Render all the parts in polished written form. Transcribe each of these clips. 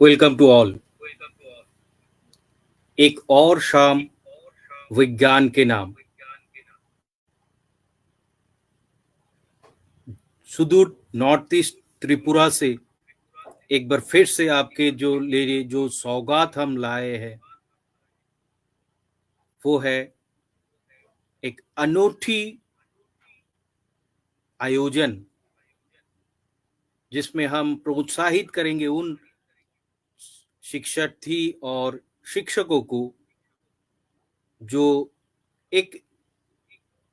Welcome to all. एक और शाम विज्ञान के नाम। सुदूर नॉर्थ ईस्ट त्रिपुरा से एक बार फिर से आपके जो सौगात हम लाए हैं वो है एक अनूठी आयोजन जिसमें हम प्रोत्साहित करेंगे उन शिक्षार्थी और शिक्षकों को जो एक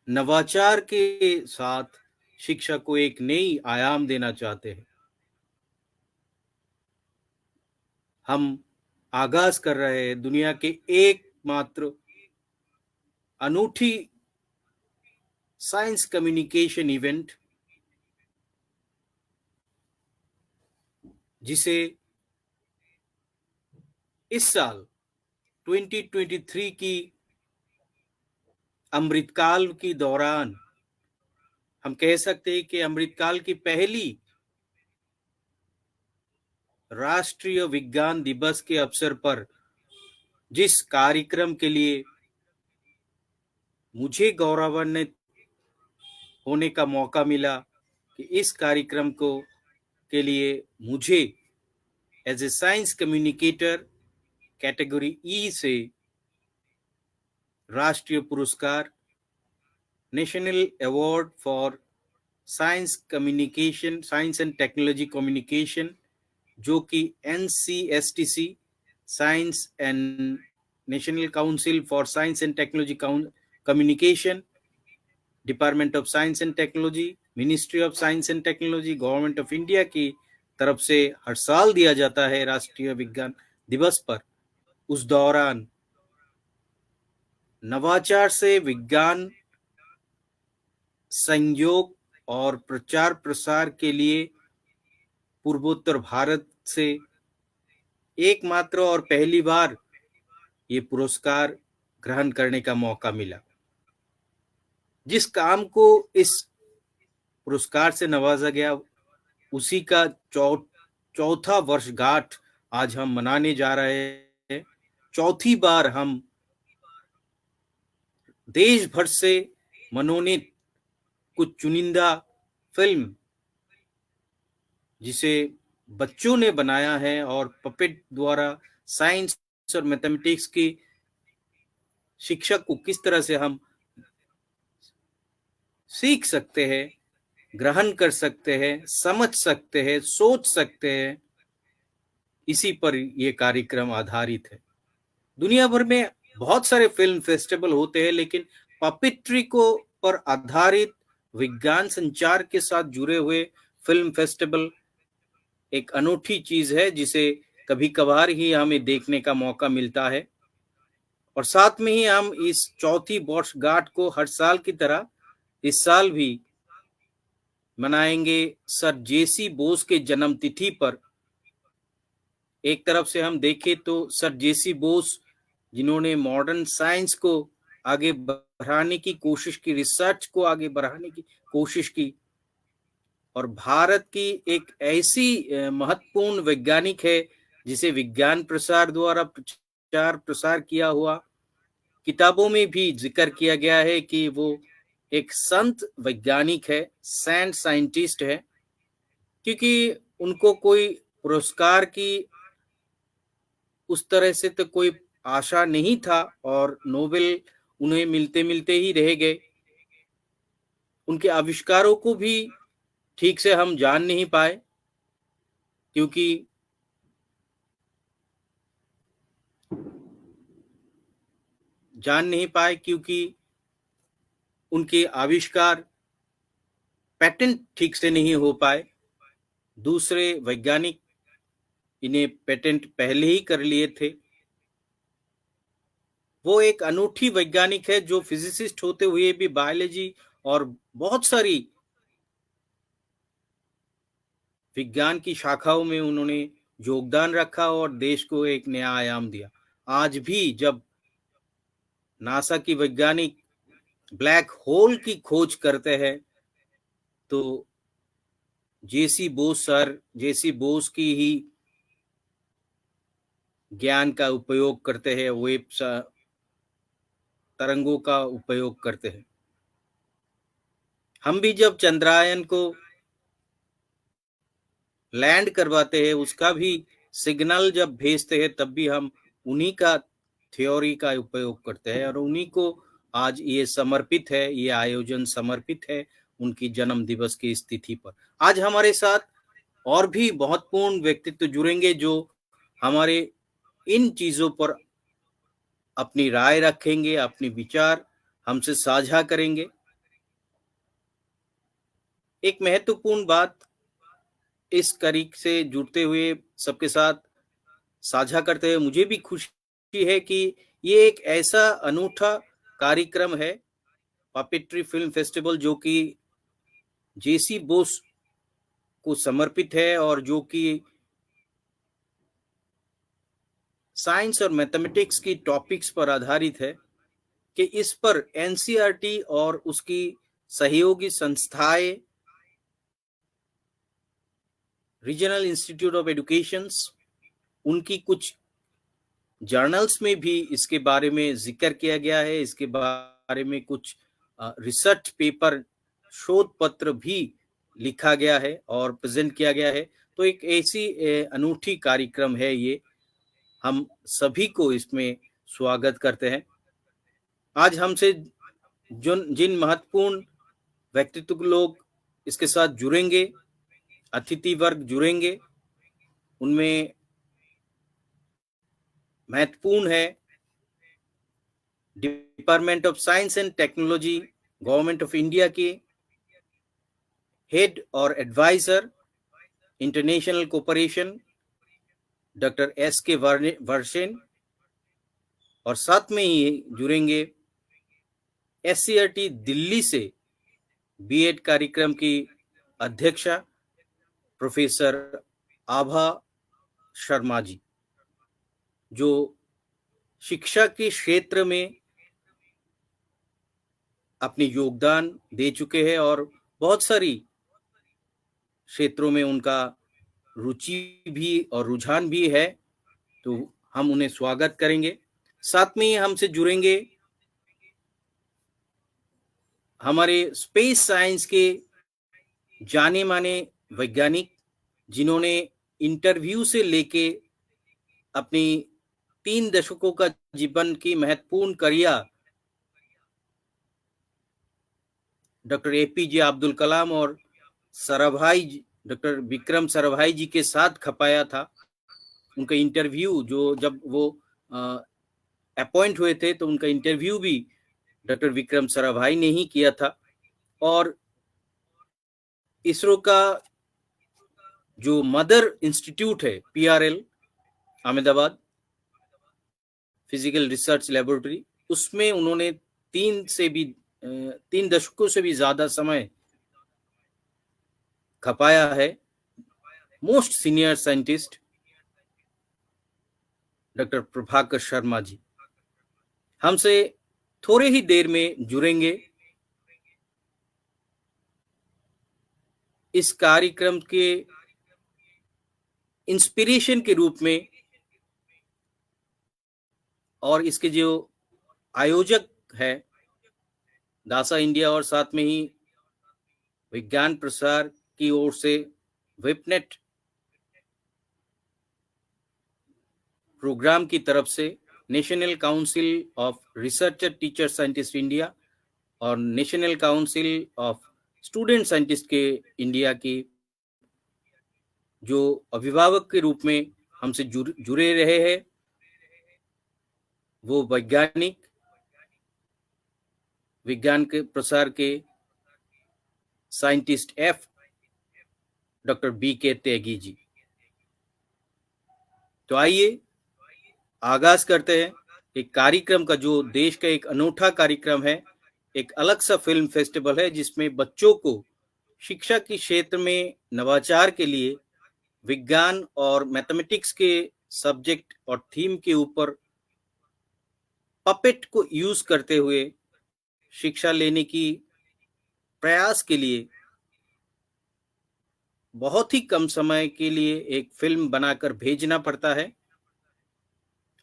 नवाचार के साथ शिक्षा को एक नई आयाम देना चाहते हैं। हम आगाज कर रहे हैं दुनिया के एकमात्र अनूठी साइंस कम्युनिकेशन इवेंट जिसे इस साल 2023 की अमृतकाल के दौरान हम कह सकते हैं कि अमृतकाल की पहली राष्ट्रीय विज्ञान दिवस के अवसर पर जिस कार्यक्रम के लिए मुझे गौरवान्वित होने का मौका मिला कि इस कार्यक्रम को के लिए मुझे as a science communicator category E से राष्ट्रीय पुरस्कार national award for science and technology communication जो कि NCSTC science and national council for science and technology communication, department of science and technology, ministry of science and technology, government of India की तरफ से हर साल दिया जाता है राष्ट्रीय विज्ञान दिवस पर। उस दौरान नवाचार से विज्ञान संयोग और प्रचार प्रसार के लिए पूर्वोत्तर भारत से एकमात्र और पहली बार ये पुरस्कार ग्रहण करने का मौका मिला। जिस काम को इस पुरस्कार से नवाजा गया उसी का चौथा वर्षगांठ आज हम मनाने जा रहे हैं। चौथी बार हम देश भर से मनोनीत कुछ चुनिंदा फिल्म जिसे बच्चों ने बनाया है और पपेट द्वारा साइंस और मैथमेटिक्स की शिक्षक को किस तरह से हम सीख सकते हैं, ग्रहण कर सकते हैं, समझ सकते हैं, सोच सकते हैं, इसी पर यह कार्यक्रम आधारित है। दुनिया भर में बहुत सारे फिल्म फेस्टिवल होते हैं लेकिन पपेट्री को पर आधारित विज्ञान संचार के साथ जुड़े हुए फिल्म फेस्टिवल एक अनूठी चीज है जिसे कभी कभार ही हमें देखने का मौका मिलता है। और साथ में ही हम इस चौथी वर्षगांठ को हर साल की तरह इस साल भी मनाएंगे सर जेसी बोस के जन्म तिथि पर। एक तरफ से हम देखें तो सर जेसी बोस जिन्होंने मॉडर्न साइंस को आगे बढ़ाने की कोशिश की, रिसर्च को आगे बढ़ाने की कोशिश की और भारत की एक ऐसी महत्वपूर्ण वैज्ञानिक है जिसे विज्ञान प्रसार द्वारा प्रचार प्रसार किया हुआ किताबों में भी जिक्र किया गया है कि वो एक संत वैज्ञानिक है, सैंड साइंटिस्ट है, क्योंकि उनको कोई पुरस्कार की उस तरह से तो कोई आशा नहीं था और नोबेल उन्हें मिलते मिलते ही रह गए। उनके आविष्कारों को भी ठीक से हम जान नहीं पाए क्योंकि उनके आविष्कार पेटेंट ठीक से नहीं हो पाए। दूसरे वैज्ञानिक इन्हें पेटेंट पहले ही कर लिए थे। वो एक अनूठी वैज्ञानिक है जो फिजिसिस्ट होते हुए भी बायोलॉजी और बहुत सारी विज्ञान की शाखाओं में उन्होंने योगदान रखा और देश को एक नया आयाम दिया। आज भी जब नासा की वैज्ञानिक ब्लैक होल की खोज करते हैं तो जेसी बोस की ही ज्ञान का उपयोग करते हैं, वेब तरंगों का उपयोग करते हैं। हम भी जब चंद्रयान को लैंड करवाते हैं, उसका भी सिग्नल जब भेजते हैं, तब भी हम उन्हीं का थ्योरी का उपयोग करते हैं और उन्हीं को आज ये समर्पित है, ये आयोजन समर्पित है उनकी जन्म दिवस की इस तिथि पर। आज हमारे साथ और भी महत्वपूर्ण व्यक्तित्व जुड़ेंगे जो हमारे इन चीजों पर अपनी राय रखेंगे, अपने विचार हमसे साझा करेंगे। एक महत्वपूर्ण बात इस कड़ी से जुड़ते हुए सबके साथ साझा करते हुए मुझे भी खुशी है कि ये एक ऐसा अनूठा कार्यक्रम है, पपेट्री फिल्म फेस्टिवल, जो कि जेसी बोस को समर्पित है और जो कि साइंस और मैथमेटिक्स की टॉपिक्स पर आधारित है। कि इस पर एनसीईआरटी और उसकी सहयोगी संस्थाएं, रीजनल इंस्टीट्यूट ऑफ एजुकेशंस, उनकी कुछ जर्नल्स में भी इसके बारे में जिक्र किया गया है। इसके बारे में कुछ रिसर्च पेपर, शोध पत्र भी लिखा गया है और प्रेजेंट किया गया है। तो एक ऐसी अनूठी कार्यक्रम है ये, हम सभी को इसमें स्वागत करते हैं। आज हमसे जिन महत्वपूर्ण व्यक्तित्व लोग इसके साथ जुड़ेंगे, अतिथि वर्ग जुड़ेंगे, उनमें महत्वपूर्ण है department of science and technology, government of India के हेड और एडवाइजर इंटरनेशनल कोऑपरेशन, डॉक्टर के वर्षेन, और साथ में ही जुड़ेंगे एससीईआरटी दिल्ली से बीएड कार्यक्रम की अध्यक्षा प्रोफेसर आभा शर्मा जी, जो शिक्षा के क्षेत्र में अपने योगदान दे चुके हैं और बहुत सारी क्षेत्रों में उनका रुचि भी और रुझान भी है। तो हम उन्हें स्वागत करेंगे। साथ में ही हमसे जुड़ेंगे हमारे स्पेस साइंस के जाने माने वैज्ञानिक, जिन्होंने इंटरव्यू से लेके अपनी 3 दशकों का जीवन की महत्वपूर्ण career doctor APJ Abdul Kalam और डॉक्टर विक्रम साराभाई जी के साथ खपाया था। उनका इंटरव्यू, जो जब वो अपॉइंट हुए थे तो उनका इंटरव्यू भी डॉक्टर विक्रम साराभाई ने ही किया था। और इसरो का जो मदर इंस्टीट्यूट है PRL Ahmedabad, physical research laboratory, उसमें उन्होंने 3 दशकों से भी ज्यादा समय खपाया है। Most senior scientist doctor Prabhakar Sharma ji हमसे थोड़े ही देर में जुड़ेंगे। इस कार्यक्रम के इंस्पिरेशन के रूप में और इसके जो आयोजक है नासा इंडिया, और साथ में ही विज्ञान प्रसार की ओर से वेबनेट प्रोग्राम की तरफ से national council of researcher teacher scientist India और national council of student scientist के इंडिया की जो अभिभावक के रूप में हमसे जुड़े रहे हैं, वो वैज्ञानिक, विज्ञान के प्रसार के साइंटिस्ट एफ डॉक्टर बी के त्यागी जी। तो आइए आगाज करते हैं एक कार्यक्रम का, जो देश का एक अनूठा कार्यक्रम है, एक अलग सा फिल्म फेस्टिवल है, जिसमें बच्चों को शिक्षा के क्षेत्र में नवाचार के लिए विज्ञान और मैथमेटिक्स के सब्जेक्ट और थीम के ऊपर पपेट को यूज करते हुए शिक्षा लेने की प्रयास के लिए बहुत ही कम समय के लिए एक फिल्म बनाकर भेजना पड़ता है।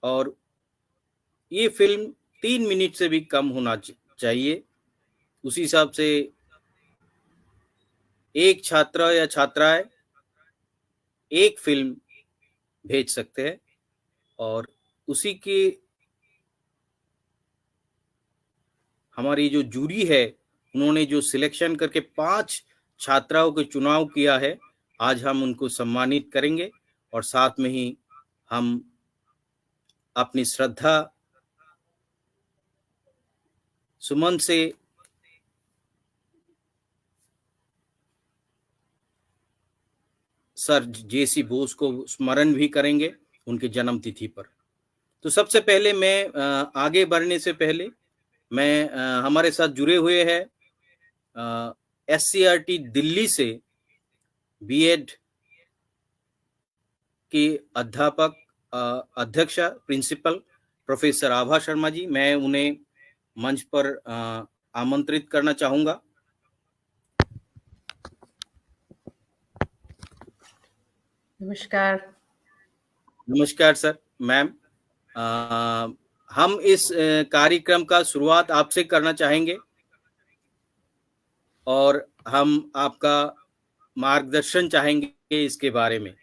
और ये फिल्म 3 मिनट से भी कम होना चाहिए। उसी हिसाब से एक छात्र या छात्राएं एक फिल्म भेज सकते हैं, और उसी की हमारी जो जूरी है, उन्होंने जो सिलेक्शन करके 5 छात्राओं के चुनाव किया है, आज हम उनको सम्मानित करेंगे। और साथ में ही हम अपनी श्रद्धा सुमन से सर जेसी बोस को स्मरण भी करेंगे उनके जन्म तिथि पर। तो सबसे पहले मैं आगे बढ़ने से पहले मैं हमारे साथ जुड़े हुए हैं एससीईआरटी दिल्ली से बीएड की अध्यापक अध्यक्षा प्रिंसिपल प्रोफेसर आभा शर्मा जी। मैं उन्हें मंच पर आमंत्रित करना चाहूंगा। नमस्कार। नमस्कार सर, मैम। हम इस कार्यक्रम का शुरुआत आपसे करना चाहेंगे और हम आपका मार्गदर्शन चाहेंगे इसके बारे में।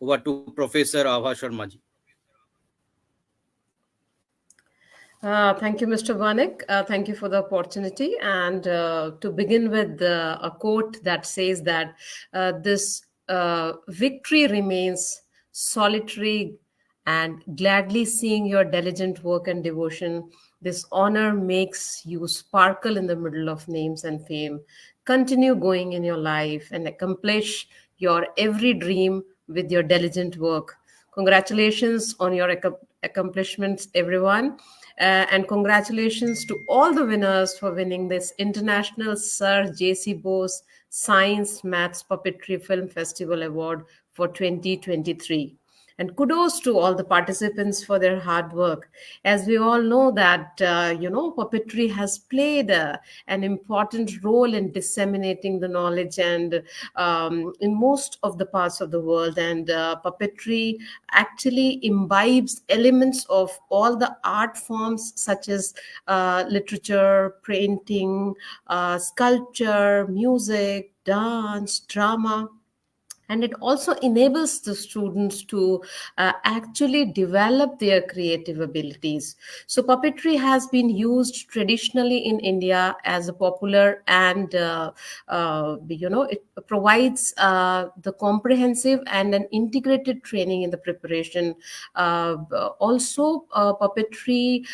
Over to professor Abha Sharma ji. Thank you, Mr. Banik. Thank you for the opportunity. And to begin with a quote that says that this victory remains solitary, and gladly seeing your diligent work and devotion, this honor makes you sparkle in the middle of names and fame. Continue going in your life and accomplish your every dream with your diligent work. Congratulations on your accomplishments, everyone. And congratulations to all the winners for winning this International Sir J.C. Bose Science Maths Puppetry Film Festival Award for 2023. And kudos to all the participants for their hard work. As we all know that, puppetry has played an important role in disseminating the knowledge and in most of the parts of the world. And puppetry actually imbibes elements of all the art forms such as literature, painting, sculpture, music, dance, drama, and it also enables the students to actually develop their creative abilities. So puppetry has been used traditionally in India as a popular and it provides the comprehensive and an integrated training in the preparation. Also puppetry,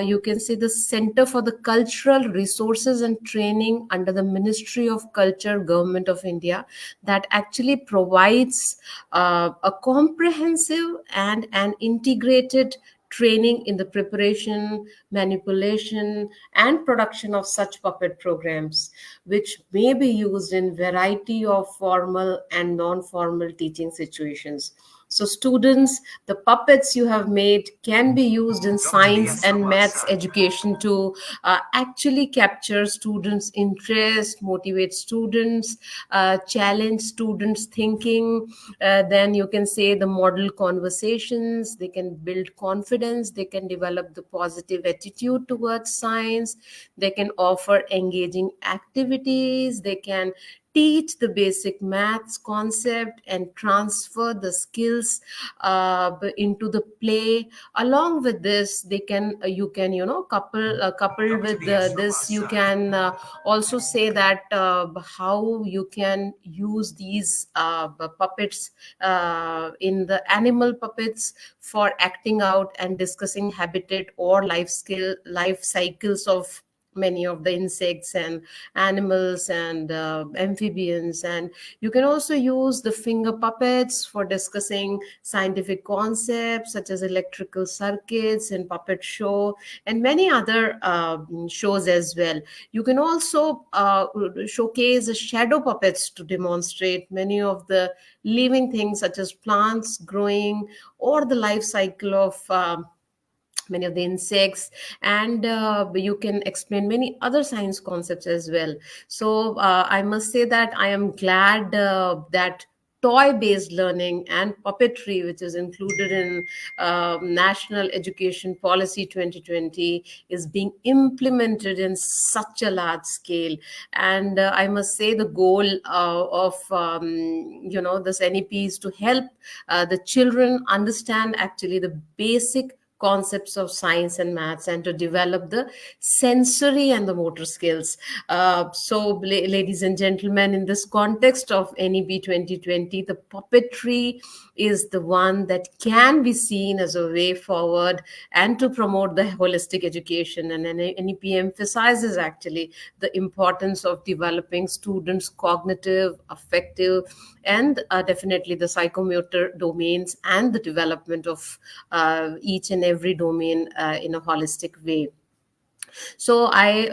you can say, the Center for the Cultural Resources and Training under the Ministry of Culture, Government of India, that actually provides a comprehensive and an integrated training in the preparation, manipulation, and production of such puppet programs, which may be used in variety of formal and non-formal teaching situations. So students, the puppets you have made can be used in science and maths education to actually capture students' interest, motivate students, challenge students' thinking. Then you can say the model conversations, they can build confidence, they can develop the positive attitude towards science, they can offer engaging activities, they can teach the basic maths concept and transfer the skills into the play. Along with this, they can you can couple with this, you can also say that how you can use these puppets in the animal puppets for acting out and discussing habitat or life cycles of many of the insects and animals and amphibians. And you can also use the finger puppets for discussing scientific concepts such as electrical circuits and puppet show and many other shows as well. You can also showcase shadow puppets to demonstrate many of the living things such as plants growing or the life cycle of many of the insects. And you can explain many other science concepts as well. So I must say that I am glad that toy based learning and puppetry, which is included in National Education Policy 2020, is being implemented in such a large scale. And I must say the goal of this NEP is to help the children understand actually the basic concepts of science and maths, and to develop the sensory and the motor skills. Ladies and gentlemen, in this context of NEP 2020, the puppetry is the one that can be seen as a way forward and to promote the holistic education. And NEP emphasizes actually the importance of developing students' cognitive, affective, and definitely the psychomotor domains, and the development of each and every domain in a holistic way. So I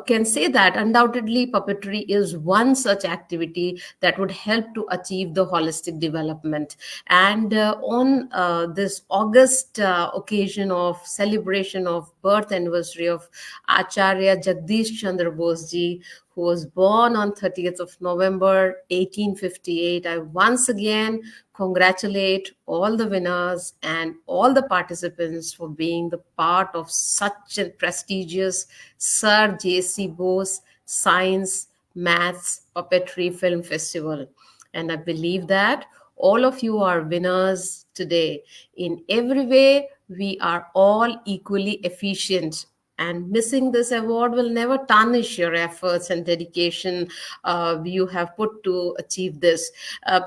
can say that undoubtedly puppetry is one such activity that would help to achieve the holistic development. And on this August occasion of celebration of birth anniversary of Acharya Jagdish Chandra Bose ji, who was born on 30th of November 1858, I once again congratulate all the winners and all the participants for being the part of such a prestigious Sir J.C. Bose Science, Maths, Puppetry Film Festival. And I believe that all of you are winners today. In every way, we are all equally efficient, and missing this award will never tarnish your efforts and dedication you have put to achieve this.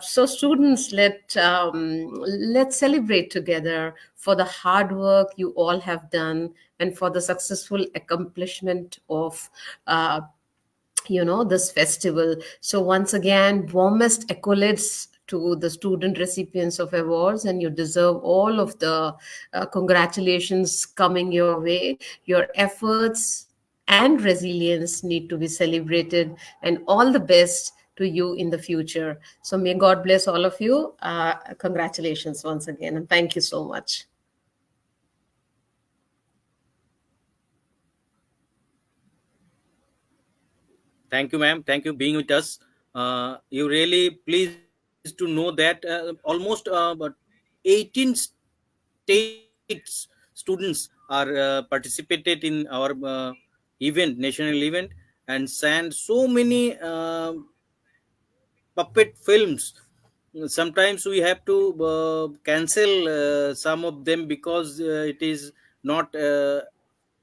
So students, let's celebrate together for the hard work you all have done, and for the successful accomplishment of this festival. So once again, warmest accolades to the student recipients of awards, and you deserve all of the congratulations coming your way. Your efforts and resilience need to be celebrated, and all the best to you in the future. So may God bless all of you. Congratulations once again, and thank you so much. Thank you, ma'am. Thank you being with us. You really pleased to know that almost 18 states students are participated in our national event, and sent so many puppet films. Sometimes we have to cancel some of them because it is not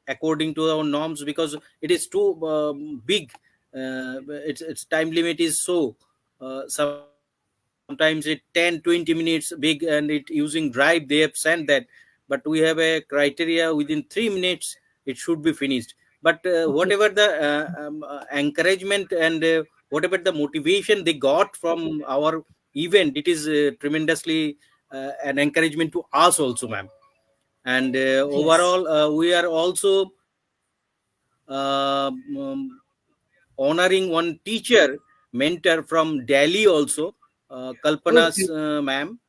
according to our norms, because it is too big. Its time limit is so sometimes it 10-20 minutes big, and it using drive they have sent that. But we have a criteria within 3 minutes it should be finished. But whatever Okay. the encouragement and whatever the motivation they got from our event, it is tremendously an encouragement to us also, ma'am. And Yes. overall we are also honoring one teacher mentor from Delhi also, Kalpana's Okay. ma'am,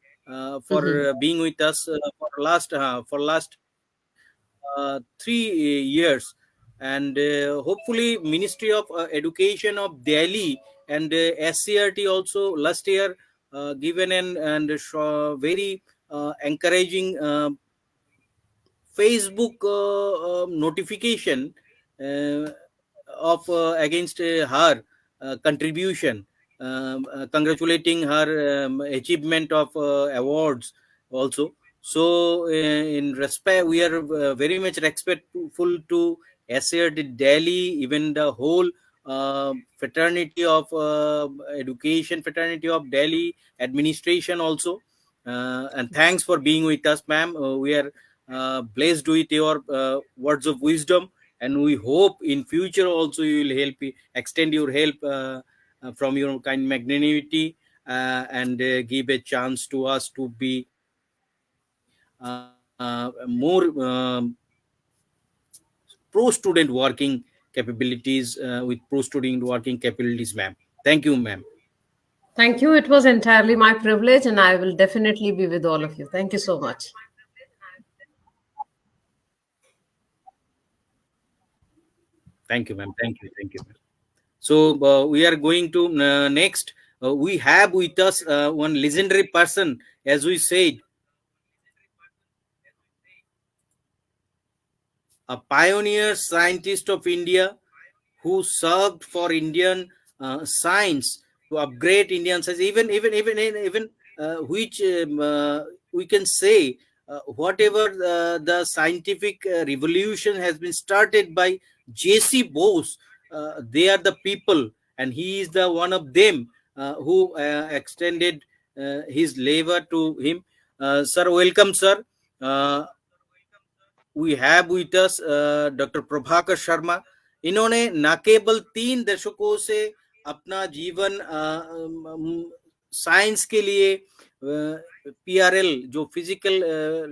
for Mhm. being with us for last 3 years. And hopefully Ministry of Education of Delhi and SCRT also last year given very encouraging Facebook notification uh, of against her contribution, congratulating her achievement of awards also. So, in respect, we are very much respectful to SART Delhi, even the whole fraternity of education, fraternity of Delhi administration also. And thanks for being with us, ma'am. We are blessed with your words of wisdom, and we hope in future also you will extend your help from your kind magnanimity, and give a chance to us to be more pro student working capabilities, with pro student working capabilities, ma'am. Thank you, ma'am. Thank you. It was entirely my privilege, and I will definitely be with all of you. Thank you so much. Thank you, ma'am. Thank you, ma'am. So we are going to next. we have with us one legendary person, as we said, a pioneer scientist of India who served for Indian science to upgrade Indian science, even which we can say whatever the scientific revolution has been started by J.C. Bose. They are the people, and he is the one of them who extended his labor to him. Sir, welcome, sir. Uh, we have with us doctor Prabhakar Sharma. इन्होंने न केवल 3 दशकों से अपना जीवन science के लिए PRL जो फिजिकल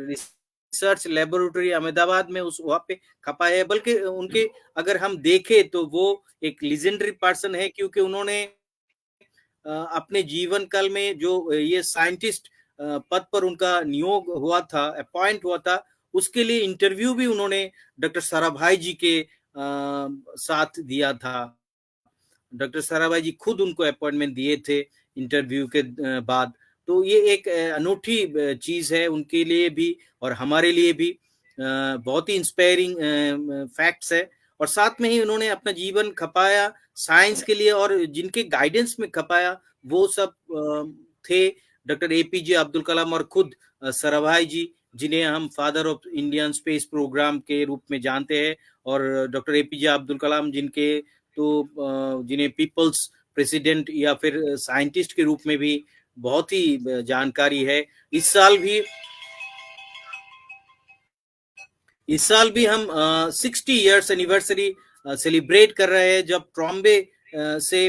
रिसर्च लेबोरेटरी अहमदाबाद में उस वहाँ पे खपाया है, बल्कि उनके अगर हम देखें तो वो एक लीजेंडरी पर्सन है, क्योंकि उन्होंने अपने जीवन काल में जो ये साइंटिस्ट पद पर उनका नियोग हुआ था, अपॉइंट हुआ था, उसके लिए इंटरव्यू भी उन्होंने डॉक्टर साराभाई जी के साथ दिया था. डॉक्टर साराभाई जी खुद उनको अपॉइंटमेंट दिए थे इंटरव्यू के बाद. तो ये एक अनूठी चीज है उनके लिए भी और हमारे लिए भी. बहुत ही इंस्पायरिंग फैक्ट्स है. और साथ में ही उन्होंने अपना जीवन खपाया साइंस के लिए, और जिनके गाइडेंस में खपाया वो सब थे डॉक्टर एपीजे अब्दुल कलाम और खुद साराभाई जी, जिन्हें हम father of Indian space programme के रूप में जानते हैं. और डॉक्टर एपीजे अब्दुल कलाम जिनके तो जिन्हें पीपल्स प्रेसिडेंट या फिर साइंटिस्ट के रूप में भी बहुत ही जानकारी है. इस साल भी हम 60 इयर्स एनिवर्सरी सेलिब्रेट कर रहे हैं, जब ट्रॉम्बे से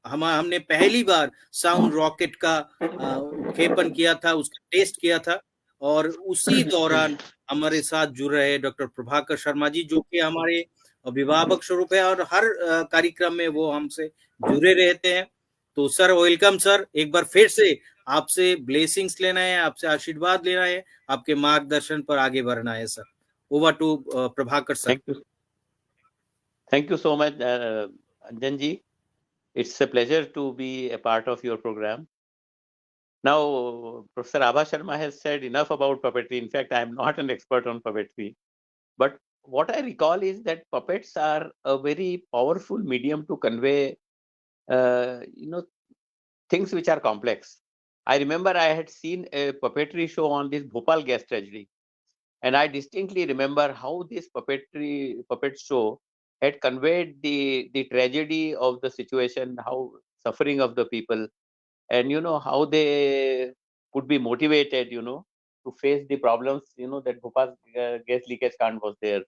हमने पहली बार साउंड रॉकेट का उत्क्षेपण किया था, उसका टेस्ट किया था. और उसी दौरान हमारे साथ जुड़ रहे हैं डॉक्टर प्रभाकर शर्मा जी, जो कि हमारे अभिभावक स्वरूप है, और हर कार्यक्रम में वो हमसे जुड़े रहते हैं. तो सर, वेलकम सर. एक बार फिर से आपसे ब्लेसिंग्स लेना है, आपसे आशीर्वाद लेना है, आपके मार्गदर्शन पर आगे बढ़ना है sir. Over to Prabhakar sir. Thank you so much, Anjan ji. It's a pleasure to be a part of your program. Now, Professor Abha Sharma has said enough about puppetry. In fact, I am not an expert on puppetry. But what I recall is that puppets are a very powerful medium to convey, things which are complex. I remember I had seen a puppetry show on this Bhopal gas tragedy. And I distinctly remember how this puppet show had conveyed the tragedy of the situation, how suffering of the people, and how they could be motivated, to face the problems, that Bhopal gas leakage kaand was there.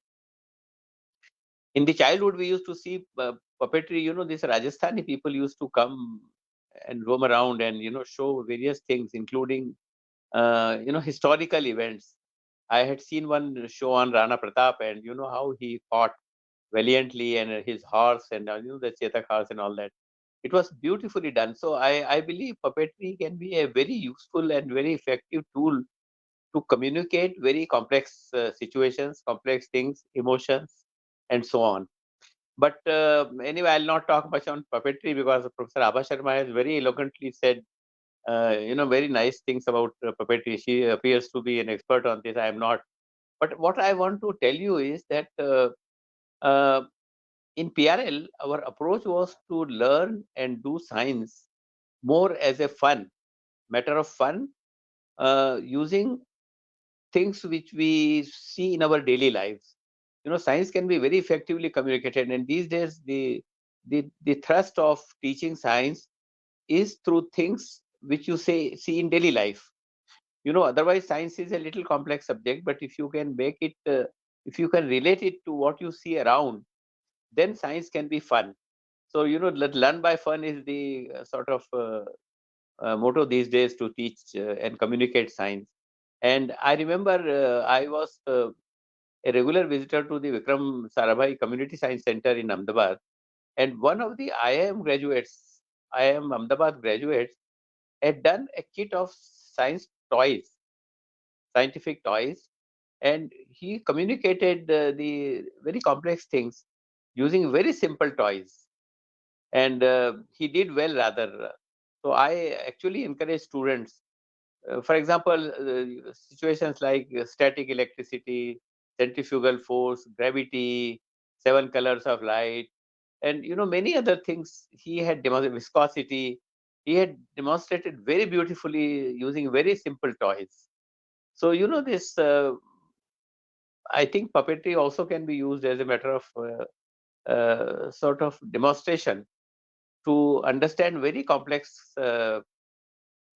In the childhood, we used to see puppetry. These Rajasthani people used to come and roam around and show various things, including historical events. I had seen one show on Rana Pratap, and how he fought valiantly, and his horse, and the Chetak horse and all that. It was beautifully done. So I believe puppetry can be a very useful and very effective tool to communicate very complex situations, complex things, emotions, and so on. But anyway, I'll not talk much on puppetry because Professor Abha Sharma has very eloquently said very nice things about puppetry. She appears to be an expert on this. I am not. But what I want to tell you is that uh, in PRL, our approach was to learn and do science more as a matter of fun, using things which we see in our daily lives. Science can be very effectively communicated, and these days the thrust of teaching science is through things which you see in daily life. Otherwise science is a little complex subject, but if you can make it, if you can relate it to what you see around, then science can be fun. So learn by fun is the sort of motto these days to teach and communicate science. And I remember I was a regular visitor to the Vikram Sarabhai Community Science Center in Ahmedabad, and one of the IIM Ahmedabad graduates had done a kit of scientific toys, and he communicated the very complex things using very simple toys. and he did well rather. So I actually encourage students. For example, situations like static electricity, centrifugal force, gravity, 7 colors of light, and many other things he had demonstrated. Viscosity, he had demonstrated very beautifully using very simple toys. So this. I think puppetry also can be used as a matter of sort of demonstration to understand very complex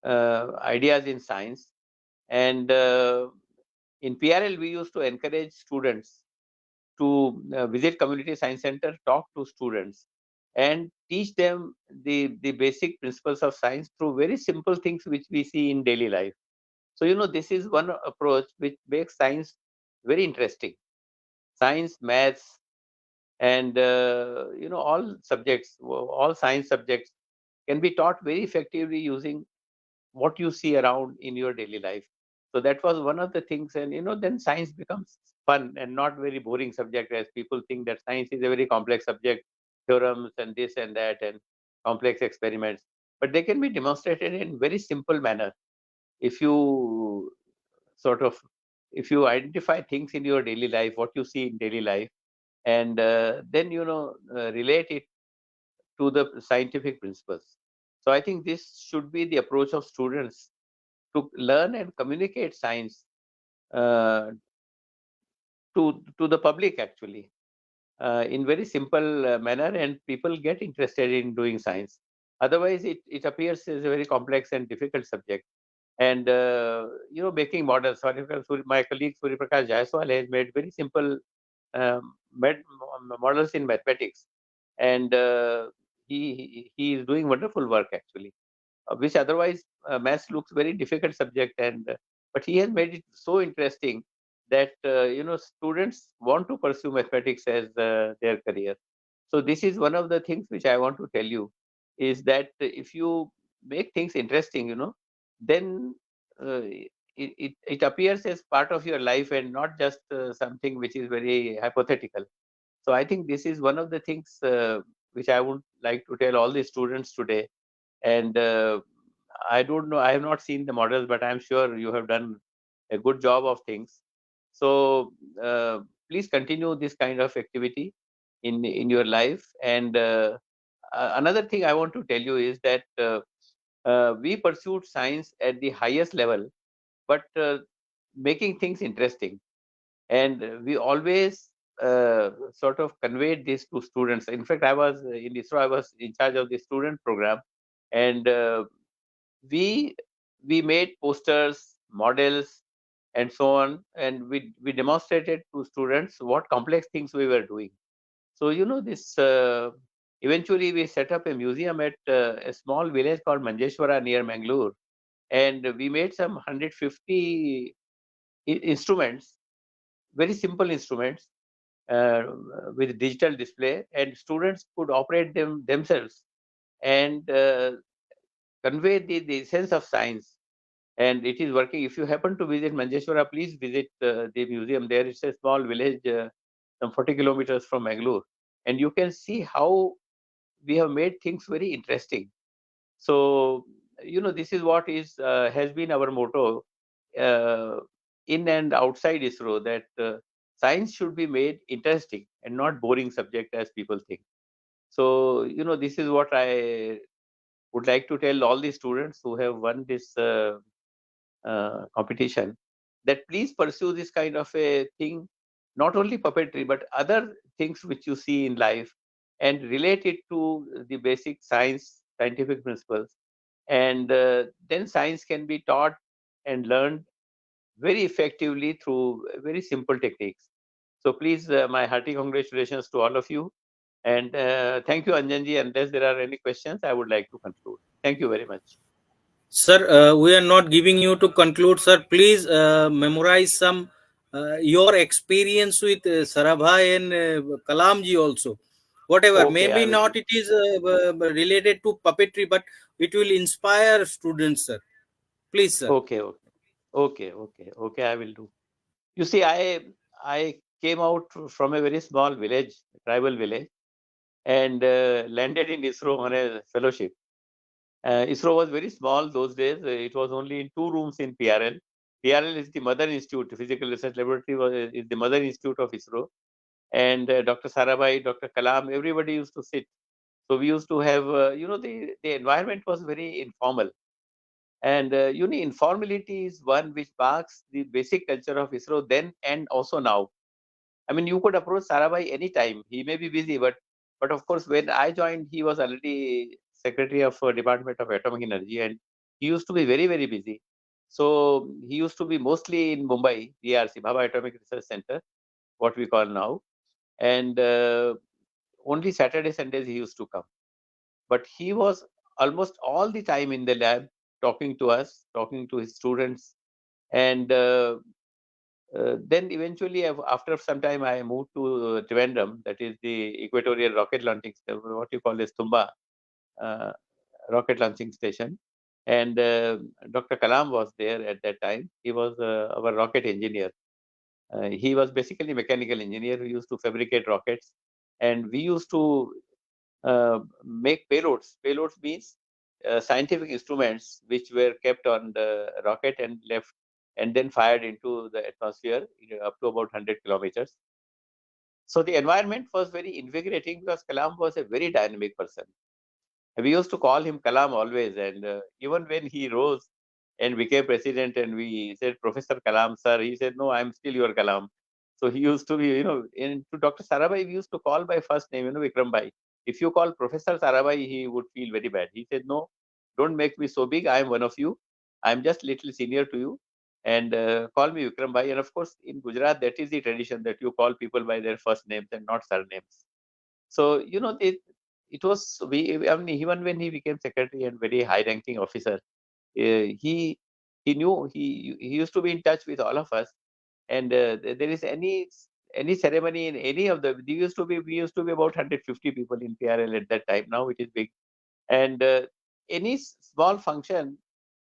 ideas in science. And in PRL, we used to encourage students to visit community science center, talk to students, and teach them the basic principles of science through very simple things which we see in daily life. So this is one approach which makes science very interesting. Science, maths, and all science subjects can be taught very effectively using what you see around in your daily life. So that was one of the things. And then science becomes fun and not very boring subject, as people think that science is a very complex subject, theorems and this and that and complex experiments. But they can be demonstrated in very simple manner if you sort of if you identify things in your daily life, what you see in daily life, and then relate it to the scientific principles. So I think this should be the approach of students to learn and communicate science uh, to the public, actually, in very simple manner, and people get interested in doing science. Otherwise, it appears as a very complex and difficult subject. And making models. For example, my colleague Surya Prakash Jaiswal has made very simple models in mathematics, and he is doing wonderful work, actually, which otherwise maths looks very difficult subject, and but he has made it so interesting that students want to pursue mathematics as their career. So this is one of the things which I want to tell you, is that if you make things interesting, then it appears as part of your life and not just something which is very hypothetical. So I think this is one of the things which I would like to tell all the students today. And I don't know, I have not seen the models, but I'm sure you have done a good job of things. So please continue this kind of activity in your life. And another thing I want to tell you is that we pursued science at the highest level, but making things interesting. And we always sort of conveyed this to students. In fact, I was in ISRO, I was in charge of the student program, and we we made posters, models, and so on, and we demonstrated to students what complex things we were doing. So this eventually we set up a museum at a small village called Manjeshwara near Mangalore, and we made some 150 instruments, very simple instruments, uh, with digital display, and students could operate them themselves and convey the sense of science. And it is working. If you happen to visit Manjeshwara, please visit the museum there. It's a small village, some 40 kilometers from Mangalore, and you can see how we have made things very interesting. So this is what is has been our motto uh, in and outside ISRO, that science should be made interesting and not boring subject as people think. So this is what I would like to tell all the students who have won this competition, that please pursue this kind of a thing, not only puppetry but other things which you see in life, and relate it to the basic scientific principles, and then science can be taught and learned very effectively through very simple techniques. So please, my hearty congratulations to all of you, and thank you, Anjanji. Unless there are any questions, I would like to conclude. Thank you very much. Sir, we are not giving you to conclude, sir. Please memorize some your experience with Sarabhai and Kalamji also. Whatever, Okay, I maybe will not do. it is related to puppetry, but it will inspire students, sir. Please, sir. Okay, okay, okay. I will do. You see, I came out from a very small village, tribal village, and landed in ISRO on a fellowship. ISRO was very small those days. It was only in 2 rooms in PRL. PRL is the mother institute. Physical Research Laboratory is the mother institute of ISRO. And Dr. Sarabhai, Dr. Kalam, everybody used to sit. So we used to have, the environment was very informal. And informality is one which marks the basic culture of ISRO then and also now. I mean, you could approach Sarabhai anytime. He may be busy, but of course, when I joined, he was already secretary of Department of Atomic Energy, and he used to be very, very busy. So he used to be mostly in Mumbai, BRC, Bhabha Atomic Research Center, what we call now. And only Saturday, Sundays he used to come. But he was almost all the time in the lab, talking to us, talking to his students. And then eventually, after some time, I moved to Trivandrum, that is the Equatorial Rocket Launching, what you call as Tumba uh, Rocket Launching Station. And Dr. Kalam was there at that time. He was our rocket engineer. He was basically a mechanical engineer who used to fabricate rockets. And we used to make payloads. Payloads means scientific instruments which were kept on the rocket and left and then fired into the atmosphere up to about 100 kilometers. So the environment was very invigorating because Kalam was a very dynamic person. We used to call him Kalam always, and even when he rose and became president, and we said, Professor Kalam, sir, he said, no, I'm still your Kalam. So he used to be, and to Dr. Sarabhai, we used to call by first name, Vikram Bhai. If you call Professor Sarabhai, he would feel very bad. He said, no, don't make me so big. I am one of you. I'm just little senior to you. And call me Vikram Bhai. And of course, in Gujarat, that is the tradition that you call people by their first names and not surnames. So, it was, I mean, even when he became secretary and very high ranking officer, he knew he used to be in touch with all of us. And there is any ceremony in any of the, we used to be about 150 people in PRL at that time. Now it is big. And any small function,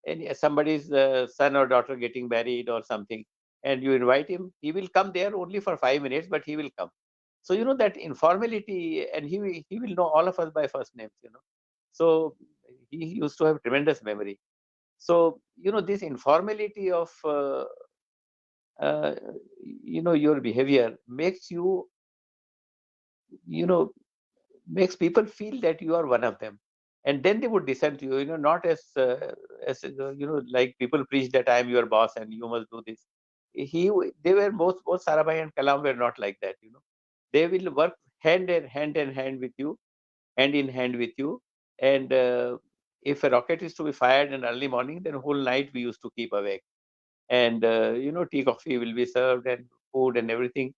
and somebody's son or daughter getting married or something, and you invite him, he will come there only for 5 minutes, but he will come. So that informality, and he will know all of us by first names. So he used to have tremendous memory. So this informality of uh, your behavior makes you know makes people feel that you are one of them, and then they would listen to you, not as like people preach that I am your boss and you must do this. They were both Sarabhai and Kalam were not like that. They will work hand with you, hand in hand with you. And if a rocket is to be fired in early morning, then whole night we used to keep awake. And tea, coffee will be served, and food and everything.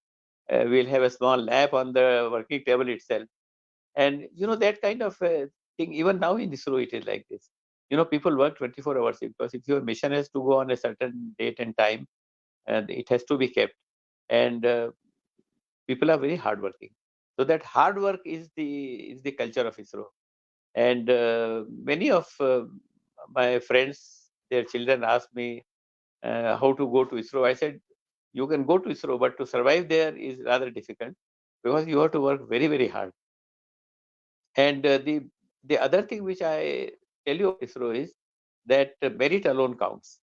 We'll have a small lab on the working table itself. And that kind of thing, even now in ISRO, it is like this. People work 24 hours because if your mission has to go on a certain date and time, and it has to be kept. And people are very hardworking. So that hard work is the culture of ISRO. And many of my friends, their children asked me how to go to ISRO. I said, you can go to ISRO, but to survive there is rather difficult because you have to work very, very hard. And the other thing which I tell you of ISRO is that merit alone counts.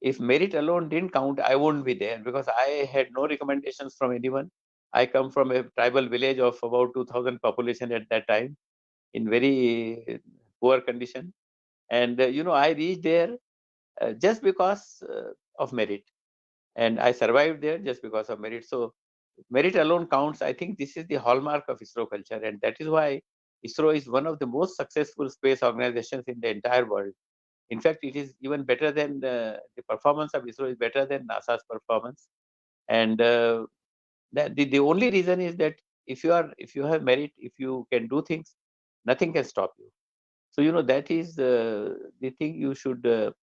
If merit alone didn't count, I wouldn't be there because I had no recommendations from anyone. I come from a tribal village of about 2,000 population at that time in very poor condition. And, I reached there just because of merit. And I survived there just because of merit. So merit alone counts. I think this is the hallmark of ISRO culture. And that is why ISRO is one of the most successful space organizations in the entire world. In fact, it is even better than the performance of ISRO is better than NASA's performance. And the only reason is that if you have merit, if you can do things, nothing can stop you. So that is the thing you should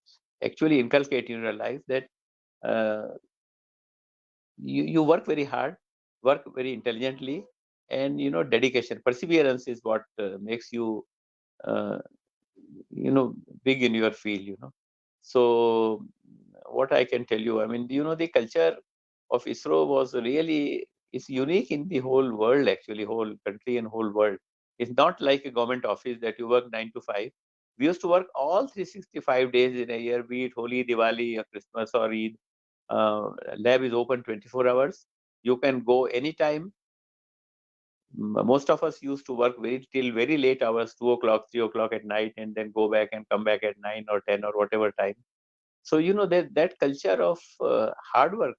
actually inculcate in your life, that uh, you work very hard, work very intelligently, and dedication, perseverance is what makes you uh, big in your field. So what I can tell you, I mean, the culture of ISRO was really is unique in the whole world, actually, whole country and whole world. It's not like a government office that you work 9 to 5. We used to work all 365 days in a year, be it Holi, Diwali, or Christmas, or Eid. Lab is open 24 hours. You can go anytime. Most of us used to work till very late hours, 2 o'clock, 3 o'clock at night, and then go back and come back at 9 or 10 or whatever time. So that culture of hard work.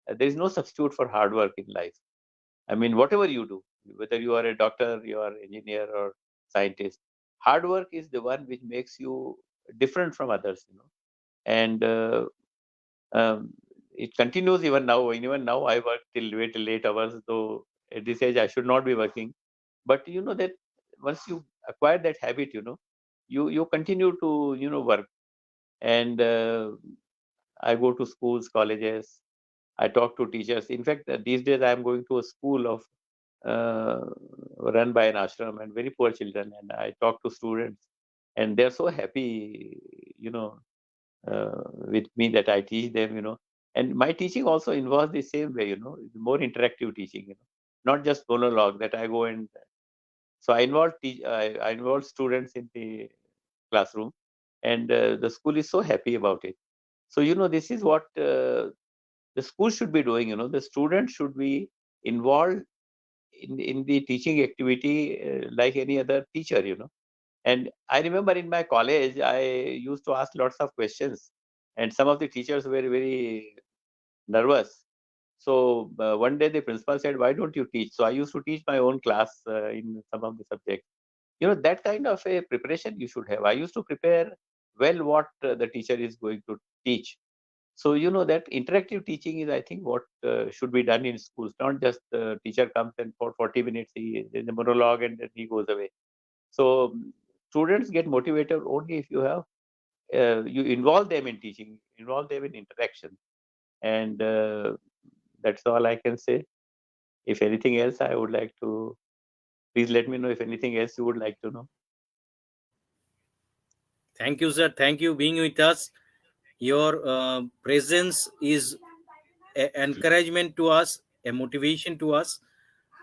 There is no substitute for hard work in life. I mean, whatever you do, whether you are a doctor, you are engineer or scientist, hard work is the one which makes you different from others. And um, it continues even now. Even now, I work till late hours. Though at this age, I should not be working. But that once you acquire that habit, you continue to work. And I go to schools, colleges. I talk to teachers. In fact, these days I am going to a school of uh, run by an ashram and very poor children, and I talk to students, and they're so happy, with me that I teach them, and my teaching also involves the same way, more interactive teaching, not just monologue that I go and so I involve students in the classroom, and the school is so happy about it. So this is what the school should be doing. The students should be involved in the teaching activity like any other teacher. And I remember in my college, I used to ask lots of questions, and some of the teachers were very nervous. So one day the principal said, "Why don't you teach?" So I used to teach my own class in some of the subjects. That kind of a preparation you should have. I used to prepare well what the teacher is going to teach. So that interactive teaching is, I think, what should be done in schools. Not just the teacher comes and for 40 minutes he in the monologue and then he goes away. So students get motivated only if you have you involve them in teaching, involve them in interaction, and that's all I can say. If anything else, I would like to please let me know if anything else you would like to know. Thank you, sir. Thank you being with us. Your presence is encouragement to us, a motivation to us,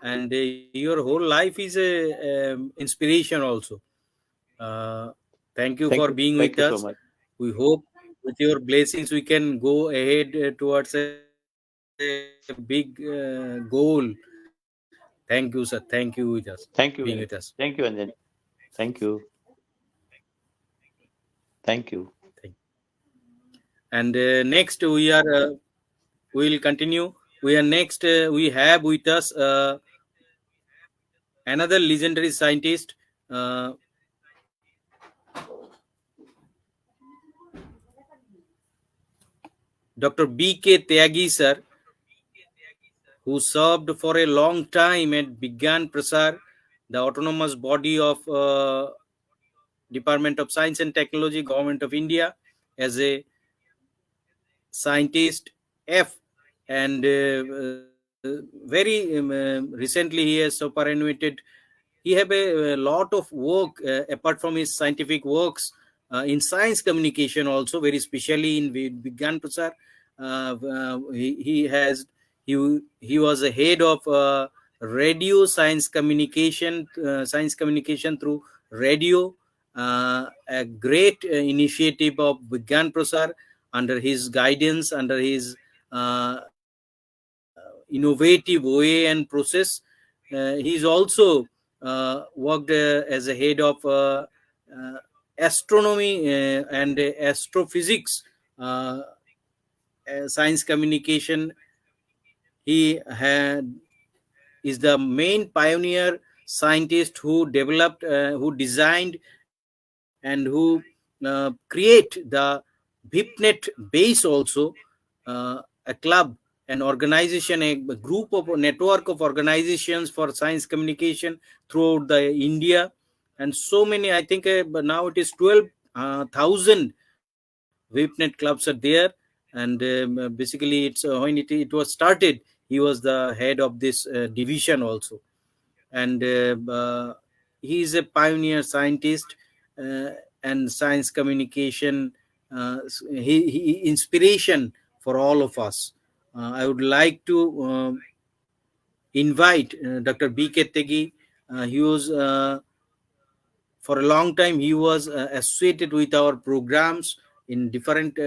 and your whole life is a inspiration also. Uh, Thank you for being Thank with you so us. much. We hope with your blessings we can go ahead towards a big goal. Thank you, sir. Thank you with us, being with us. Thank you. Thank you, Anjan. Thank you. Thank you. Thank And next we will continue. We are next. We have with us another legendary scientist, uh, Dr. B.K. Tyagi sir, who served for a long time at Bigyan Prasar, the autonomous body of Department of Science and Technology, Government of India, as a scientist F, and very recently he has superannuated. He have a lot of work apart from his scientific works in science communication also, very specially in Vigyan Prasar. He has he was a head of radio science communication through radio, a great initiative of Vigyan Prasar under his guidance, under his innovative way and process. He's also worked as a head of uh, astronomy and astrophysics, uh, science communication. He had is the main pioneer scientist who developed, who designed, and who create the VIPNet base also, a club, an organization, a group of a network of organizations for science communication throughout the India, and so many. I think but now it is 12,000 VIPNet clubs are there, and basically when it was started, he was the head of this division also, and he is a pioneer scientist uh, and science communication. He inspiration for all of us. I would like to invite Dr. B.K. Tegi He was for a long time he was associated with our programs in different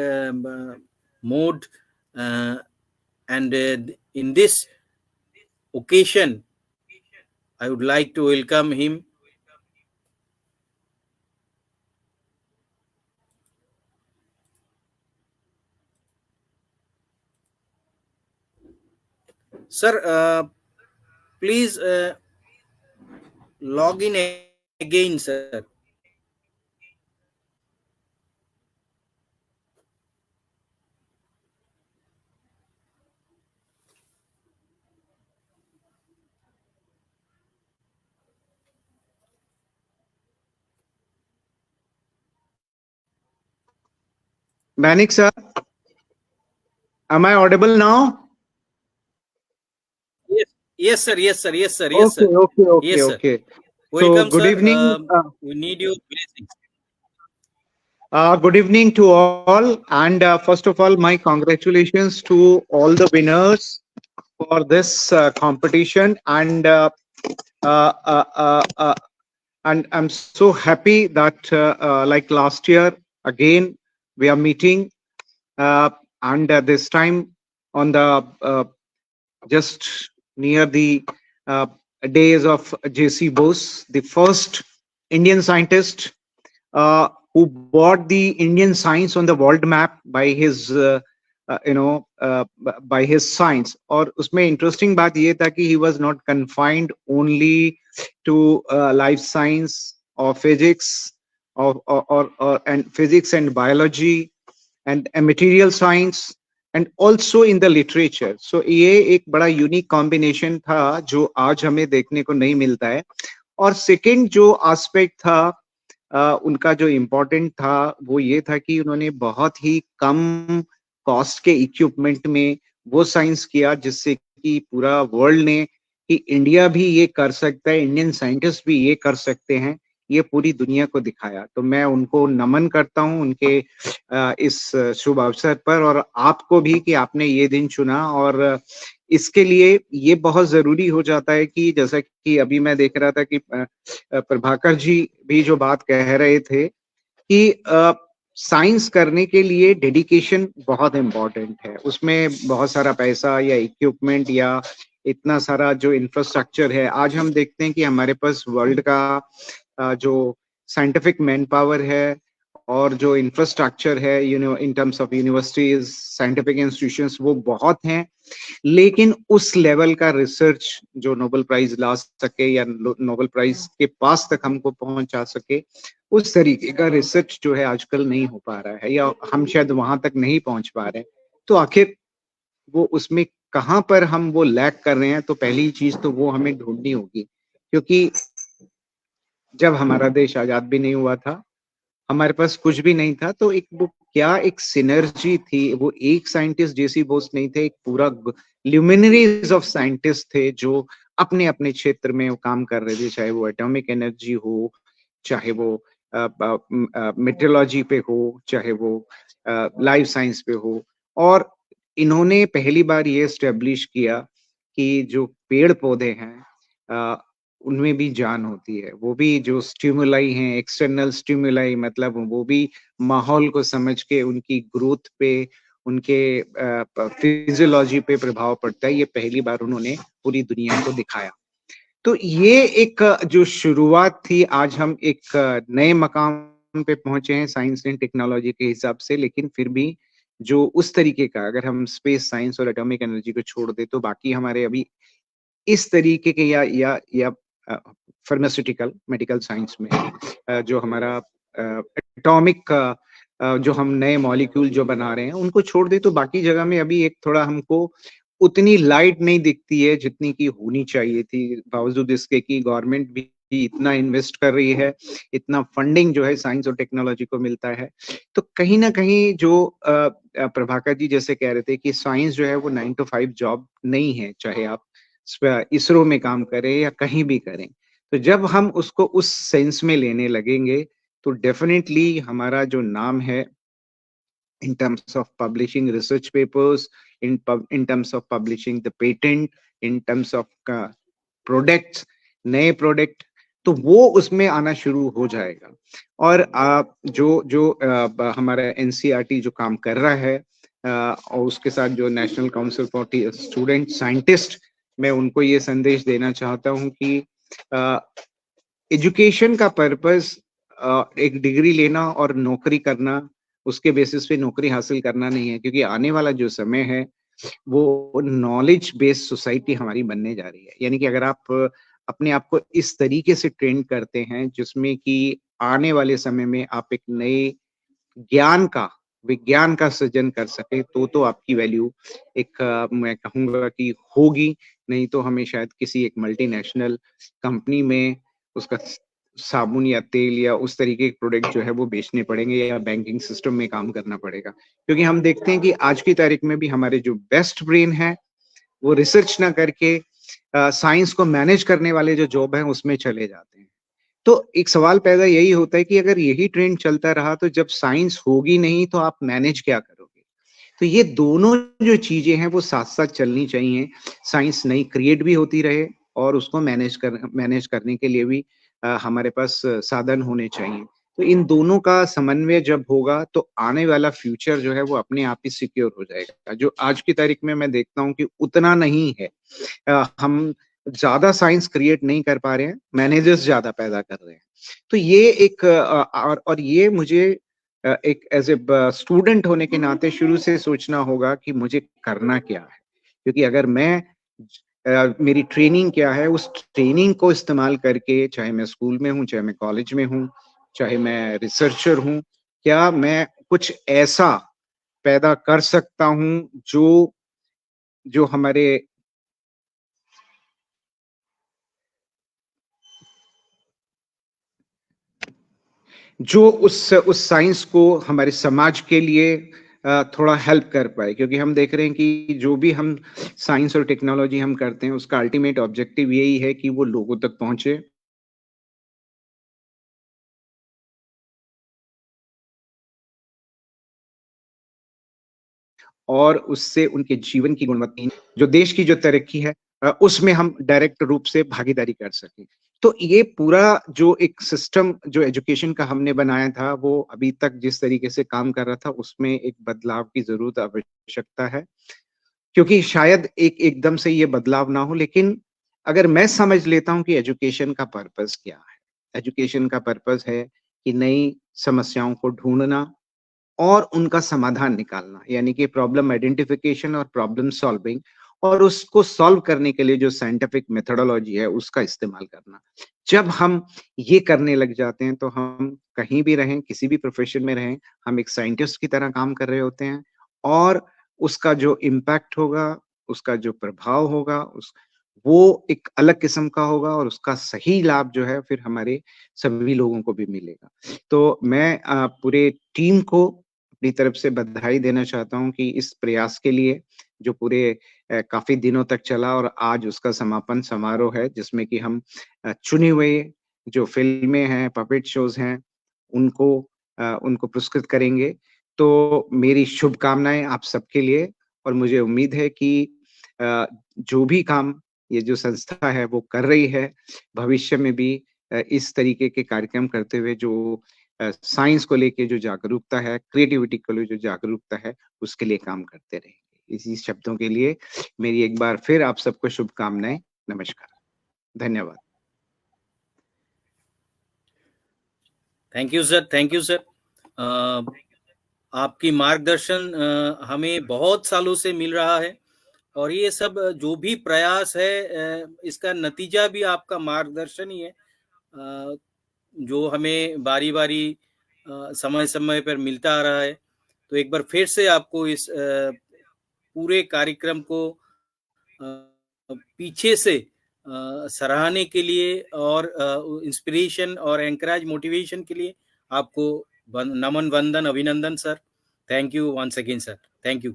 mode, uh, and in this occasion I would like to welcome him. Sir, please log in again, sir. Banik sir, am I audible now? Yes, yes, sir. Yes, sir. Yes, sir. Yes, Okay, sir. okay, okay, Yes, sir. okay. So Welcome, good sir. evening. We need your blessings. Good evening to all. And first of all, my congratulations to all the winners for this competition. Uh, uh, uh, uh, and I'm so happy that like last year again we are meeting, and this time on the just near the uh, days of J.C. Bose, the first Indian scientist who brought the Indian science on the world map by his by his science. और उसमें interesting बात ये था कि he was not confined only to life science or physics or and physics and biology and material science and also in the literature. So ये एक बड़ा unique combination था जो आज हमें देखने को नहीं मिलता है. और सेकंड जो एस्पेक्ट था उनका जो इम्पोर्टेंट था वो ये था कि उन्होंने बहुत ही कम कॉस्ट के इक्विपमेंट में वो साइंस किया जिससे कि पूरा वर्ल्ड ने कि इंडिया भी ये कर सकता है, इंडियन साइंटिस्ट भी ये कर सकते हैं, ये पूरी दुनिया को दिखाया. तो मैं उनको नमन करता हूं उनके इस शुभ अवसर पर, और आपको भी कि आपने ये दिन चुना. और इसके लिए ये बहुत जरूरी हो जाता है कि जैसा कि अभी मैं देख रहा था कि प्रभाकर जी भी जो बात कह रहे थे कि साइंस करने के लिए डेडिकेशन बहुत इम्पोर्टेंट है. उसमें बहुत सारा पैसा या इक्विपमेंट या इतना सारा जो इंफ्रास्ट्रक्चर है. आज हम देखते हैं कि हमारे पास वर्ल्ड का जो साइंटिफिक मैन पावर है और जो इंफ्रास्ट्रक्चर है in terms of universities, scientific institutions, वो बहुत हैं. लेकिन उस लेवल का रिसर्च जो नोबेल प्राइज ला सके या नोबेल प्राइज के पास तक हमको पहुंचा सके, उस तरीके का रिसर्च जो है आजकल नहीं हो पा रहा है, या हम शायद वहां तक नहीं पहुंच पा रहे हैं. तो आखिर वो उसमें कहाँ पर हम वो लैक कर रहे हैं, तो पहली चीज तो वो हमें ढूंढनी होगी. क्योंकि जब हमारा देश आजाद भी नहीं हुआ था, हमारे पास कुछ भी नहीं था, तो एक वो क्या एक सिनर्जी थी. वो एक साइंटिस्ट जेसी बोस नहीं थे, एक पूरा ल्यूमिनरीज ऑफ साइंटिस्ट थे जो अपने अपने क्षेत्र में वो काम कर रहे थे. चाहे वो एटॉमिक एनर्जी हो, चाहे वो मेट्रोलॉजी पे हो, चाहे वो लाइफ साइंस पे हो. और इन्होंने पहली बार ये एस्टेब्लिश किया कि जो पेड़ पौधे हैं उनमें भी जान होती है. वो भी जो स्टिमुलाई हैं, एक्सटर्नल स्टिमुलाई, मतलब वो भी माहौल को समझ के उनकी ग्रोथ पे, उनके फिजियोलॉजी पे प्रभाव पड़ता है. ये पहली बार उन्होंने पूरी दुनिया को दिखाया. तो ये एक जो शुरुआत थी, आज हम एक नए मकाम पे पहुंचे हैं साइंस एंड टेक्नोलॉजी के हिसाब से. लेकिन फिर भी जो उस तरीके का, अगर हम स्पेस साइंस और एटॉमिक एनर्जी को छोड़ दे, तो बाकी हमारे अभी इस तरीके के या फार्मास्यूटिकल मेडिकल साइंस में जो हमारा एटॉमिक जो हम नए मॉलिक्यूल जो बना रहे हैं उनको छोड़ दे, तो बाकी जगह में अभी एक थोड़ा हमको उतनी लाइट नहीं दिखती है जितनी की होनी चाहिए थी, बावजूद इसके कि गवर्नमेंट भी इतना इन्वेस्ट कर रही है, इतना फंडिंग जो है साइंस और टेक्नोलॉजी को मिलता है. तो कहीं ना कहीं जो प्रभाकर जी जैसे कह रहे थे कि साइंस जो है वो 9 to 5 जॉब नहीं है, चाहे आप इसरो में काम करें या कहीं भी करें. तो जब हम उसको उस सेंस में लेने लगेंगे, तो डेफिनेटली हमारा जो नाम है in terms of publishing research papers, in terms of publishing the patent, in terms of products, नए प्रोडक्ट, तो वो उसमें आना शुरू हो जाएगा। और जो हमारा एनसीईआरटी जो काम कर रहा है, और उसके साथ जो national council for student scientist, मैं उनको ये संदेश देना चाहता हूँ कि एजुकेशन का पर्पस एक डिग्री लेना और नौकरी करना, उसके बेसिस पे नौकरी हासिल करना नहीं है, क्योंकि आने वाला जो समय है वो नॉलेज बेस्ड सोसाइटी हमारी बनने जा रही है। यानी कि अगर आप अपने आप को इस तरीके से ट्रेन करते हैं जिसमें कि आने वाले समय में आप एक नए ज्ञान का, विज्ञान का सृजन कर सके, तो आपकी वैल्यू एक मैं कहूँगा कि होगी। नहीं तो हमें शायद किसी एक मल्टीनेशनल कंपनी में उसका साबुन या तेल या उस तरीके के प्रोडक्ट जो है वो बेचने पड़ेंगे, या बैंकिंग सिस्टम में काम करना पड़ेगा। क्योंकि हम देखते हैं कि आज की तारीख में भी हमारे जो बेस्ट ब्रेन है वो रिसर्च ना करके साइंस को मैनेज करने वाले जो जॉब है उसमें चले जाते हैं। तो एक सवाल पैदा यही होता है कि अगर यही ट्रेंड चलता रहा तो जब साइंस होगी नहीं तो आप मैनेज क्या करोगे? तो ये दोनों जो चीजें हैं वो साथ-साथ चलनी चाहिए। साइंस नई क्रिएट भी होती रहे और उसको मैनेज करने के लिए भी हमारे पास साधन होने चाहिए। तो इन दोनों का समन्वय जब होगा तो आने वाला फ्यूचर जो है वो अपने आप ही सिक्योर हो जाएगा। जो आज की तारीख में मैं देखता हूँ कि उतना नहीं है। हम ज़्यादा साइंस क्रिएट नहीं कर पा रहे हैं, मैनेजर्स ज़्यादा पैदा कर रहे हैं। तो ये एक और ये मुझे एक एज़ ए ब स्टूडेंट होने के नाते शुरू से सोचना होगा कि मुझे करना क्या है? क्योंकि अगर मैं मेरी ट्रेनिंग क्या है, उस ट्रेनिंग को इस्तेमाल करके, चाहे मैं स्कूल में हूँ, चाहे मैं कॉलेज में हूँ, चाहे मैं रिसर्चर हूँ, क्या मैं कुछ ऐसा पैदा कर सकता हूँ जो जो हमारे जो उस साइंस को हमारे समाज के लिए थोड़ा हेल्प कर पाए। क्योंकि हम देख रहे हैं कि जो भी हम साइंस और टेक्नोलॉजी हम करते हैं उसका अल्टीमेट ऑब्जेक्टिव यही है कि वो लोगों तक पहुंचे और उससे उनके जीवन की गुणवत्ता, जो देश की जो तरक्की है उसमें हम डायरेक्ट रूप से भागीदारी कर सकें। तो ये पूरा जो एक सिस्टम जो एजुकेशन का हमने बनाया था वो अभी तक जिस तरीके से काम कर रहा था उसमें एक बदलाव की जरूरत, आवश्यकता है। क्योंकि शायद एकदम से ये बदलाव ना हो, लेकिन अगर मैं समझ लेता हूँ कि एजुकेशन का पर्पस क्या है, एजुकेशन का पर्पस है कि नई समस्याओं को ढूंढना और उनका समाधान निकालना, यानी कि प्रॉब्लम आइडेंटिफिकेशन और प्रॉब्लम सॉल्विंग, और उसको सॉल्व करने के लिए जो साइंटिफिक मेथोडोलॉजी है उसका इस्तेमाल करना। जब हम ये करने लग जाते हैं तो हम कहीं भी रहें, किसी भी प्रोफेशन में रहें, हम एक साइंटिस्ट की तरह काम कर रहे होते हैं, और उसका जो इम्पैक्ट होगा, उसका जो प्रभाव होगा, उस वो एक अलग किस्म का होगा, और उसका सही लाभ जो है फिर हमारे सभी लोगों को भी मिलेगा। तो मैं पूरे टीम को अपनी तरफ से बधाई देना चाहता हूँ कि इस प्रयास के लिए जो पूरे काफ़ी दिनों तक चला, और आज उसका समापन समारोह है जिसमें कि हम चुने हुए जो फ़िल्में हैं, पपेट शोज़ हैं, उनको उनको पुरस्कृत करेंगे। तो मेरी शुभकामनाएँ आप सबके लिए, और मुझे उम्मीद है कि जो भी काम ये जो संस्था है वो कर रही है, भविष्य में भी इस तरीके के कार्यक्रम करते हुए जो साइंस को लेके जो जागरूकता है, क्रिएटिविटी को लेके जो जागरूकता है, उसके लिए काम करते रहेंगे। इसी शब्दों के लिए मेरी एक बार फिर आप सबको शुभकामनाएँ। नमस्कार। धन्यवाद। Thank you sir, thank you sir. आपकी मार्गदर्शन हमें बहुत सालों से मिल रहा है, और ये सब जो भी प्रयास है इसका नतीजा भी आपका मार्गदर्शन ही है, जो हमें बारी बारी समय समय पर मिलता आ रहा है। तो एक बार फिर से आपको इस पूरे कार्यक्रम को पीछे से सराहने के लिए और इंस्पिरेशन और एनकरेज मोटिवेशन के लिए आपको नमन, वंदन, अभिनंदन sir. Thank you once again sir, thank you.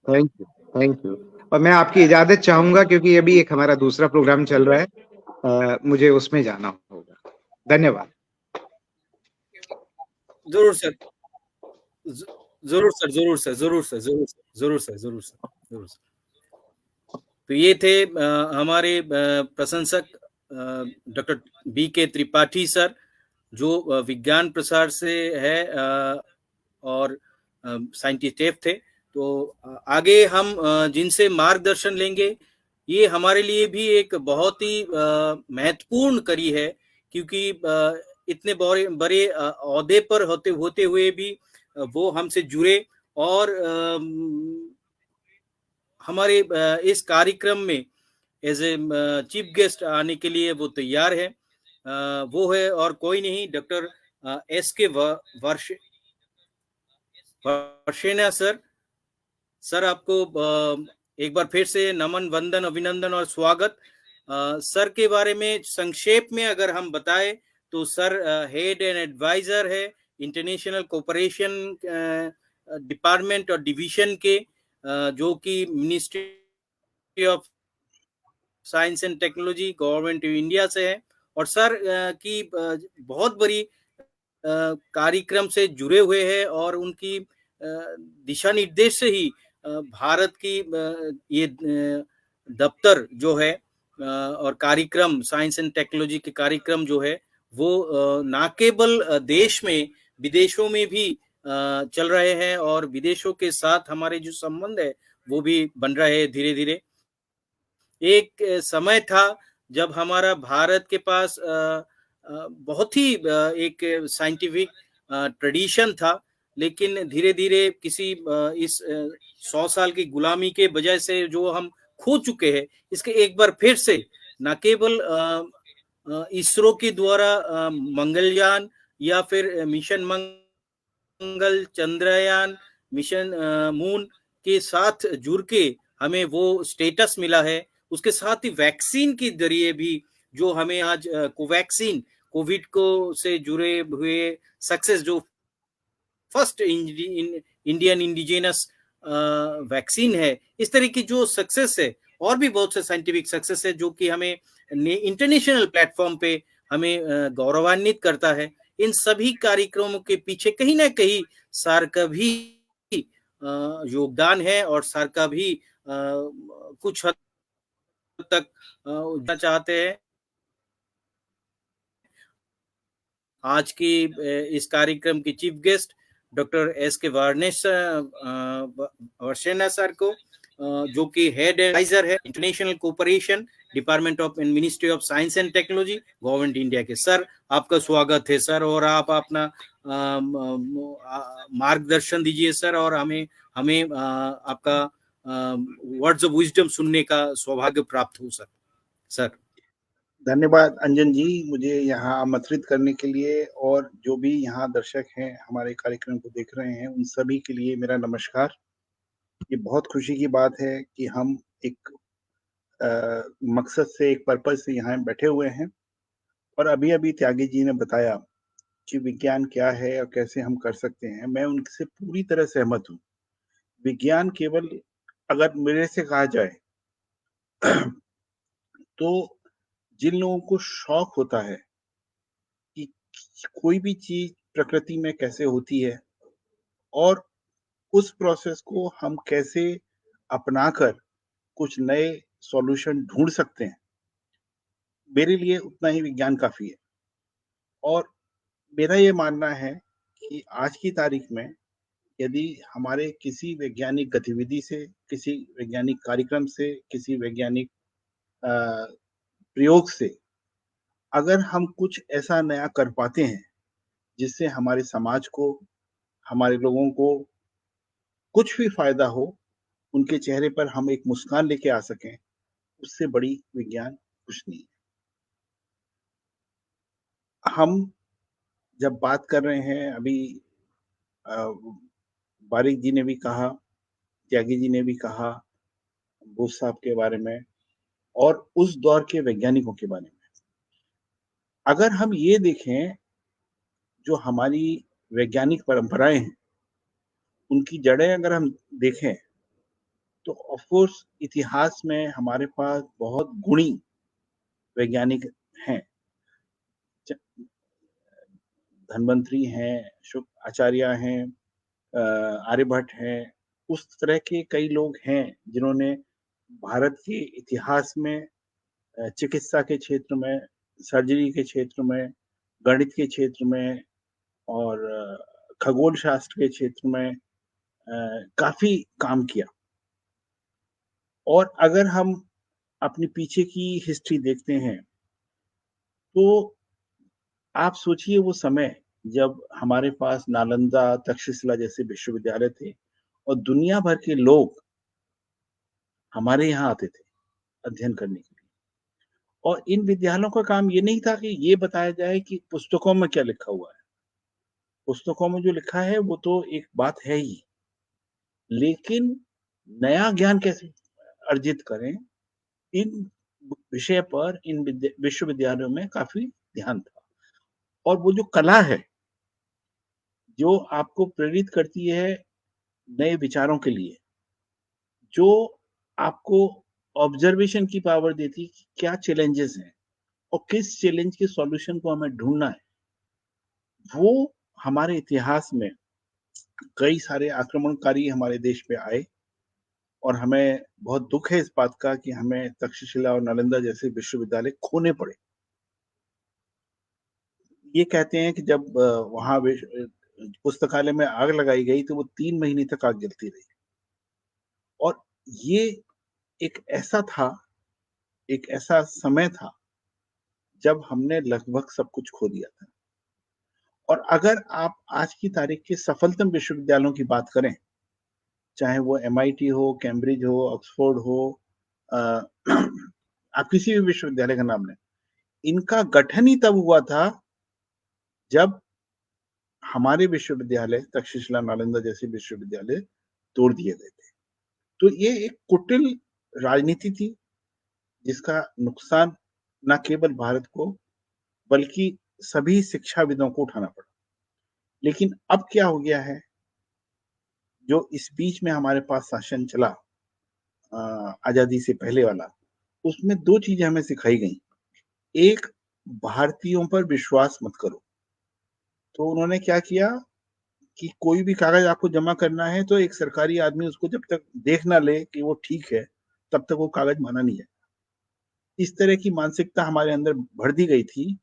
Thank you, thank you. और मैं आपकी इजाज़त चाहूँगा क्योंकि अभी एक हमारा दूसरा प्रोग्राम चल रहा है, मुझे उसमें जाना होगा। धन्यवाद। जरूर सर, जरूर सर, जरूर सर, जरूर सर, जरूर सर, जरूर सर, जरूर सर, जरूर सर। तो ये थे हमारे प्रशंसक डॉक्टर B.K. त्रिपाठी सर, जो विज्ञान प्रसार से है और साइंटिस्ट थे। तो आगे हम जिनसे मार्गदर्शन लेंगे, ये हमारे लिए भी एक बहुत ही महत्वपूर्ण कड़ी है, क्योंकि इतने बड़े बड़े ओहदे पर होते हुए भी वो हमसे जुड़े और हमारे इस कार्यक्रम में एज ए चीफ गेस्ट आने के लिए वो तैयार है। वो है और कोई नहीं, doctor S.K. Varshney sir. Sir, आपको एक बार फिर से नमन, वंदन, अभिनंदन और स्वागत। सर के बारे में संक्षेप में अगर हम बताएं तो सर हेड एंड एडवाइजर है इंटरनेशनल कोऑपरेशन डिपार्टमेंट और डिवीजन के, जो कि ministry of science and technology, government of India से है। और सर की बहुत बड़ी कार्यक्रम से जुड़े हुए हैं और उनकी दिशा निर्देश से ही भारत की ये दफ्तर जो है और कार्यक्रम, साइंस एंड टेक्नोलॉजी के कार्यक्रम जो है, वो ना केवल देश में, विदेशों में भी चल रहे हैं और विदेशों के साथ हमारे जो संबंध है वो भी बन रहे हैं धीरे धीरे। एक समय था जब हमारा भारत के पास बहुत ही एक साइंटिफिक ट्रेडिशन था, लेकिन धीरे धीरे किसी इस 100 साल की गुलामी के वजह से जो हम खो चुके हैं, इसके एक बार फिर से न केवल इसरो के द्वारा मंगलयान या फिर मिशन मंगल, चंद्रयान, मिशन मून के साथ जुड़ के हमें वो स्टेटस मिला है, उसके साथ ही वैक्सीन के जरिए भी जो हमें आज कोवैक्सीन, कोविड को से जुड़े हुए सक्सेस, जो फर्स्ट इंडियन इंडिजिनस वैक्सीन है, इस तरह की जो सक्सेस है, और भी बहुत से साइंटिफिक सक्सेस है जो कि हमें इंटरनेशनल प्लेटफॉर्म पे हमें गौरवान्वित करता है। इन सभी कार्यक्रमों के पीछे कहीं ना कहीं सार का भी योगदान है और सार का भी कुछ हद तक चाहते हैं। आज की इस कार्यक्रम की chief guest doctor S.K. Varshney sir को, जो कि हेड एडवाइजर है international cooperation department of ministry of science and technology, government India के। सर, आपका स्वागत है सर, और आप अपना मार्गदर्शन दीजिए सर, और हमें हमें आपका वर्ड्स ऑफ विजडम सुनने का सौभाग्य प्राप्त हो सर। सर, धन्यवाद अंजन जी, मुझे यहाँ आमंत्रित करने के लिए, और जो भी यहाँ दर्शक हैं हमारे कार्यक्रम को देख रहे हैं उन सभी के लिए मेरा नमस्कार। ये बहुत खुशी की बात है कि हम एक मकसद से, एक पर्पज से यहाँ बैठे हुए हैं। और अभी अभी त्यागी जी ने बताया कि विज्ञान क्या है और कैसे हम कर सकते हैं। मैं उनसे पूरी तरह सहमत हूँ। विज्ञान केवल, अगर मेरे से कहा जाए तो जिन लोगों को शौक होता है कि कोई भी चीज प्रकृति में कैसे होती है और उस प्रोसेस को हम कैसे अपनाकर कुछ नए सॉल्यूशन ढूंढ सकते हैं, मेरे लिए उतना ही विज्ञान काफी है। और मेरा ये मानना है कि आज की तारीख में यदि हमारे किसी वैज्ञानिक गतिविधि से, किसी वैज्ञानिक कार्यक्रम से, किसी वैज्ञानिक प्रयोग से अगर हम कुछ ऐसा नया कर पाते हैं जिससे हमारे समाज को, हमारे लोगों को कुछ भी फायदा हो, उनके चेहरे पर हम एक मुस्कान लेके आ सकें, उससे बड़ी विज्ञान कुछ नहीं है। हम जब बात कर रहे हैं, अभी बारिक जी ने भी कहा, त्यागी जी ने भी कहा बोस साहब के बारे में और उस दौर के वैज्ञानिकों के बारे में। अगर हम ये देखें, जो हमारी वैज्ञानिक परंपराएं हैं, उनकी जड़ें अगर हम देखें तो ऑफ कोर्स इतिहास में हमारे पास बहुत गुणी वैज्ञानिक हैं। धन्वंतरी हैं, शुक्र आचार्य हैं, आर्यभट्ट हैं, उस तरह के कई लोग हैं जिन्होंने भारत के इतिहास में चिकित्सा के क्षेत्र में, सर्जरी के क्षेत्र में, गणित के क्षेत्र में और खगोल शास्त्र के क्षेत्र में काफी काम किया। और अगर हम अपने पीछे की हिस्ट्री देखते हैं तो आप सोचिए वो समय जब हमारे पास नालंदा, तक्षशिला जैसे विश्वविद्यालय थे और दुनिया भर के लोग हमारे यहाँ आते थे अध्ययन करने के लिए। और इन विद्यालयों का काम ये नहीं था कि ये बताया जाए कि पुस्तकों में क्या लिखा हुआ है। पुस्तकों में जो लिखा है वो तो एक बात है ही, लेकिन नया ज्ञान कैसे अर्जित करें, इन विषय पर इन विश्वविद्यालयों में काफी ध्यान था। और वो जो कला है जो आपको प्रेरित करती है नए विचारों के लिए, जो आपको ऑब्जर्वेशन की पावर देती कि क्या चैलेंजेस हैं और किस चैलेंज के सॉल्यूशन को हमें ढूंढना है, वो हमारे इतिहास में कई सारे आक्रमणकारी हमारे देश पे आए और हमें बहुत दुख है इस बात का कि हमें तक्षशिला और नालंदा जैसे विश्वविद्यालय खोने पड़े। ये कहते हैं कि जब वहां पुस्तकालय में आग लगाई गई तो वो 3 महीने तक आग जलती रही। और ये एक ऐसा समय था जब हमने लगभग सब कुछ खो दिया था। और अगर आप आज की तारीख के सफलतम विश्वविद्यालयों की बात करें, चाहे वो MIT हो, कैम्ब्रिज हो, ऑक्सफोर्ड हो, आप किसी भी विश्वविद्यालय का नाम लें, इनका गठन ही तब हुआ था जब हमारे विश्वविद्यालय तक्षशिला, नालंदा जैसे विश्वविद्यालय तोड़ दिए गए थे। तो ये एक कुटिल राजनीति थी जिसका नुकसान न केवल भारत को बल्कि सभी शिक्षाविदों को उठाना पड़ा। लेकिन अब क्या हो गया है, जो इस बीच में हमारे पास शासन चला आजादी से पहले वाला, उसमें 2 चीजें हमें सिखाई गई। एक, भारतीयों पर विश्वास मत करो। तो उन्होंने क्या किया कि कोई भी कागज आपको जमा करना है तो एक सरकारी आदमी उसको जब तक देख ना ले कि वो ठीक है, तब तक वो कागज माना नहीं है। इस तरह की मानसिकता हमारे अंदर भर दी गई थी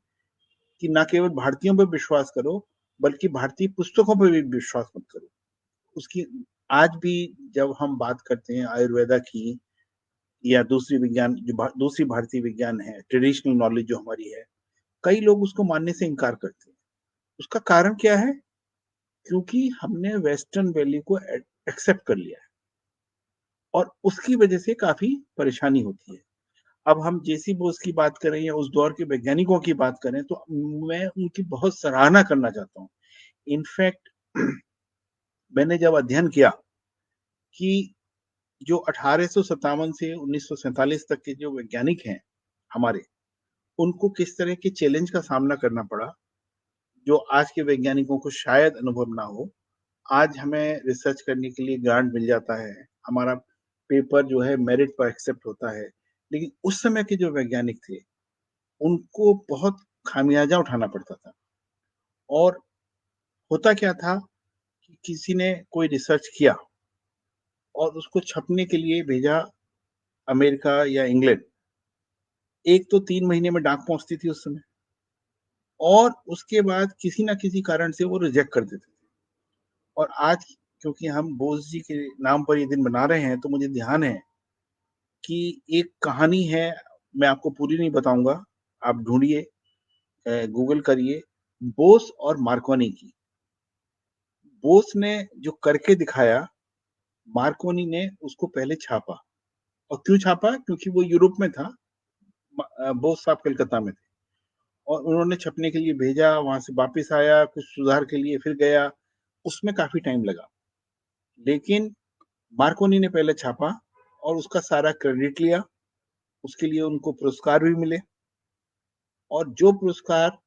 कि ना केवल भारतीयों पर विश्वास करो बल्कि भारतीय पुस्तकों पर भी विश्वास मत करो। उसकी आज भी जब हम बात करते हैं आयुर्वेदा की या दूसरी भारतीय विज्ञान है, ट्रेडिशनल नॉलेज जो हमारी है, कई लोग उसको मानने से इनकार करते हैं। उसका कारण क्या है? क्योंकि हमने वेस्टर्न वैल्यू को एक्सेप्ट कर लिया है और उसकी वजह से काफी परेशानी होती है। अब हम जेसी बोस की बात करें या उस दौर के वैज्ञानिकों की बात करें तो मैं उनकी बहुत सराहना करना चाहता हूँ। इनफैक्ट मैंने जब अध्ययन किया कि जो 1857 से 1947 तक के जो वैज्ञानिक हैं हमारे, उनको किस तरह के चैलेंज का सामना करना पड़ा जो आज के वैज्ञानिकों को शायद अनुभव ना हो। आज हमें रिसर्च करने के लिए ग्रांट मिल जाता है, हमारा पेपर जो है मेरिट पर एक्सेप्ट होता है, लेकिन उस समय के जो वैज्ञानिक थे उनको बहुत खामियाजा उठाना पड़ता था। और होता क्या था कि किसी ने कोई रिसर्च किया और उसको छपने के लिए भेजा अमेरिका या इंग्लैंड, एक तो 3 महीने में डाक पहुंचती थी उस समय, और उसके बाद किसी ना किसी कारण से वो रिजेक्ट कर देते थे। और आज क्योंकि हम बोस जी के नाम पर ये दिन मना रहे हैं तो मुझे ध्यान है कि एक कहानी है, मैं आपको पूरी नहीं बताऊंगा, आप ढूंढिए, गूगल करिए, बोस और मार्कोनी की। बोस ने जो करके दिखाया, मार्कोनी ने उसको पहले छापा। और क्यों छापा? क्योंकि वो यूरोप में था, बोस साहब कलकत्ता में थे और उन्होंने छपने के लिए भेजा, वहां से वापस आया, कुछ सुधार के लिए फिर गया, उसमें काफी टाइम लगा। लेकिन मार्कोनी ने पहले छापा और उसका सारा क्रेडिट लिया, उसके लिए उनको पुरस्कार भी मिले, और जो पुरस्कार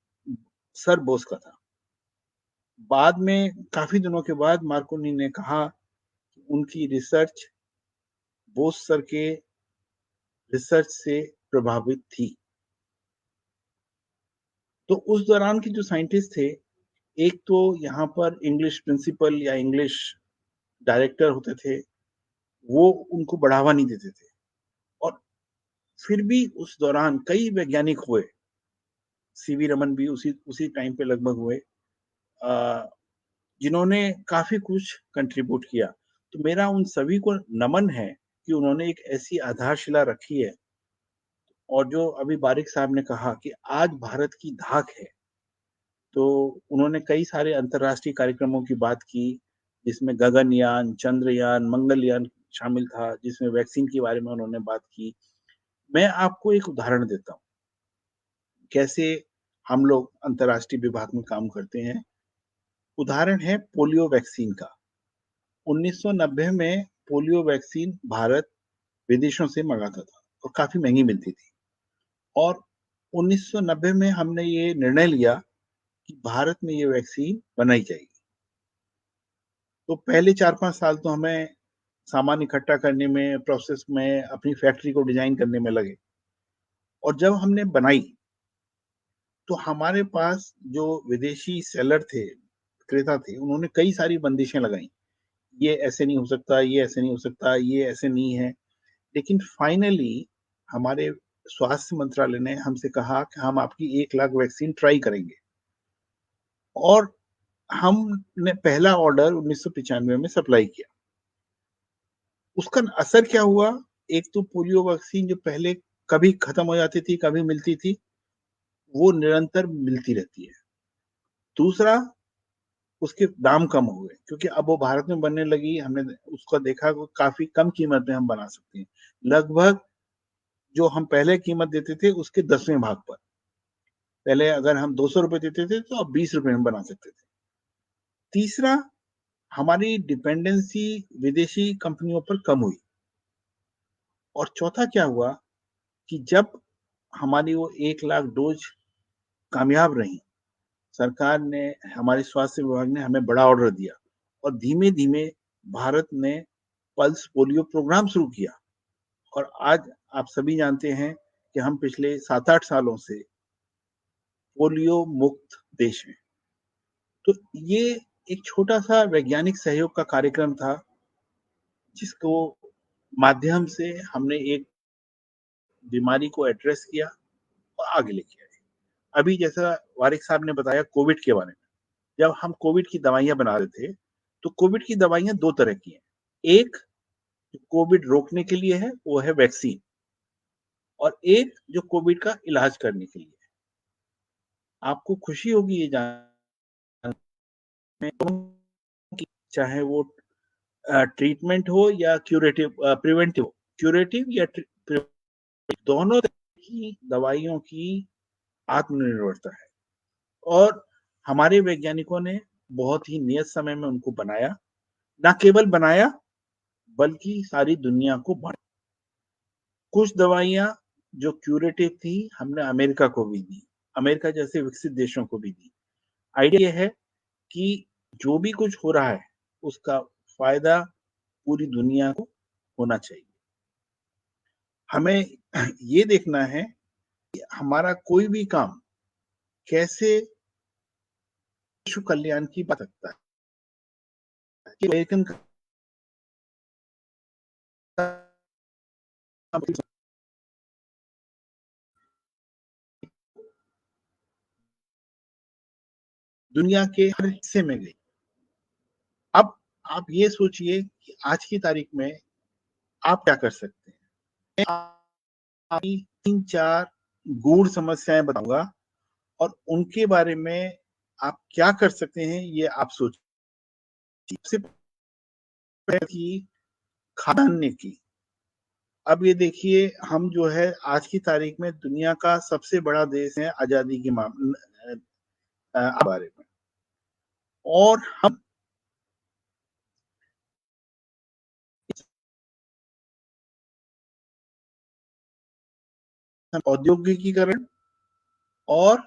सर बोस का था। बाद में काफी दिनों के बाद मार्कोनी ने कहा कि उनकी रिसर्च बोस सर के रिसर्च से प्रभावित थी। तो उस दौरान के जो साइंटिस्ट थे, एक तो यहाँ पर इंग्लिश प्रिंसिपल या इंग्लिश डायरेक्टर होते थे, वो उनको बढ़ावा नहीं देते थे। और फिर भी उस दौरान कई वैज्ञानिक हुए, सीवी रमन भी उसी टाइम पे लगभग हुए, जिन्होंने काफी कुछ कंट्रीब्यूट किया। तो मेरा उन सभी को नमन है कि उन्होंने एक ऐसी आधारशिला रखी है। और जो अभी बारिक साहब ने कहा कि आज भारत की धाक है, तो उन्होंने कई सारे अंतर्राष्ट्रीय कार्यक्रमों की बात की, जिसमें गगनयान, चंद्रयान, मंगलयान शामिल था, जिसमें वैक्सीन के बारे में उन्होंने बात की। मैं आपको एक उदाहरण देता हूँ, कैसे हम लोग अंतर्राष्ट्रीय विभाग में काम करते हैं। उदाहरण है पोलियो वैक्सीन का। 1990 में पोलियो वैक्सीन भारत विदेशों से मंगाता था और काफी महंगी मिलती थी। और 1990 में हमने ये निर्णय लिया कि भारत में ये वैक्सीन बनाई जाएगी। तो पहले 4-5 साल तो हमें सामान इकट्ठा करने में, प्रोसेस में, अपनी फैक्ट्री को डिजाइन करने में लगे। और जब हमने बनाई तो हमारे पास जो विदेशी सेलर थे, विक्रेता थे, उन्होंने कई सारी बंदिशें लगाई। ये ऐसे नहीं हो सकता, ये ऐसे नहीं हो सकता, ये ऐसे नहीं है। लेकिन फाइनली हमारे स्वास्थ्य मंत्रालय ने हमसे कहा कि हम आपकी 1 लाख वैक्सीन ट्राई करेंगे। और हमने पहला ऑर्डर 1995 में सप्लाई किया। उसका असर क्या हुआ? एक तो पोलियो वैक्सीन जो पहले कभी खत्म हो जाती थी, कभी मिलती थी, वो निरंतर मिलती रहती है। दूसरा, उसके दाम कम हो गए, क्योंकि अब वो भारत में बनने लगी। हमने उसका देखा, वो काफी कम कीमत में हम बना सकते हैं, लगभग जो हम पहले कीमत देते थे उसके 10वें भाग पर। पहले अगर हम 200 रुपए देते थे तो अब 20 रुपए में बना सकते थे। तीसरा, हमारी डिपेंडेंसी विदेशी कंपनियों पर कम हुई। और चौथा क्या हुआ कि जब हमारी वो 1 लाख डोज कामयाब रही, सरकार ने, हमारे स्वास्थ्य विभाग ने हमें बड़ा ऑर्डर दिया और धीमे धीमे भारत ने पल्स पोलियो प्रोग्राम शुरू किया। और आज आप सभी जानते हैं कि हम पिछले 7-8 सालों से पोलियो मुक्त देश हैं। तो ये एक छोटा सा वैज्ञानिक सहयोग का कार्यक्रम था, जिसको माध्यम से हमने एक बीमारी को एड्रेस किया और आगे लेके आए। अभी जैसा वारिक साहब ने बताया कोविड के बारे में, जब हम कोविड की दवाइयां बना रहे थे, तो कोविड की दवाइयां 2 तरह की हैं। एक जो कोविड रोकने के लिए है, वो है वैक्सीन, और एक जो कोविड का इलाज करने के लिए है। आपको खुशी होगी ये जान में, चाहे वो ट्रीटमेंट हो या क्यूरेटिव, प्रिवेंटिव, क्यूरेटिव या दोनों तरह की दवाइयों की आत्मनिर्भरता है। और हमारे वैज्ञानिकों ने बहुत ही नियत समय में उनको बनाया, ना केवल बनाया बल्कि सारी दुनिया को बांटा। कुछ दवाइयां जो क्यूरेटिव थी, हमने अमेरिका को भी दी, अमेरिका जैसे विकसित देशों को भी दी। आइडिया यह है कि जो भी कुछ हो रहा है उसका फायदा पूरी दुनिया को होना चाहिए। हमें ये देखना है कि हमारा कोई भी काम कैसे विश्व कल्याण की बात सकता है। कि अमेरिकन दुनिया के हर हिस्से में गई। अब आप ये सोचिए कि आज की तारीख में आप क्या कर सकते हैं। आपकी 3-4 गूढ़ समस्याएं बताऊंगा और उनके बारे में आप क्या कर सकते हैं, ये आप सोचिए। सबसे पहले की खाद्यान्न की। अब ये देखिए, हम जो है आज की तारीख में दुनिया का सबसे बड़ा देश है आजादी के मामले बारे में। और हम औद्योगिकीकरण और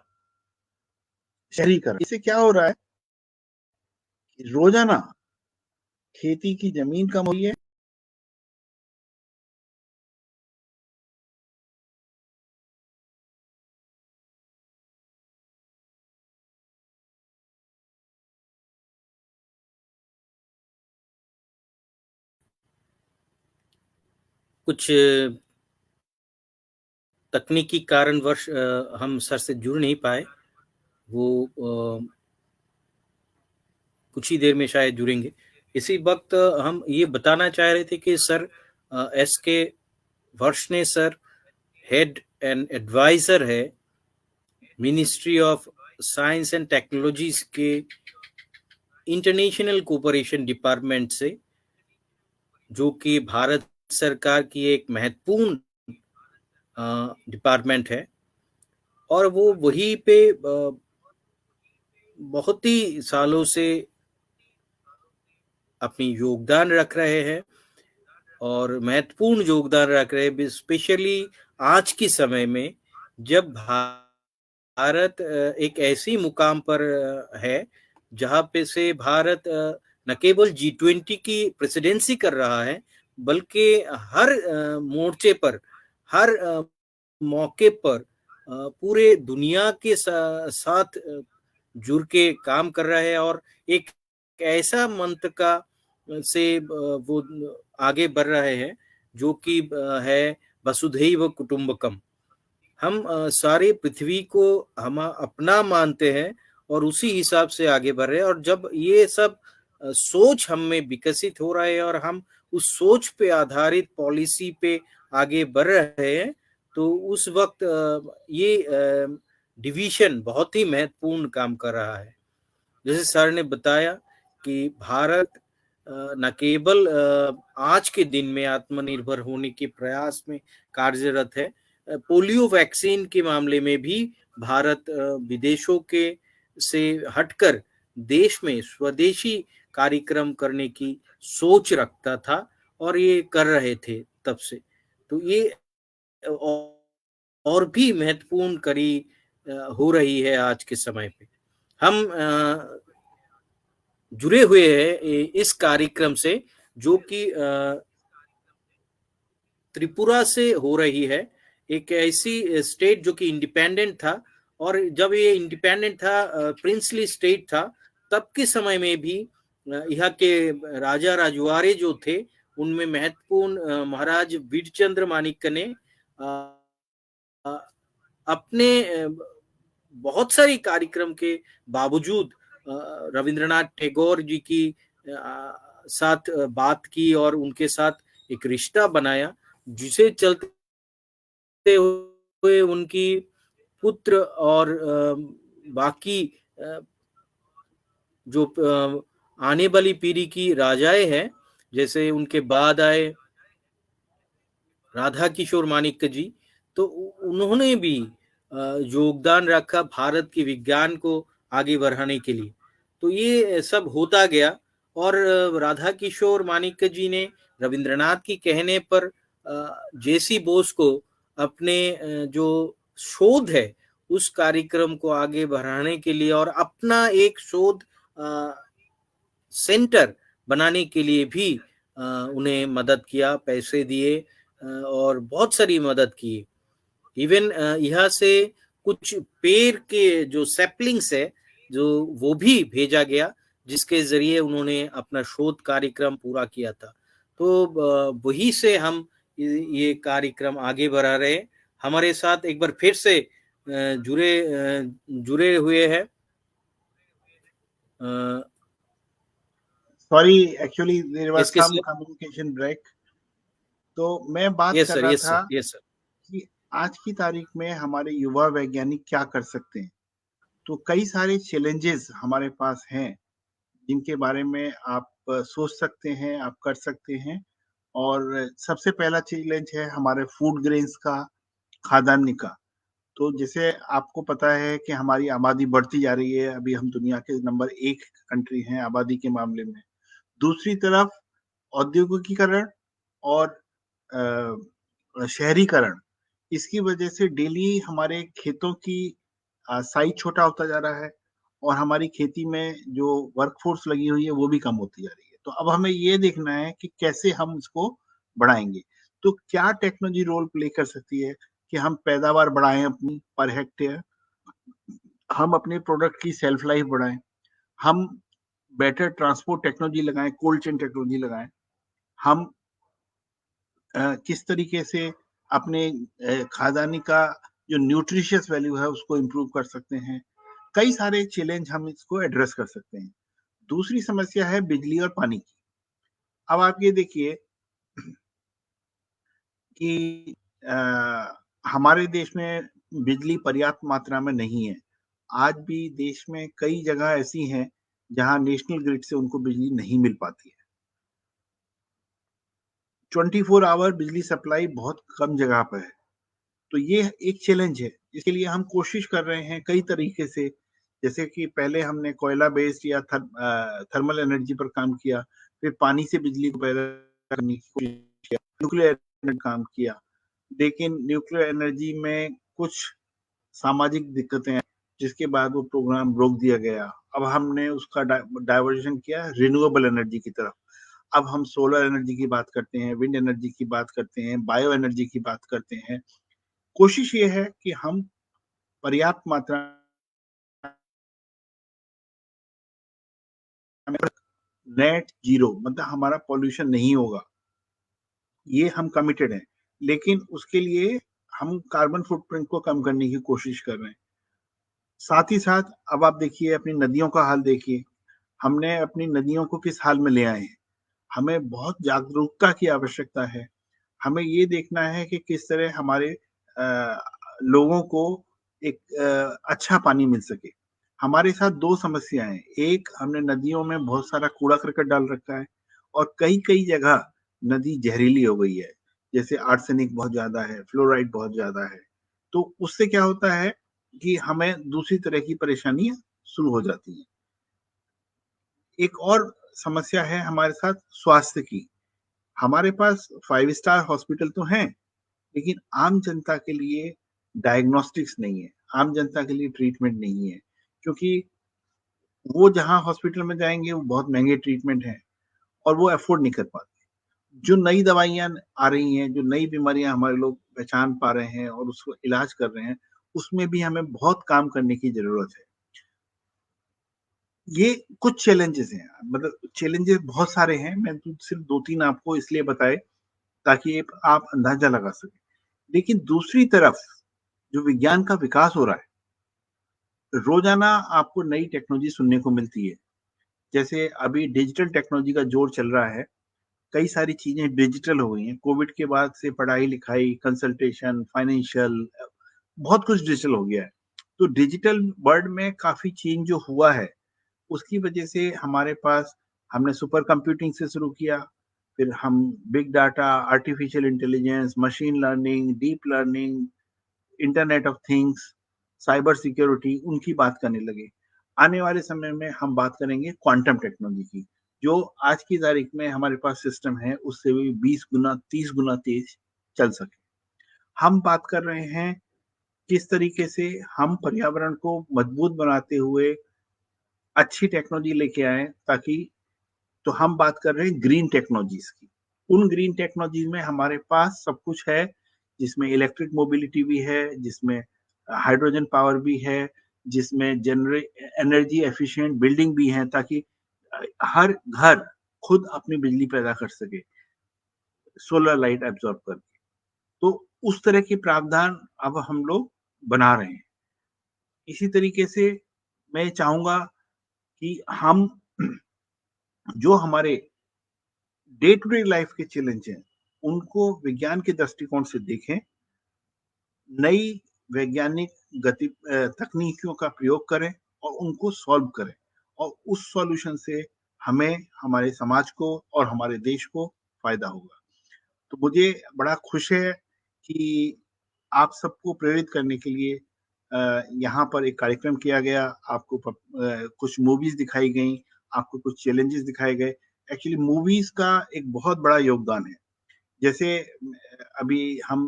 शहरीकरण, इससे क्या हो रहा है कि रोजाना खेती की जमीन कम हुई है, कुछ तकनीकी कारणवश हम सर से जुड़ नहीं पाए। वो कुछ ही देर में शायद जुड़ेंगे। इसी वक्त हम ये बताना चाह रहे थे कि सर एस के वर्ष ने सर हेड एंड एडवाइजर है ministry of science and technologies के इंटरनेशनल कोऑपरेशन डिपार्टमेंट से, जो कि भारत सरकार की एक महत्वपूर्ण डिपार्टमेंट है। और वो वहीं पे बहुत ही सालों से अपनी योगदान रख रहे हैं और महत्वपूर्ण योगदान रख रहे हैं, स्पेशली आज के समय में जब भारत एक ऐसी मुकाम पर है जहां पे से भारत न केवल G20 की प्रेसिडेंसी कर रहा है, बल्कि हर मोर्चे पर, हर मौके पर पूरे दुनिया के साथ जुड़ के काम कर रहा है और एक ऐसा मंत्र का से वो आगे बढ़ रहे हैं जो कि है वसुधैव कुटुंबकम। हम सारे पृथ्वी को हम अपना मानते हैं और उसी हिसाब से आगे बढ़ रहे हैं। और जब ये सब सोच हम में विकसित हो रहा है और हम उस सोच पे आधारित पॉलिसी पे आगे बढ़ रहे हैं, तो उस वक्त ये डिवीजन बहुत ही महत्वपूर्ण काम कर रहा है। जैसे सर ने बताया कि भारत न केवल आज के दिन में आत्मनिर्भर होने के प्रयास में कार्यरत है, पोलियो वैक्सीन के मामले में भी भारत विदेशों के से हटकर देश में स्वदेशी कार्यक्रम करने की सोच रखता था और ये कर रहे थे तब से। तो ये और भी महत्वपूर्ण कड़ी हो रही है आज के समय पे। हम जुड़े हुए हैं इस कार्यक्रम से, जो कि त्रिपुरा से हो रही है, एक ऐसी स्टेट जो कि इंडिपेंडेंट था। और जब ये इंडिपेंडेंट था, प्रिंसली स्टेट था, तब के समय में भी यहाँ के राजा रजवाड़े जो थे, उनमें महत्वपूर्ण महाराज वीरचंद्र मानिक ने अपने बहुत सारी कार्यक्रम के बावजूद रविंद्रनाथ टैगोर जी की साथ बात की और उनके साथ एक रिश्ता बनाया, जिसे चलते हुए उनकी पुत्र और बाकी जो आने वाली पीढ़ी की राजाएं हैं, जैसे उनके बाद आए राधा किशोर मानिक जी, तो उन्होंने भी योगदान रखा भारत के विज्ञान को आगे बढ़ाने के लिए। तो ये सब होता गया और राधा किशोर मानिक जी ने रविंद्रनाथ की कहने पर जेसी बोस को अपने जो शोध है उस कार्यक्रम को आगे बढ़ाने के लिए और अपना एक शोध सेंटर बनाने के लिए भी उन्हें मदद किया, पैसे दिए और बहुत सारी मदद की। इवन यहाँ से कुछ पेड़ के जो सैपलिंग्स है, जो वो भी भेजा गया, जिसके जरिए उन्होंने अपना शोध कार्यक्रम पूरा किया था। तो वही से हम ये कार्यक्रम आगे बढ़ा रहे। हमारे साथ एक बार फिर से जुड़े हुए हैं। सॉरी, एक्चुअली देयर वाज इसके सम कम्युनिकेशन ब्रेक। तो मैं बात कर रहा था कि आज की तारीख में हमारे युवा वैज्ञानिक क्या कर सकते हैं। तो कई सारे चैलेंजेस हमारे पास हैं जिनके बारे में आप सोच सकते हैं, आप कर सकते हैं। और सबसे पहला चैलेंज है हमारे फूड ग्रेन्स का, खाद्यान्न का। तो जैसे आपको पता है कि हमारी आबादी बढ़ती जा रही है, अभी हम दुनिया के नंबर 1 कंट्री हैं आबादी के मामले में। दूसरी तरफ औद्योगिकीकरण और शहरीकरण, इसकी वजह से डेली हमारे खेतों की साइज छोटा होता जा रहा है और हमारी खेती में जो वर्कफोर्स लगी हुई है वो भी कम होती जा रही है। तो अब हमें ये देखना है कि कैसे हम इसको बढ़ाएंगे। तो क्या टेक्नोलॉजी रोल प्ले कर सकती है कि हम पैदावार बढ़ाएं अपनी पर हेक्टेयर, हम अपने प्रोडक्ट की सेल्फ लाइफ बढ़ाएं, हम बेटर ट्रांसपोर्ट टेक्नोलॉजी लगाएं, कोल्ड चेन टेक्नोलॉजी लगाएं, हम किस तरीके से अपने खादानी का जो न्यूट्रिशियस वैल्यू है उसको इम्प्रूव कर सकते हैं। कई सारे चैलेंज हम इसको एड्रेस कर सकते हैं। दूसरी समस्या है बिजली और पानी की। अब आप ये देखिए कि हमारे देश में बिजली पर्याप्त मात्रा में नहीं है। आज भी देश में कई जगह ऐसी हैं जहां नेशनल ग्रिड से उनको बिजली नहीं मिल पाती है। 24 आवर बिजली सप्लाई बहुत कम जगह पर है। तो ये एक चैलेंज है। इसके लिए हम कोशिश कर रहे हैं कई तरीके से, जैसे कि पहले हमने कोयला बेस्ड या थर्मल एनर्जी पर काम किया, फिर पानी से बिजली को पैदा करने की कोशिश किया, न्यूक्लियर एनर्जी काम किया। लेकिन न्यूक्लियर एनर्जी में कुछ सामाजिक दिक्कतें हैं, जिसके बाद वो प्रोग्राम रोक दिया गया। अब हमने उसका डाइवर्जन किया रिन्यूएबल एनर्जी की तरफ। अब हम सोलर एनर्जी की बात करते हैं, विंड एनर्जी की बात करते हैं, बायो एनर्जी की बात करते हैं। कोशिश ये है कि हम पर्याप्त मात्रा में नेट जीरो, मतलब हमारा पॉल्यूशन नहीं होगा, ये हम कमिटेड हैं। लेकिन उसके लिए हम कार्बन फुटप्रिंट को कम करने की कोशिश कर रहे हैं। साथ ही साथ अब आप देखिए अपनी नदियों का हाल देखिए। हमने अपनी नदियों को किस हाल में ले आए हैं। हमें बहुत जागरूकता की आवश्यकता है। हमें ये देखना है कि किस तरह हमारे लोगों को एक अच्छा पानी मिल सके। हमारे साथ दो समस्याएं हैं। एक, हमने नदियों में बहुत सारा कूड़ा करकट डाल रखा है और कई कई जगह नदी जहरीली हो गई है, जैसे आर्सेनिक बहुत ज्यादा है, फ्लोराइड बहुत ज्यादा है। तो उससे क्या होता है कि हमें दूसरी तरह की परेशानियां शुरू हो जाती हैं। एक और समस्या है हमारे साथ स्वास्थ्य की। हमारे पास 5 स्टार हॉस्पिटल तो हैं, लेकिन आम जनता के लिए डायग्नोस्टिक्स नहीं है, आम जनता के लिए ट्रीटमेंट नहीं है, क्योंकि वो जहाँ हॉस्पिटल में जाएंगे वो बहुत महंगे ट्रीटमेंट है और वो अफोर्ड नहीं कर पाते। जो नई दवाइयां आ रही हैं, जो नई बीमारियां हमारे लोग पहचान पा रहे हैं और उसको इलाज कर रहे हैं, उसमें भी हमें बहुत काम करने की जरूरत है। ये कुछ चैलेंजेस हैं, मतलब चैलेंजेस बहुत सारे हैं, मैं तो सिर्फ 2-3 आपको इसलिए बताए ताकि आप अंदाजा लगा सकें। लेकिन दूसरी तरफ जो विज्ञान का विकास हो रहा है, रोजाना आपको नई टेक्नोलॉजी सुनने को मिलती है। जैसे अभी डिजिटल टेक्नोलॉजी का जोर चल रहा है, कई सारी चीजें डिजिटल हो गई हैं। कोविड के बाद से पढ़ाई लिखाई, कंसल्टेशन, फाइनेंशियल, बहुत कुछ डिजिटल हो गया है। तो डिजिटल वर्ल्ड में काफी चेंज जो हुआ है, उसकी वजह से हमारे पास, हमने सुपर कंप्यूटिंग से शुरू किया, फिर हम big data, artificial intelligence, machine learning, deep learning, internet of things, cyber security, उनकी बात करने लगे। आने वाले समय में हम बात करेंगे क्वांटम टेक्नोलॉजी की, जो आज की तारीख में हमारे पास सिस्टम है उससे भी 20 गुना 30 गुना तेज चल सके। हम बात कर रहे हैं किस तरीके से हम पर्यावरण को मजबूत बनाते हुए अच्छी टेक्नोलॉजी लेके आए, ताकि, तो हम बात कर रहे हैं ग्रीन टेक्नोलॉजीज की। उन ग्रीन टेक्नोलॉजीज में हमारे पास सब कुछ है, जिसमें इलेक्ट्रिक मोबिलिटी भी है, जिसमें हाइड्रोजन पावर भी है, जिसमें जनरेट एनर्जी एफिशिएंट बिल्डिंग भी है, ताकि हर घर खुद अपनी बिजली पैदा कर सके सोलर लाइट एब्जॉर्ब करके। तो उस तरह के प्रावधान अब हम लोग बना रहे हैं। इसी तरीके से मैं चाहूंगा कि हम जो हमारे डे टू डे लाइफ के चैलेंज हैं, उनको विज्ञान के दृष्टिकोण से देखें, नई वैज्ञानिक तकनीकियों का प्रयोग करें और उनको सॉल्व करें, और उस सॉल्यूशन से हमें, हमारे समाज को और हमारे देश को फायदा होगा। तो मुझे बड़ा खुश है कि आप सबको प्रेरित करने के लिए यहाँ पर एक कार्यक्रम किया गया। आपको कुछ मूवीज दिखाई गई, आपको कुछ चैलेंजेस दिखाए गए। एक्चुअली मूवीज का एक बहुत बड़ा योगदान है। जैसे अभी हम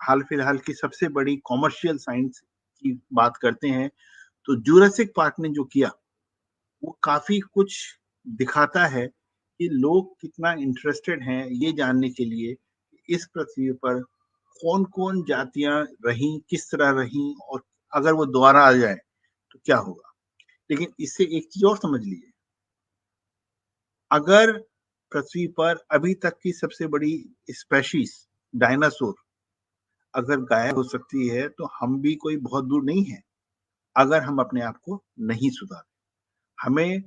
हाल फिलहाल की सबसे बड़ी कॉमर्शियल साइंस की बात करते हैं, तो जुरासिक पार्क ने जो किया वो काफी कुछ दिखाता है कि लोग कितना इंटरेस्टेड हैं ये जानने के लिए इस पृथ्वी पर कौन कौन जातियां रहीं, किस तरह रहीं, और अगर वो दोबारा आ जाए तो क्या होगा। लेकिन इससे एक चीज और समझ लीजिए, अगर पृथ्वी पर अभी तक की सबसे बड़ी स्पेशीज डायनासोर अगर गायब हो सकती है तो हम भी कोई बहुत दूर नहीं है, अगर हम अपने आप को नहीं सुधारे। हमें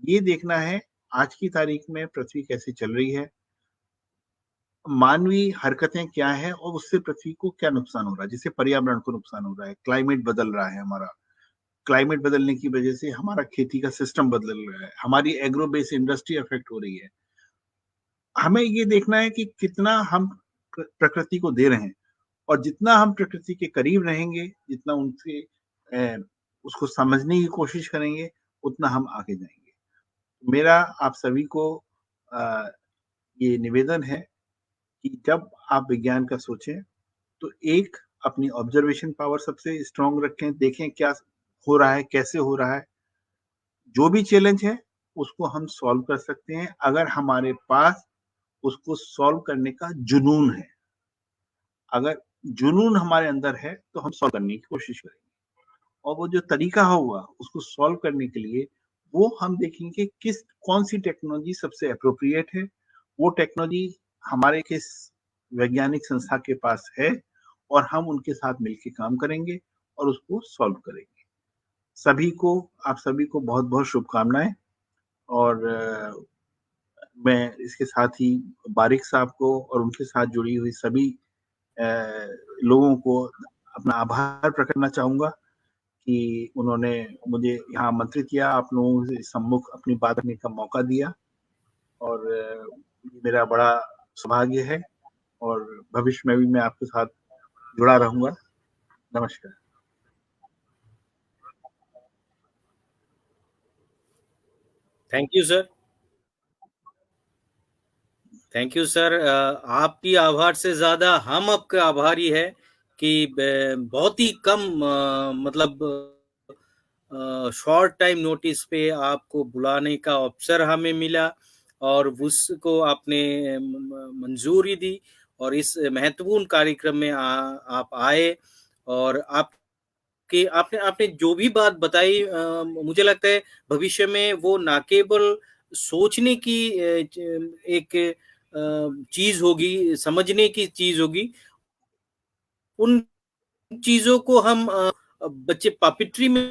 ये देखना है आज की तारीख में पृथ्वी कैसे चल रही है, मानवीय हरकतें क्या है और उससे पृथ्वी को क्या नुकसान हो रहा है। जैसे पर्यावरण को नुकसान हो रहा है, क्लाइमेट बदल रहा है हमारा, क्लाइमेट बदलने की वजह से हमारा खेती का सिस्टम बदल रहा है, हमारी एग्रो बेस इंडस्ट्री अफेक्ट हो रही है। हमें ये देखना है कि कितना हम प्रकृति को दे रहे हैं, और जितना हम प्रकृति के करीब रहेंगे, जितना उनसे उसको समझने की कोशिश करेंगे, उतना हम आगे जाएंगे। मेरा आप सभी को ये निवेदन है कि जब आप विज्ञान का सोचें तो एक अपनी ऑब्जर्वेशन पावर सबसे स्ट्रांग रखें, देखें क्या हो रहा है, कैसे हो रहा है। जो भी चैलेंज है उसको हम सॉल्व कर सकते हैं अगर हमारे पास उसको सॉल्व करने का जुनून है। अगर जुनून हमारे अंदर है तो हम सॉल्व करने की कोशिश करेंगे, और वो जो तरीका होगा उसको सॉल्व करने के लिए वो हम देखेंगे किस कौन सी टेक्नोलॉजी सबसे अप्रोप्रिएट है। वो टेक्नोलॉजी हमारे किस वैज्ञानिक संस्था के पास है, और हम उनके साथ मिलकर काम करेंगे और उसको सॉल्व करेंगे। सभी को, आप सभी को बहुत बहुत शुभकामनाएं। और मैं इसके साथ ही बारिक साहब को और उनके साथ जुड़ी हुई सभी लोगों को अपना आभार प्रकट करना चाहूंगा कि उन्होंने मुझे यहाँ आमंत्रित किया, आप लोगों से सम्मुख अपनी बात रखने का मौका दिया, और मेरा बड़ा सौभाग्य है, और भविष्य में भी मैं आपके साथ जुड़ा रहूंगा। नमस्कार। Thank you sir. Thank you sir. आपकी आभार से ज्यादा हम आपके आभारी है कि बहुत ही कम मतलब शॉर्ट टाइम नोटिस पे आपको बुलाने का अवसर हमें मिला, और उसको आपने मंजूरी दी, और इस महत्वपूर्ण कार्यक्रम में आप आए। और आपके आपने आपने जो भी बात बताई, मुझे लगता है भविष्य में वो ना केवल सोचने की एक चीज होगी, समझने की चीज होगी। उन चीजों को हम बच्चे पपेट्री में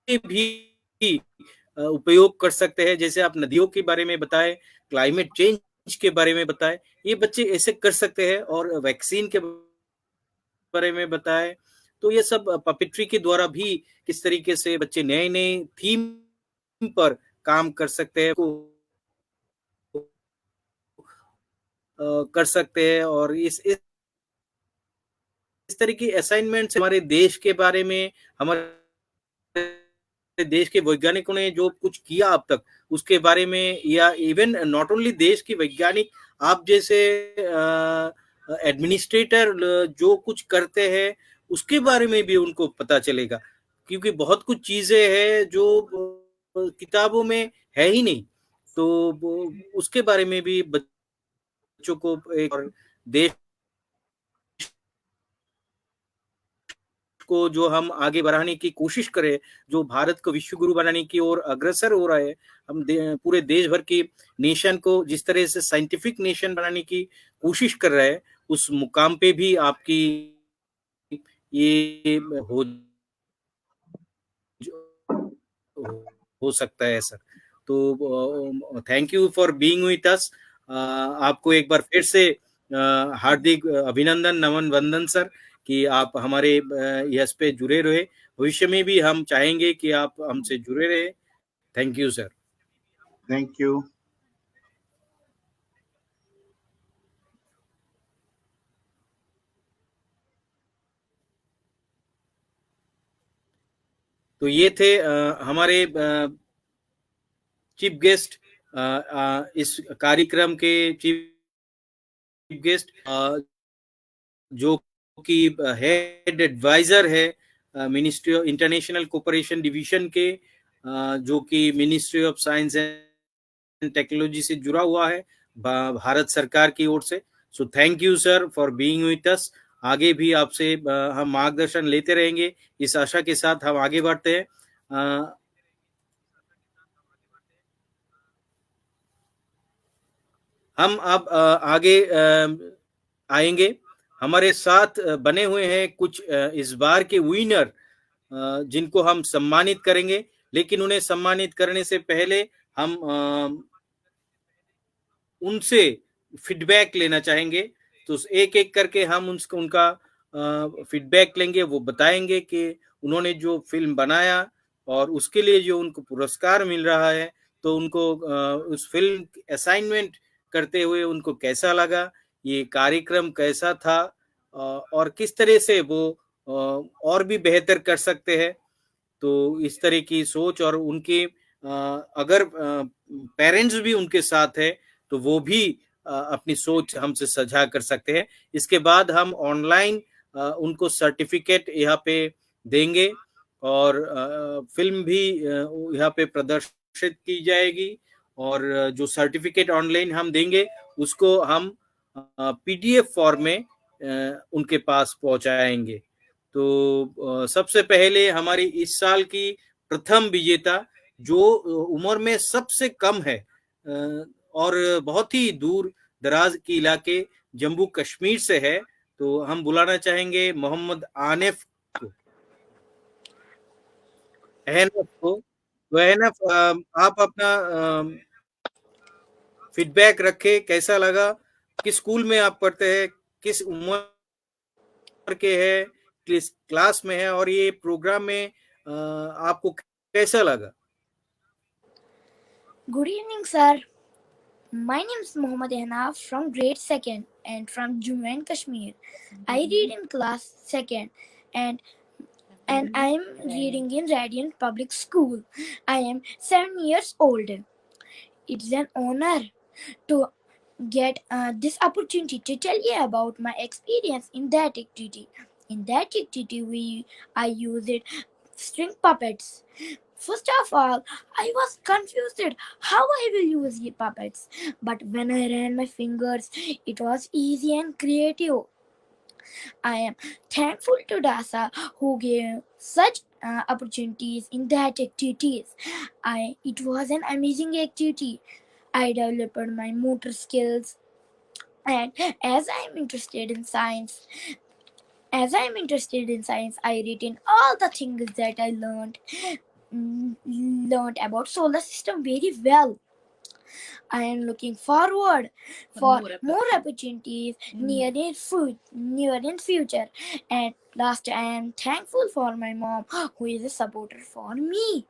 भी उपयोग कर सकते हैं। जैसे आप नदियों के बारे में बताए, क्लाइमेट चेंज के बारे में बताए, ये बच्चे ऐसे कर सकते हैं। और वैक्सीन के बारे में बताए, तो ये सब पपेट्री के द्वारा भी किस तरीके से बच्चे नए नए थीम पर काम कर सकते हैं, कर सकते हैं। और इस तरह की असाइनमेंट हमारे देश के बारे में, हमारे देश के वैज्ञानिकों ने जो कुछ किया अब तक उसके बारे में, या इवन नॉट ओनली देश के वैज्ञानिक, आप जैसे एडमिनिस्ट्रेटर जो कुछ करते हैं उसके बारे में भी उनको पता चलेगा। क्योंकि बहुत कुछ चीजें हैं जो किताबों में है ही नहीं, तो उसके बारे में भी बच्चों को एक, और देश को जो हम आगे बढ़ाने की कोशिश करें, जो भारत को विश्व गुरु बनाने की ओर अग्रसर हो रहा है, हम पूरे देश भर की नेशन को जिस तरह से साइंटिफिक नेशन बनाने की कोशिश कर रहे हैं, उस मुकाम पे भी आपकी ये हो सकता है सर। तो thank you for being with us. आपको एक बार फिर से हार्दिक अभिनंदन, नमन, वंदन सर, कि आप हमारे यस पे जुड़े रहे। भविष्य में भी हम चाहेंगे कि आप हमसे जुड़े रहे। Thank you sir. Thank you. तो ये थे हमारे चीफ गेस्ट, इस कार्यक्रम के चीफ गेस्ट, जो कि हेड एडवाइजर है ministry of international cooperation division के, जो कि ministry of science and technology से जुड़ा हुआ है भारत सरकार की ओर से। So thank you sir for being with us. आगे भी आपसे हम मार्गदर्शन लेते रहेंगे, इस आशा के साथ हम आगे बढ़ते हैं। हम अब आगे आएंगे। हमारे साथ बने हुए हैं कुछ इस बार के विनर, जिनको हम सम्मानित करेंगे, लेकिन उन्हें सम्मानित करने से पहले हम उनसे फीडबैक लेना चाहेंगे। तो एक एक करके हम उनका फीडबैक लेंगे। वो बताएंगे कि उन्होंने जो फिल्म बनाया और उसके लिए जो उनको पुरस्कार मिल रहा है, तो उनको उस फिल्म असाइनमेंट करते हुए उनको कैसा लगा, ये कार्यक्रम कैसा था, और किस तरह से वो और भी बेहतर कर सकते हैं। तो इस तरह की सोच, और उनके अगर पेरेंट्स भी उनके साथ है तो वो भी अपनी सोच हमसे साझा कर सकते हैं। इसके बाद हम ऑनलाइन उनको सर्टिफिकेट यहाँ पे देंगे, और फिल्म भी यहाँ पे प्रदर्शित की जाएगी, और जो सर्टिफिकेट ऑनलाइन हम देंगे उसको हम पीडीएफ फॉर्म में उनके पास पहुंचाएंगे। तो सबसे पहले हमारी इस साल की प्रथम विजेता, जो उम्र में सबसे कम है और बहुत ही दूर दराज के इलाके जम्मू कश्मीर से है, तो हम बुलाना चाहेंगे मोहम्मद आनिफ को, अहनफ को। तो अहनफ, आप अपना फीडबैक रखे, कैसा लगा, किस स्कूल में आप पढ़ते हैं, किस उम्र के है, किस क्लास में है, और ये प्रोग्राम में आपको कैसा लगा? Good evening, sir. My name is Mohammad Ehnaf from grade 2nd and from Jammu and Kashmir. I read in class 2nd and I am reading in Radiant Public School. I am 7 years old. It is an honor to get this opportunity to tell you about my experience in that activity. In that activity, I used string puppets. First of all, I was confused how I will use the puppets, but when I ran my fingers, it was easy and creative. I am thankful to DASA who gave such opportunities in that activities. It was an amazing activity. I developed my motor skills, and as I am interested in science, I read in all the things that I learned about solar system very well. I am looking forward for more opportunities near in future. And last, I am thankful for my mom, who is a supporter for me.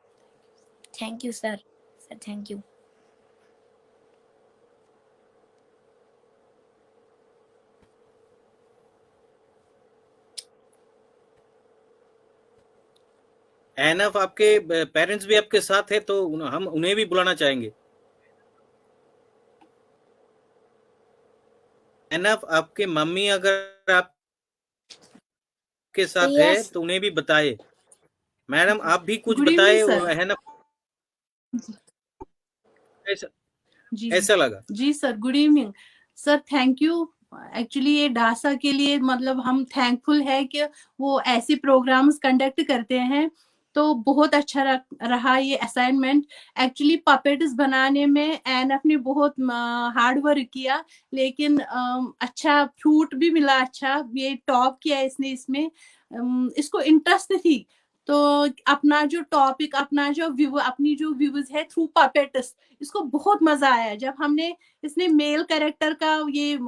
Thank you, sir. Sir, thank you. Enough, आपके parents भी आपके साथ है, तो हम उन्हें भी बुलाना चाहेंगे। एनफ, आपके मम्मी अगर आपके साथ है Yes. तो उन्हें भी बताए। मैडम, आप भी कुछ गुड बताए। Evening sir. एनफ, जी कैसा लगा? जी sir, good evening sir. Thank you. Actually ये डासा के लिए मतलब हम थैंकफुल है कि वो ऐसे प्रोग्राम्स कंडक्ट करते हैं, तो बहुत अच्छा रहा ये असाइनमेंट। एक्चुअली पपेट्स बनाने में एनफ ने बहुत हार्ड वर्क किया, लेकिन अच्छा फ्रूट भी मिला। अच्छा ये टॉप किया इसने, इसमें इसको इंटरेस्ट थी। तो अपना जो टॉपिक, अपना जो व्यू, अपनी जो व्यूज है थ्रू पपेट्स, इसको बहुत मजा आया जब हमने इसने मेल कैरेक्टर का ये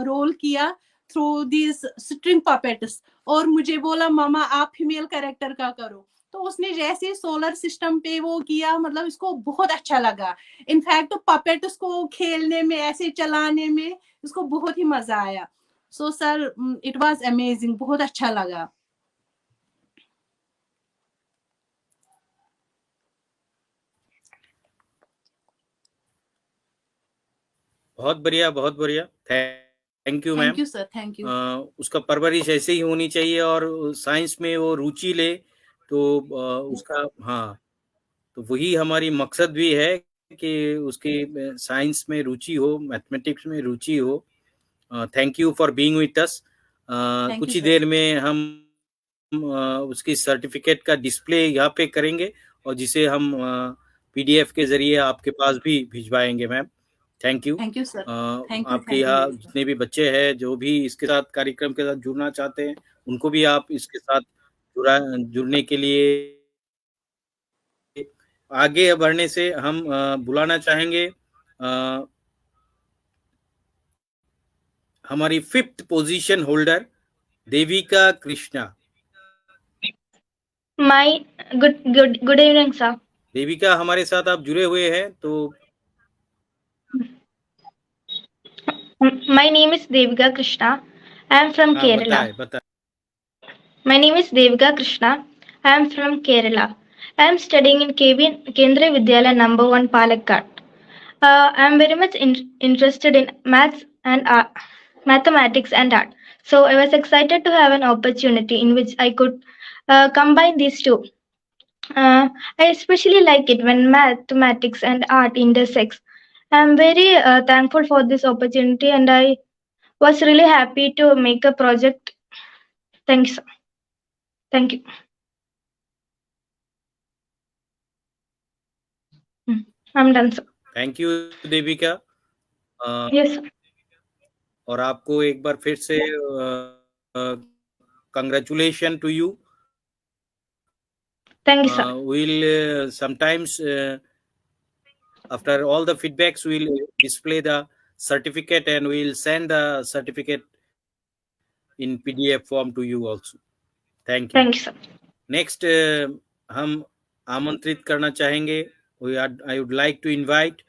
रोल किया थ्रू दिस स्ट्रिंग पपेट्स, और मुझे बोला मामा आप फीमेल कैरेक्टर का करो। तो उसने जैसे सोलर सिस्टम पे वो किया, मतलब इसको बहुत अच्छा लगा। इनफैक्ट पपेट्स को खेलने में, ऐसे चलाने में इसको बहुत ही मजा आया। So sir, it was amazing, बहुत अच्छा लगा। बहुत बढ़िया, बहुत बढ़िया। Thank you ma'am. Thank you sir, thank you. उसका परवरिश ऐसे ही होनी चाहिए, और साइंस में वो रुचि ले, तो उसका, हाँ, तो वही हमारी मकसद भी है कि उसकी साइंस में रुचि हो, मैथमेटिक्स में रुचि हो। Thank you for being with us. कुछ ही देर में हम उसकी सर्टिफिकेट का डिस्प्ले यहाँ पे करेंगे, और जिसे हम पीडीएफ के जरिए आपके पास भी भिजवाएंगे ma'am. Thank you. Thank you sir. Thank you आपके थैंक यहाँ यू जितने भी बच्चे हैं जो भी इसके साथ कार्यक्रम के साथ जुड़ना चाहते हैं, उनको भी आप इसके साथ जुड़ने के लिए आगे बढ़ने से हम बुलाना चाहेंगे हमारी 5th position holder Devika Krishna. My good evening, sir. Devika, हमारे साथ आप जुड़े हुए हैं, तो My name is Devika Krishna. I am from हाँ Kerala. बताए। My name is Devika Krishna. I am from Kerala. I am studying in Kendriya Vidyalaya number 1 Palakkad. I am very much interested in maths and mathematics and art. So I was excited to have an opportunity in which I could combine these two. I especially like it when mathematics and art intersects. I'm very thankful for this opportunity and I was really happy to make a project. Thanks. Thank you. I'm done, sir. Thank you Devika. Yes, sir. और आपको एक बार फिर से congratulation to you. Thank you, sir. We'll sometimes after all the feedbacks we'll display the certificate and we'll send the certificate in PDF form to you also. Thank you. Thank you, sir. Next हम आमंत्रित करना चाहेंगे, I would like to invite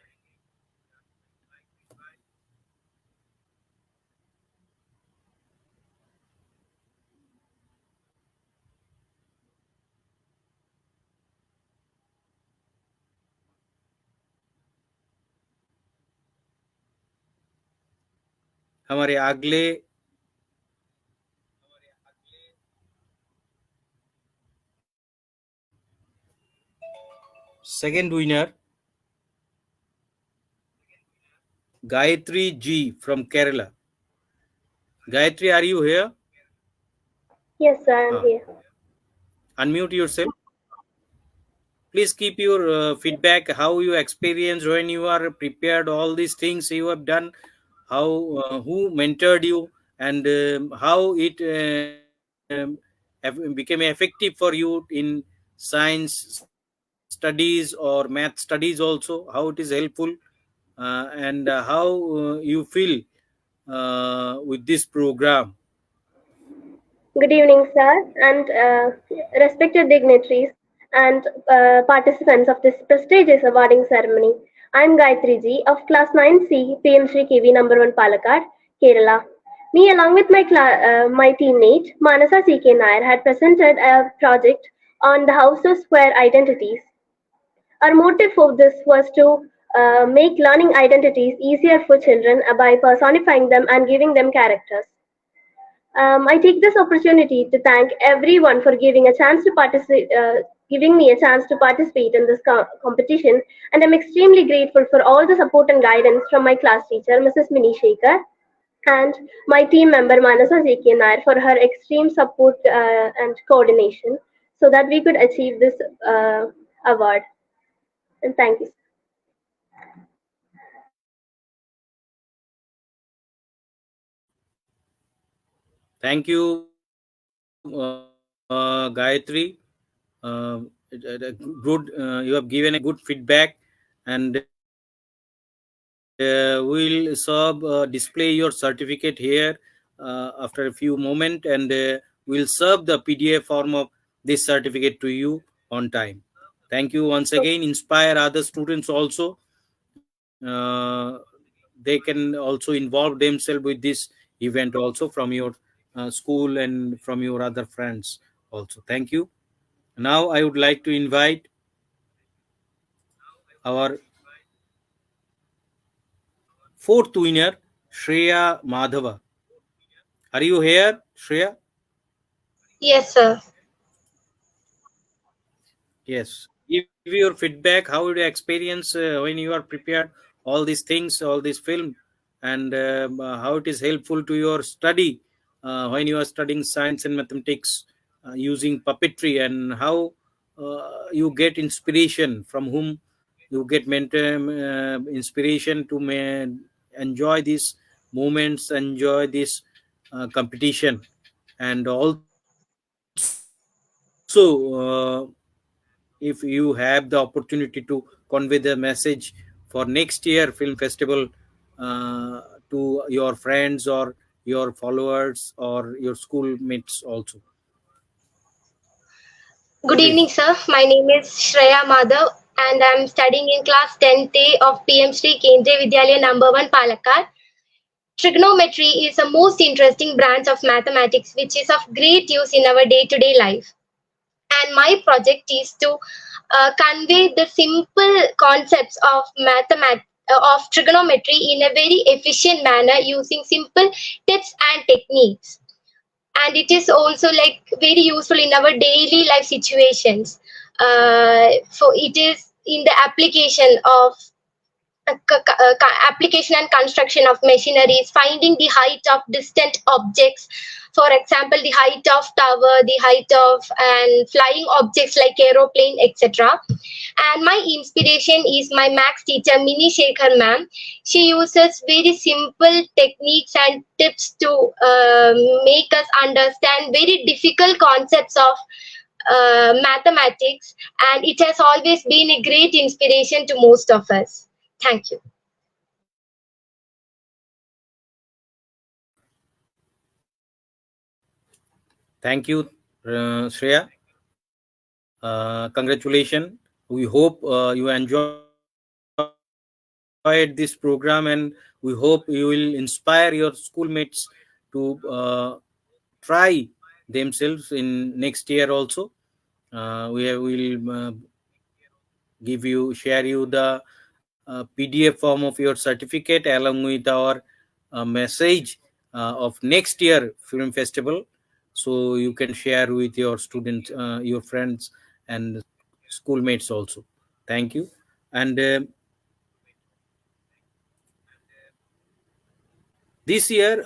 हमारे अगले second winner, Gayatri G from Kerala. Gayatri, are you here? Yes, sir, I am here. Unmute yourself. Please keep your feedback, how you experienced when you are prepared, all these things you have done, how who mentored you, and how it became effective for you in science studies or math studies also, how it is helpful, and how you feel with this program. Good evening, sir, and respected dignitaries and participants of this prestigious awarding ceremony. I am Gayatri Ji of Class 9C, PM Sri KV number 1 Palakkad, Kerala. Me, along with my teammate Manasa C.K. Nair, had presented a project on the house of square identities. Our motive for this was to make learning identities easier for children by personifying them and giving them characters. I take this opportunity to thank everyone for giving a chance to participate, giving me a chance to participate in this competition, and I'm extremely grateful for all the support and guidance from my class teacher, Mrs. Mini Shekhar, and my team member Manasa Zeki Nair for her extreme support and coordination, so that we could achieve this award. And thank you. Thank you, Gayatri. Good, you have given a good feedback, and we'll display your certificate here after a few moments, and we'll serve the PDF form of this certificate to you on time. Thank you once again. Inspire other students also. They can also involve themselves with this event also from your school and from your other friends also. Thank you. Now I would like to invite our 4th winner, Shreya Madhava. Are you here, Shreya? Yes, sir. Yes. Give your feedback. How did you experience when you are prepared all these things, all this film, and how it is helpful to your study when you are studying science and mathematics using puppetry, and how you get inspiration from whom you get inspiration to enjoy these moments, enjoy this competition. And also, if you have the opportunity to convey the message for next year film festival to your friends or your followers or your schoolmates also. Good evening, Please. sir. My name is Shreya Madhav, and I'm studying in class 10th A of PM Sri Kendriya Vidyalaya number 1 Palakkad. Trigonometry is the most interesting branch of mathematics which is of great use in our day-to-day life. And my project is to convey the simple concepts of of trigonometry in a very efficient manner using simple tips and techniques. And it is also like very useful in our daily life situations. So it is in the application of application and construction of machineries, finding the height of distant objects, for example the height of tower, the height of and flying objects like aeroplane, etc. And my inspiration is my max teacher Mini Shekhar ma'am. She uses very simple techniques and tips to make us understand very difficult concepts of mathematics, and it has always been a great inspiration to most of us. Thank you. Thank you, Shreya. Congratulations. We hope you enjoyed this program, and we hope you will inspire your schoolmates to try themselves in next year also. We will share you the PDF form of your certificate along with our message of next year film festival, so you can share with your students, your friends, and schoolmates also. Thank you. And this year,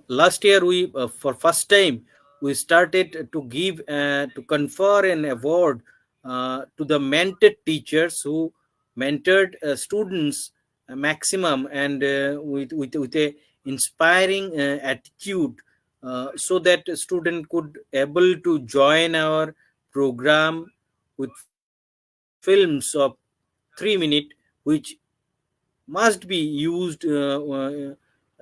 last year, we for first time we started to give to confer an award to the mentored teachers who mentored students maximum, and with a inspiring attitude, so that a student could able to join our program with films of 3 minutes, which must be used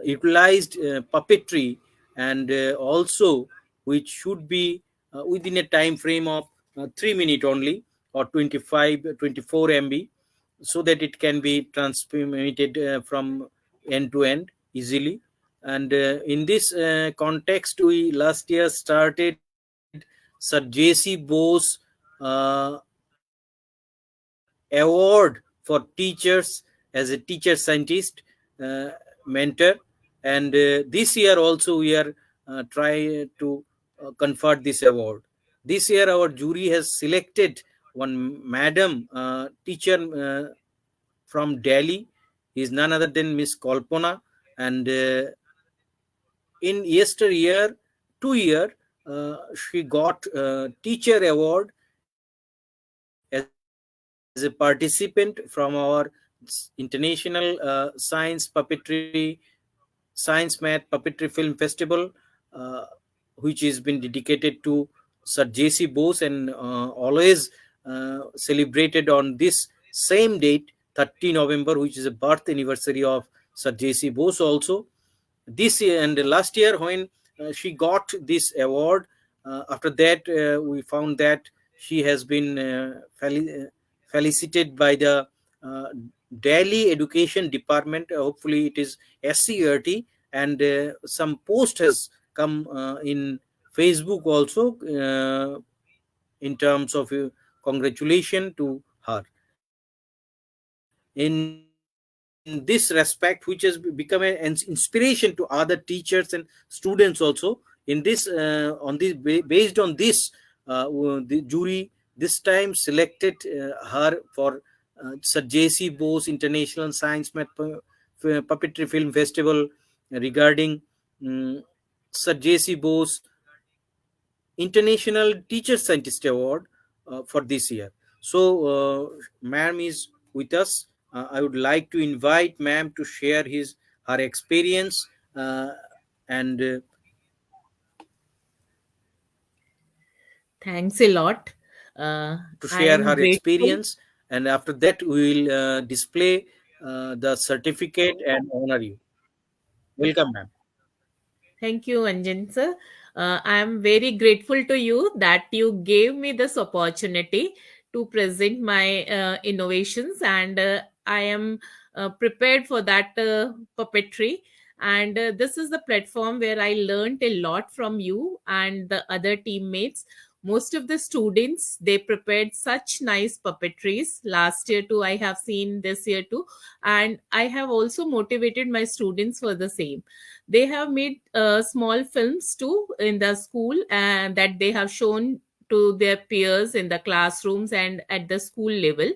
utilized puppetry, and also which should be within a time frame of 3 minutes only, or 24 MB, so that it can be transmitted from end to end easily. And in this context, we last year started Sir JC Bose award for teachers as a teacher scientist uh, mentor. And this year also we are trying to confer this award. This year our jury has selected one madam teacher from Delhi. Is none other than Miss Kalpana. And in yesteryear 2 year, she got teacher award as a participant from our international science math puppetry film festival, uh, which has been dedicated to Sir JC Bose, and always celebrated on this same date, 30 November, which is a birth anniversary of Sir JC Bose also. This year and last year, when she got this award, after that we found that she has been felicitated by the uh, Delhi Education Department. Hopefully it is SCRT, and some post has come in Facebook also, in terms of congratulation to her. In this respect, which has become an inspiration to other teachers and students also. In this based on this, the jury this time selected her for Sir JC Bose International Science Math Puppetry Film Festival, regarding um, Sir JC Bose International Teacher Scientist Award for this year. So, ma'am is with us. I would like to invite ma'am to share her experience and Thanks a lot. Uh, to I share am her grateful. experience, and after that we will display the certificate and honor you. Welcome, ma'am. Thank you, Anjan sir. I am very grateful to you that you gave me this opportunity to present my innovations, and I am prepared for that puppetry. And this is the platform where I learned a lot from you and the other teammates. Most of the students they prepared such nice puppetries last year too. I have seen this year too, and I have also motivated my students for the same. They have made small films too in the school, and that they have shown to their peers in the classrooms and at the school level.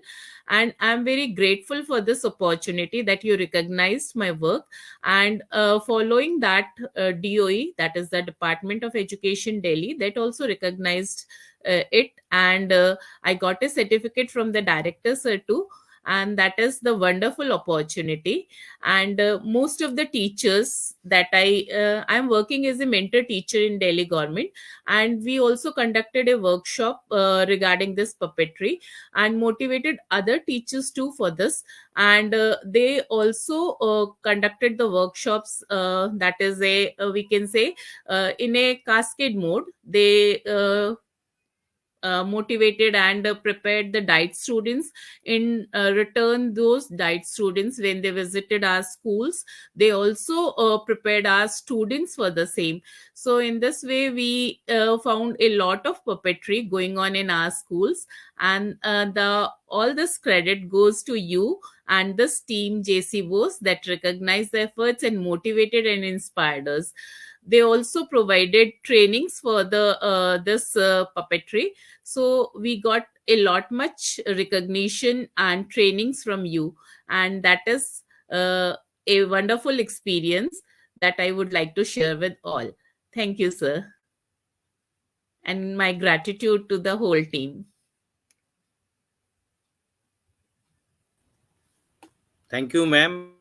And I'm very grateful for this opportunity that you recognized my work. And following that, DOE, that is the Department of Education Delhi, that also recognized it. And I got a certificate from the director sir too, and that is the wonderful opportunity. And most of the teachers that I'm working as a mentor teacher in Delhi government, and we also conducted a workshop regarding this puppetry and motivated other teachers too for this. And they also conducted the workshops, that is a we can say, in a cascade mode. They motivated and prepared the diet students. In return, those diet students, when they visited our schools, they also prepared our students for the same. So in this way we found a lot of puppetry going on in our schools. And the all this credit goes to you and this team JC Bose that recognized the efforts and motivated and inspired us. They also provided trainings for the this puppetry, so we got a lot much recognition and trainings from you. And that is a wonderful experience that I would like to share with all. Thank you, sir, and my gratitude to the whole team. Thank you, ma'am.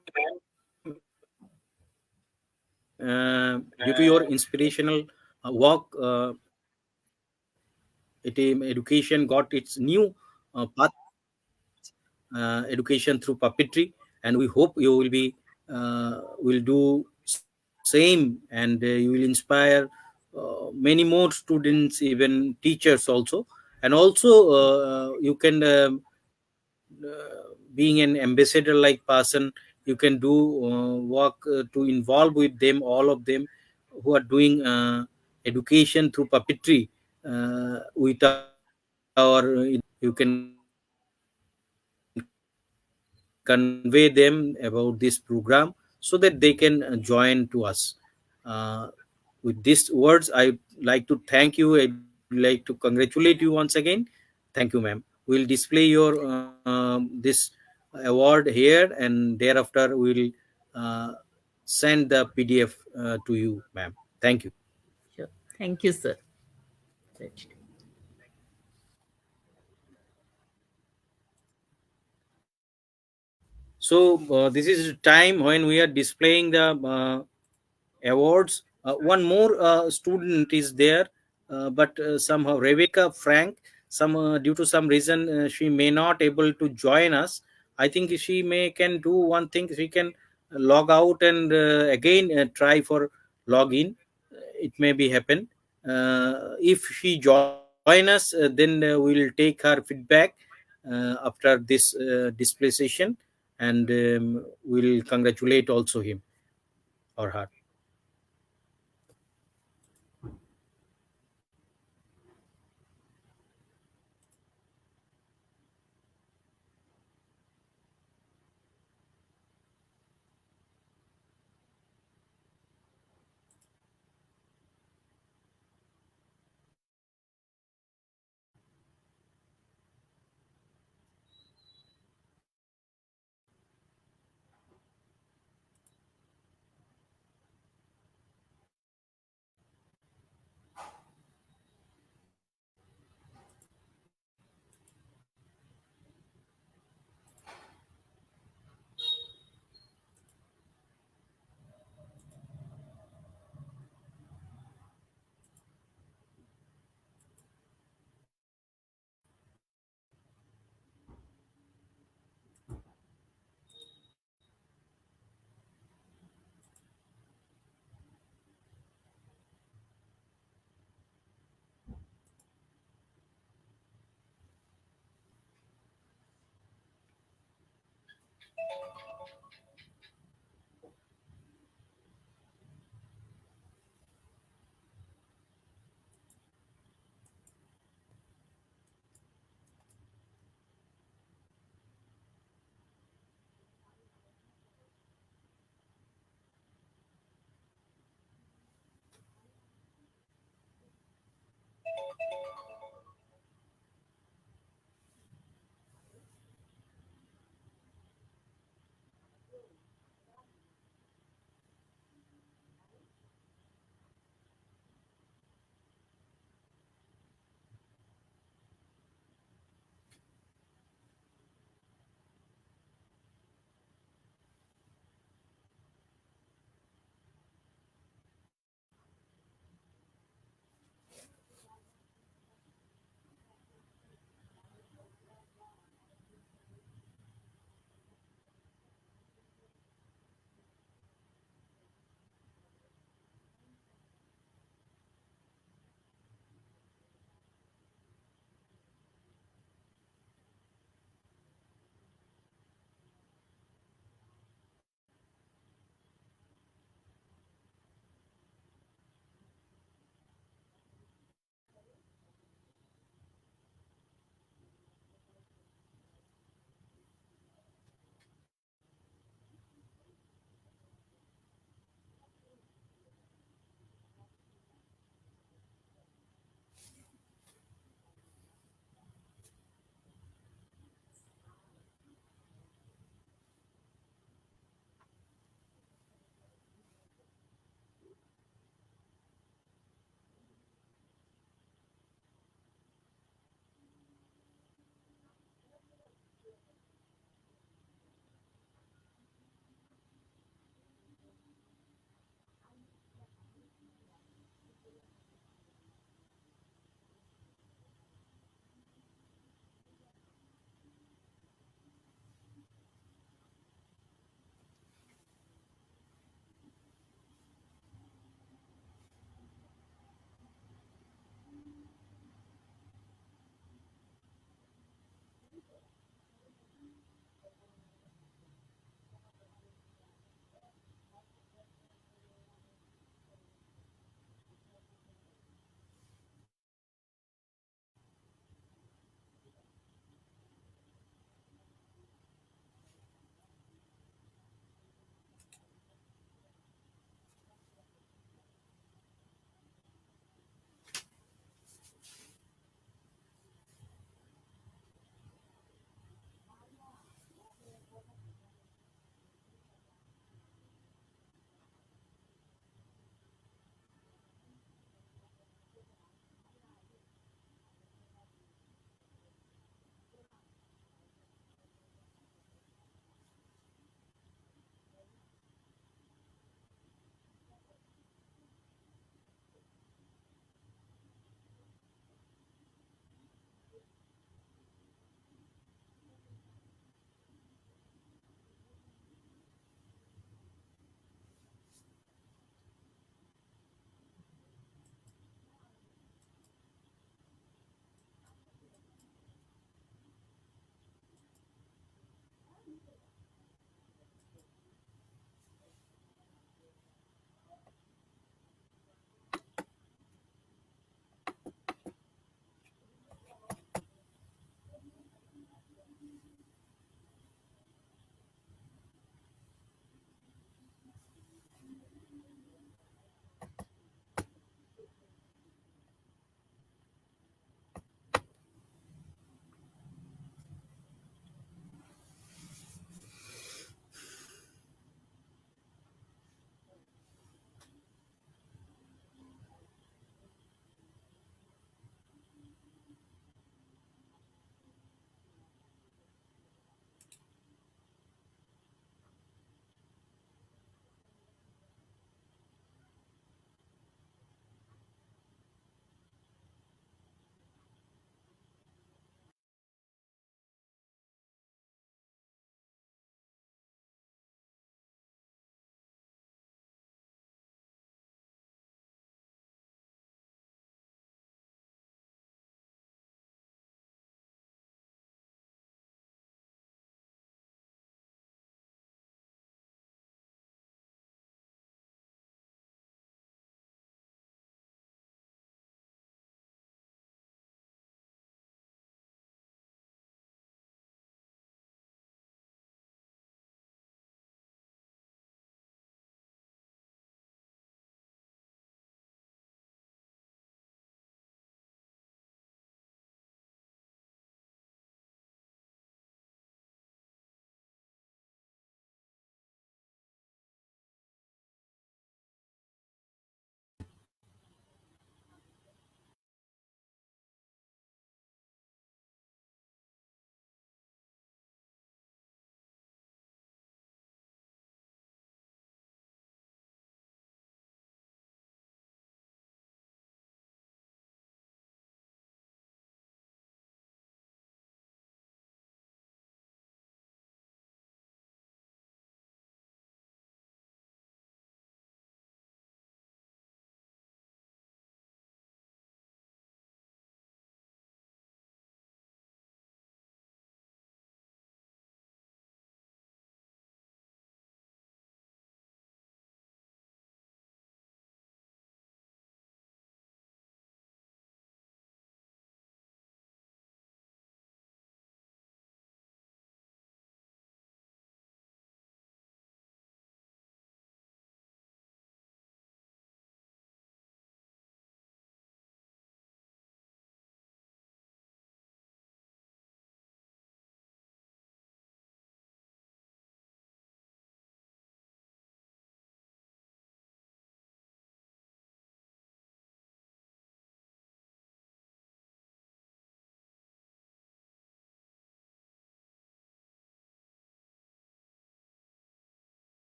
Due to your inspirational work, education got its new path, education through puppetry, and we hope you will do same, and you will inspire many more students, even teachers also. And also you can being an ambassador like person, you can do work to involve with them, all of them who are doing education through puppetry with our you can convey them about this program so that they can join to us. With these words, I like to thank you. I'd like to congratulate you once again. Thank you, ma'am. We'll display your this award here, and thereafter we'll uh, send the PDF to you, ma'am. Thank you. Sure. Thank you, sir. So this is the time when we are displaying the awards. One more student is there, but somehow Rebecca Frank, due to some reason, she may not able to join us. I think she may can do one thing. She can log out and again try for login. It may be happen. If she join us, then we'll take her feedback after this display session, and we'll congratulate also him or her.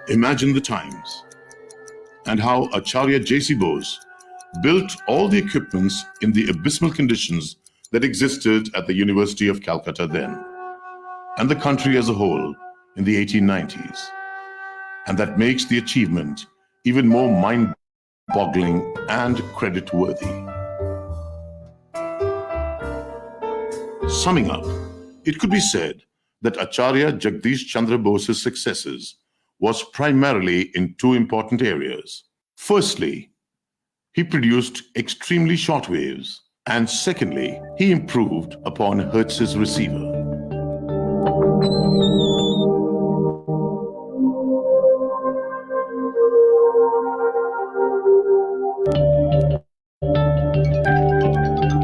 Imagine the times and how Acharya J.C. Bose built all the equipments in the abysmal conditions that existed at the University of Calcutta then, and the country as a whole in the 1890s. And that makes the achievement even more mind-boggling and credit-worthy. Summing up, it could be said that Acharya Jagdish Chandra Bose's successes was primarily in two important areas. Firstly, he produced extremely short waves, and secondly, he improved upon Hertz's receiver.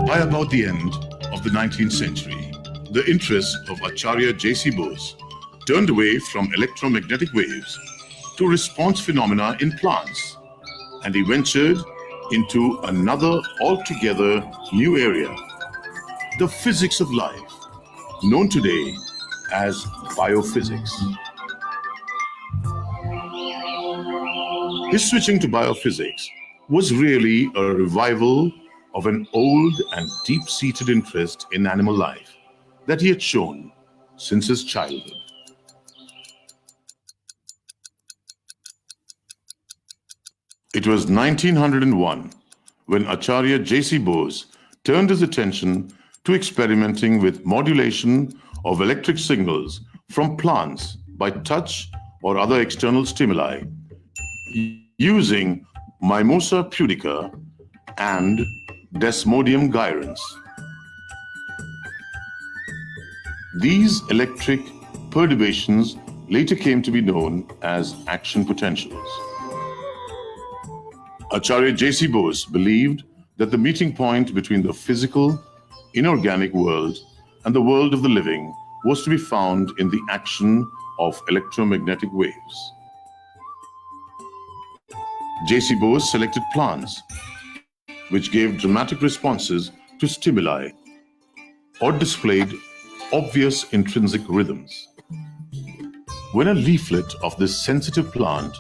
By about the end of the 19th century, the interests of Acharya J.C. Bose turned away from electromagnetic waves to response phenomena in plants, and he ventured into another altogether new area, the physics of life, known today as biophysics. His switching to biophysics was really a revival of an old and deep-seated interest in animal life that he had shown since his childhood. It was 1901 when Acharya J.C. Bose turned his attention to experimenting with modulation of electric signals from plants by touch or other external stimuli using Mimosa pudica and Desmodium gyrans. These electric perturbations later came to be known as action potentials. Acharya J.C. Bose believed that the meeting point between the physical, inorganic world and the world of the living was to be found in the action of electromagnetic waves. J.C. Bose selected plants which gave dramatic responses to stimuli or displayed obvious intrinsic rhythms. When a leaflet of this sensitive plant,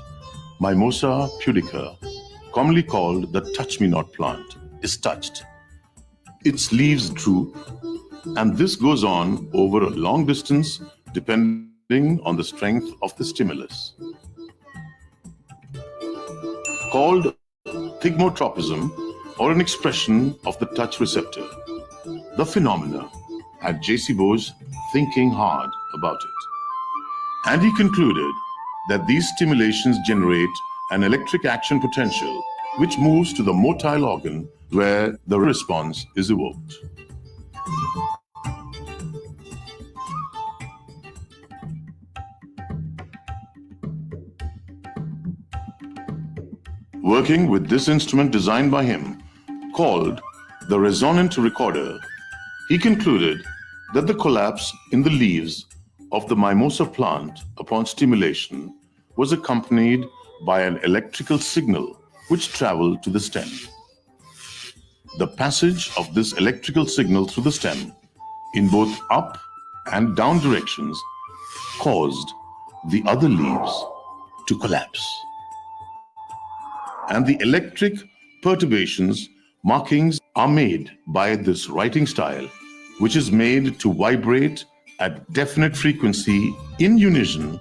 Mimosa pudica, commonly called the touch-me-not plant, is touched, its leaves droop, and this goes on over a long distance depending on the strength of the stimulus. Called thigmotropism, or an expression of the touch receptor, the phenomena had J.C. Bose thinking hard about it. And he concluded that these stimulations generate an electric action potential which moves to the motile organ where the response is evoked. Working with this instrument designed by him, called the resonant recorder, he concluded that the collapse in the leaves of the mimosa plant upon stimulation was accompanied by an electrical signal which traveled to the stem. The passage of this electrical signal through the stem in both up and down directions caused the other leaves to collapse. And the electric perturbations markings are made by this writing style, which is made to vibrate at definite frequency in unison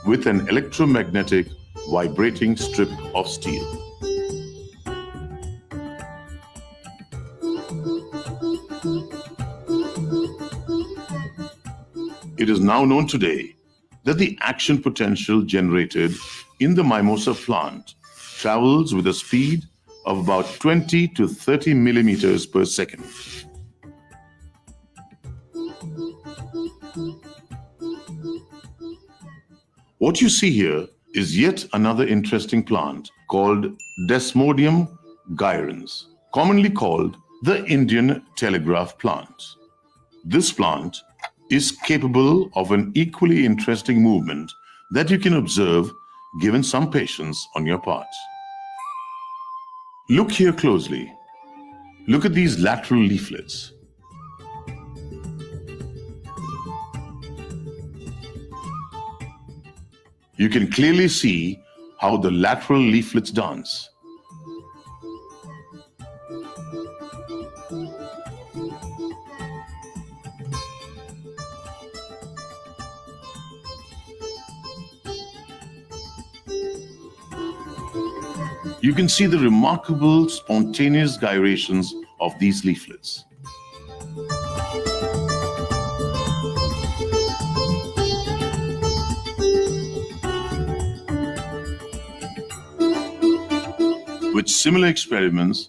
with an electromagnetic vibrating strip of steel. It is now known today that the action potential generated in the mimosa plant travels with a speed of about 20 to 30 millimeters per second. What you see here is yet another interesting plant called Desmodium gyrans, commonly called the Indian telegraph plant. This plant is capable of an equally interesting movement that you can observe given some patience on your part. Look here closely. Look at these lateral leaflets. You can clearly see how the lateral leaflets dance. You can see the remarkable spontaneous gyrations of these leaflets. With similar experiments,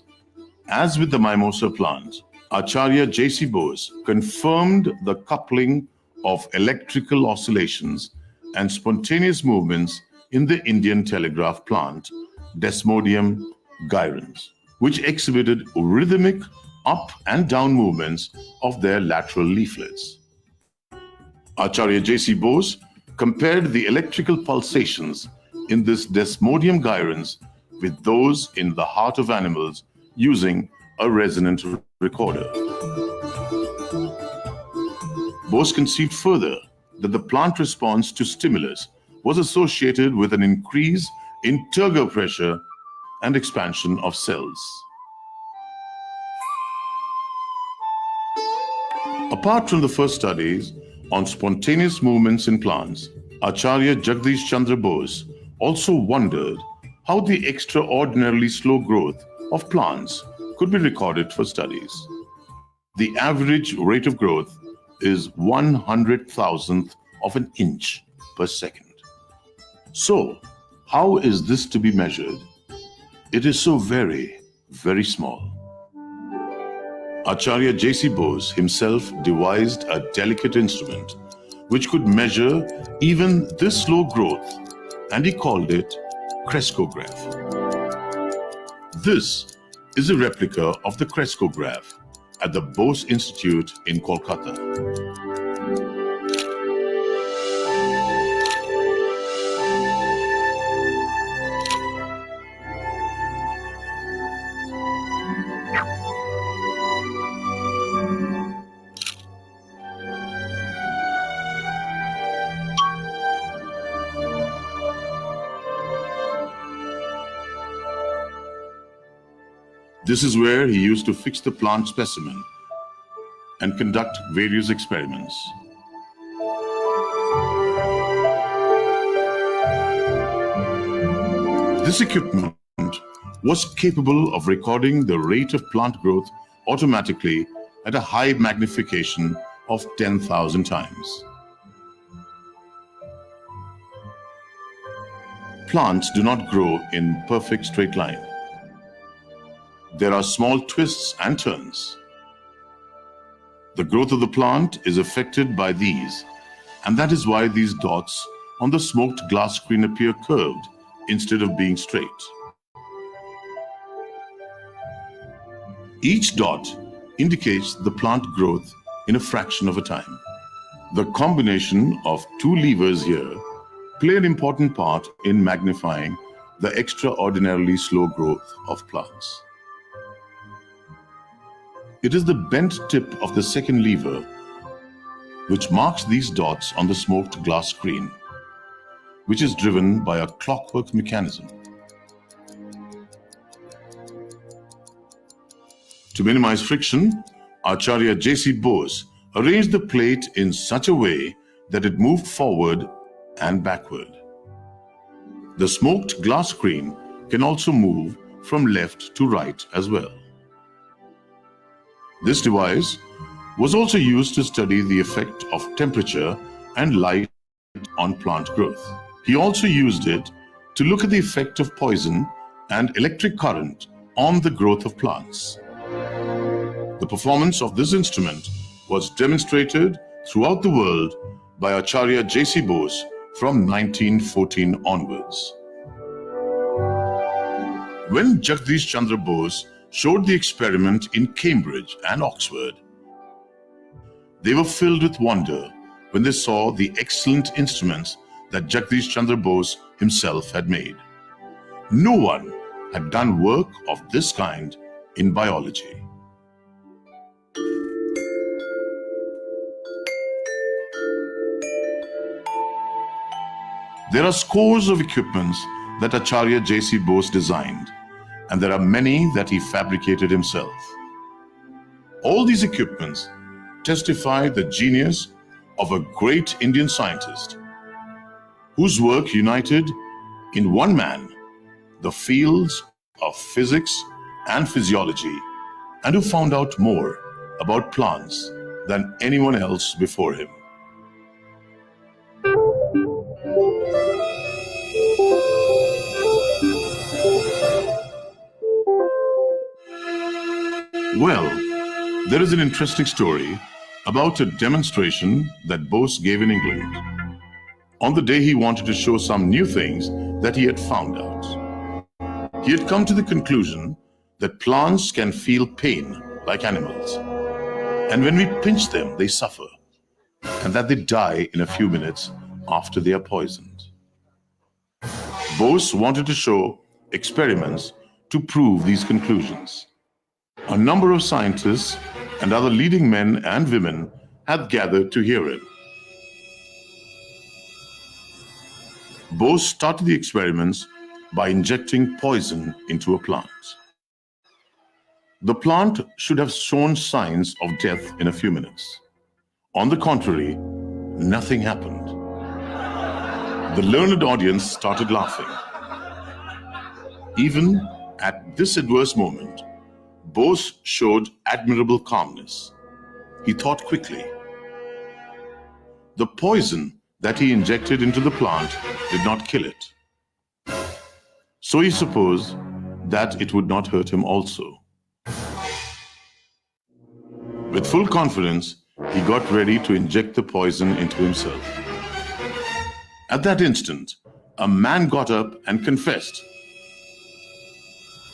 as with the mimosa plant, Acharya J.C. Bose confirmed the coupling of electrical oscillations and spontaneous movements in the Indian telegraph plant, Desmodium gyrans, which exhibited rhythmic up and down movements of their lateral leaflets. Acharya J.C. Bose compared the electrical pulsations in this Desmodium gyrans with those in the heart of animals using a resonant recorder. Bose conceived further that the plant response to stimulus was associated with an increase in turgor pressure and expansion of cells. Apart from the first studies on spontaneous movements in plants, Acharya Jagdish Chandra Bose also wondered how the extraordinarily slow growth of plants could be recorded for studies. The average rate of growth is 100,000th of an inch per second. So, how is this to be measured? It is so very, very small. Acharya J.C. Bose himself devised a delicate instrument which could measure even this slow growth, and he called it crescograph. This is a replica of the crescograph at the Bose Institute in Kolkata. This is where he used to fix the plant specimen and conduct various experiments. This equipment was capable of recording the rate of plant growth automatically at a high magnification of 10,000 times. Plants do not grow in perfect straight line. There are small twists and turns. The growth of the plant is affected by these, and that is why these dots on the smoked glass screen appear curved instead of being straight. Each dot indicates the plant growth in a fraction of a time. The combination of two levers here play an important part in magnifying the extraordinarily slow growth of plants. It is the bent tip of the second lever which marks these dots on the smoked glass screen, which is driven by a clockwork mechanism. To minimize friction, Acharya J.C. Bose arranged the plate in such a way that it moved forward and backward. The smoked glass screen can also move from left to right as well. This device was also used to study the effect of temperature and light on plant growth. He also used it to look at the effect of poison and electric current on the growth of plants. The performance of this instrument was demonstrated throughout the world by Acharya J.C. Bose from 1914 onwards. When Jagdish Chandra Bose showed the experiment in Cambridge and Oxford, they were filled with wonder when they saw the excellent instruments that Jagdish Chandra Bose himself had made. No one had done work of this kind in biology. There are scores of equipments that Acharya J.C. Bose designed, and there are many that he fabricated himself. All these equipments testify the genius of a great Indian scientist whose work united in one man the fields of physics and physiology, and who found out more about plants than anyone else before him. Well, there is an interesting story about a demonstration that Bose gave in England on the day he wanted to show some new things that he had found out. He had come to the conclusion that plants can feel pain like animals, and when we pinch them, they suffer, and that they die in a few minutes after they are poisoned. Bose wanted to show experiments to prove these conclusions. A number of scientists and other leading men and women had gathered to hear him. Bose started the experiments by injecting poison into a plant. The plant should have shown signs of death in a few minutes. On the contrary, nothing happened. The learned audience started laughing. Even at this adverse moment, Bose showed admirable calmness. He thought quickly. The poison that he injected into the plant did not kill it. So he supposed that it would not hurt him also. With full confidence, he got ready to inject the poison into himself. At that instant, a man got up and confessed.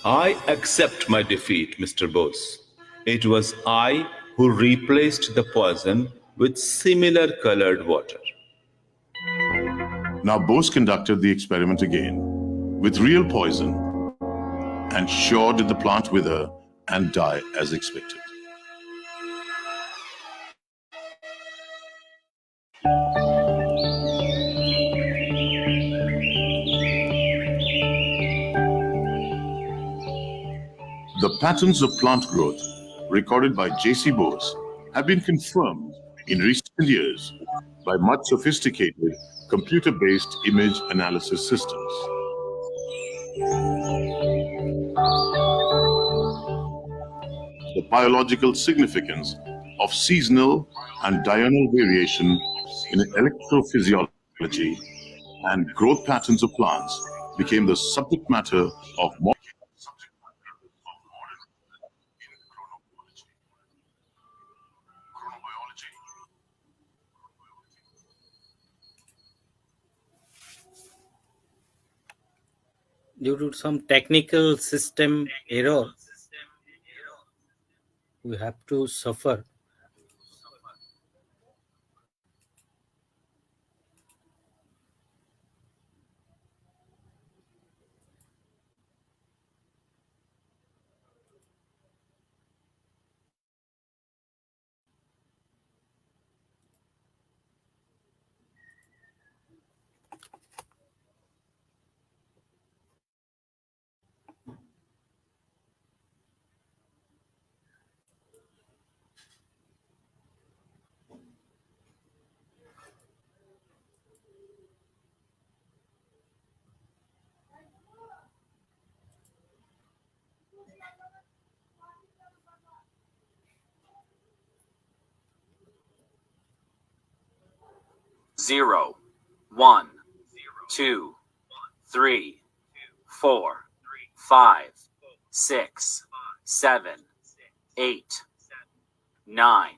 I accept my defeat, Mr. Bose. It was I who replaced the poison with similar colored water. Now Bose conducted the experiment again with real poison, and sure did the plant wither and die as expected. The patterns of plant growth recorded by J.C. Bose have been confirmed in recent years by much sophisticated computer-based image analysis systems. The biological significance of seasonal and diurnal variation in electrophysiology and growth patterns of plants became the subject matter of modern Due to some technical system error, we have to suffer. Zero, 1, 2, 3, 4, 5, 6, 7, 8, 9.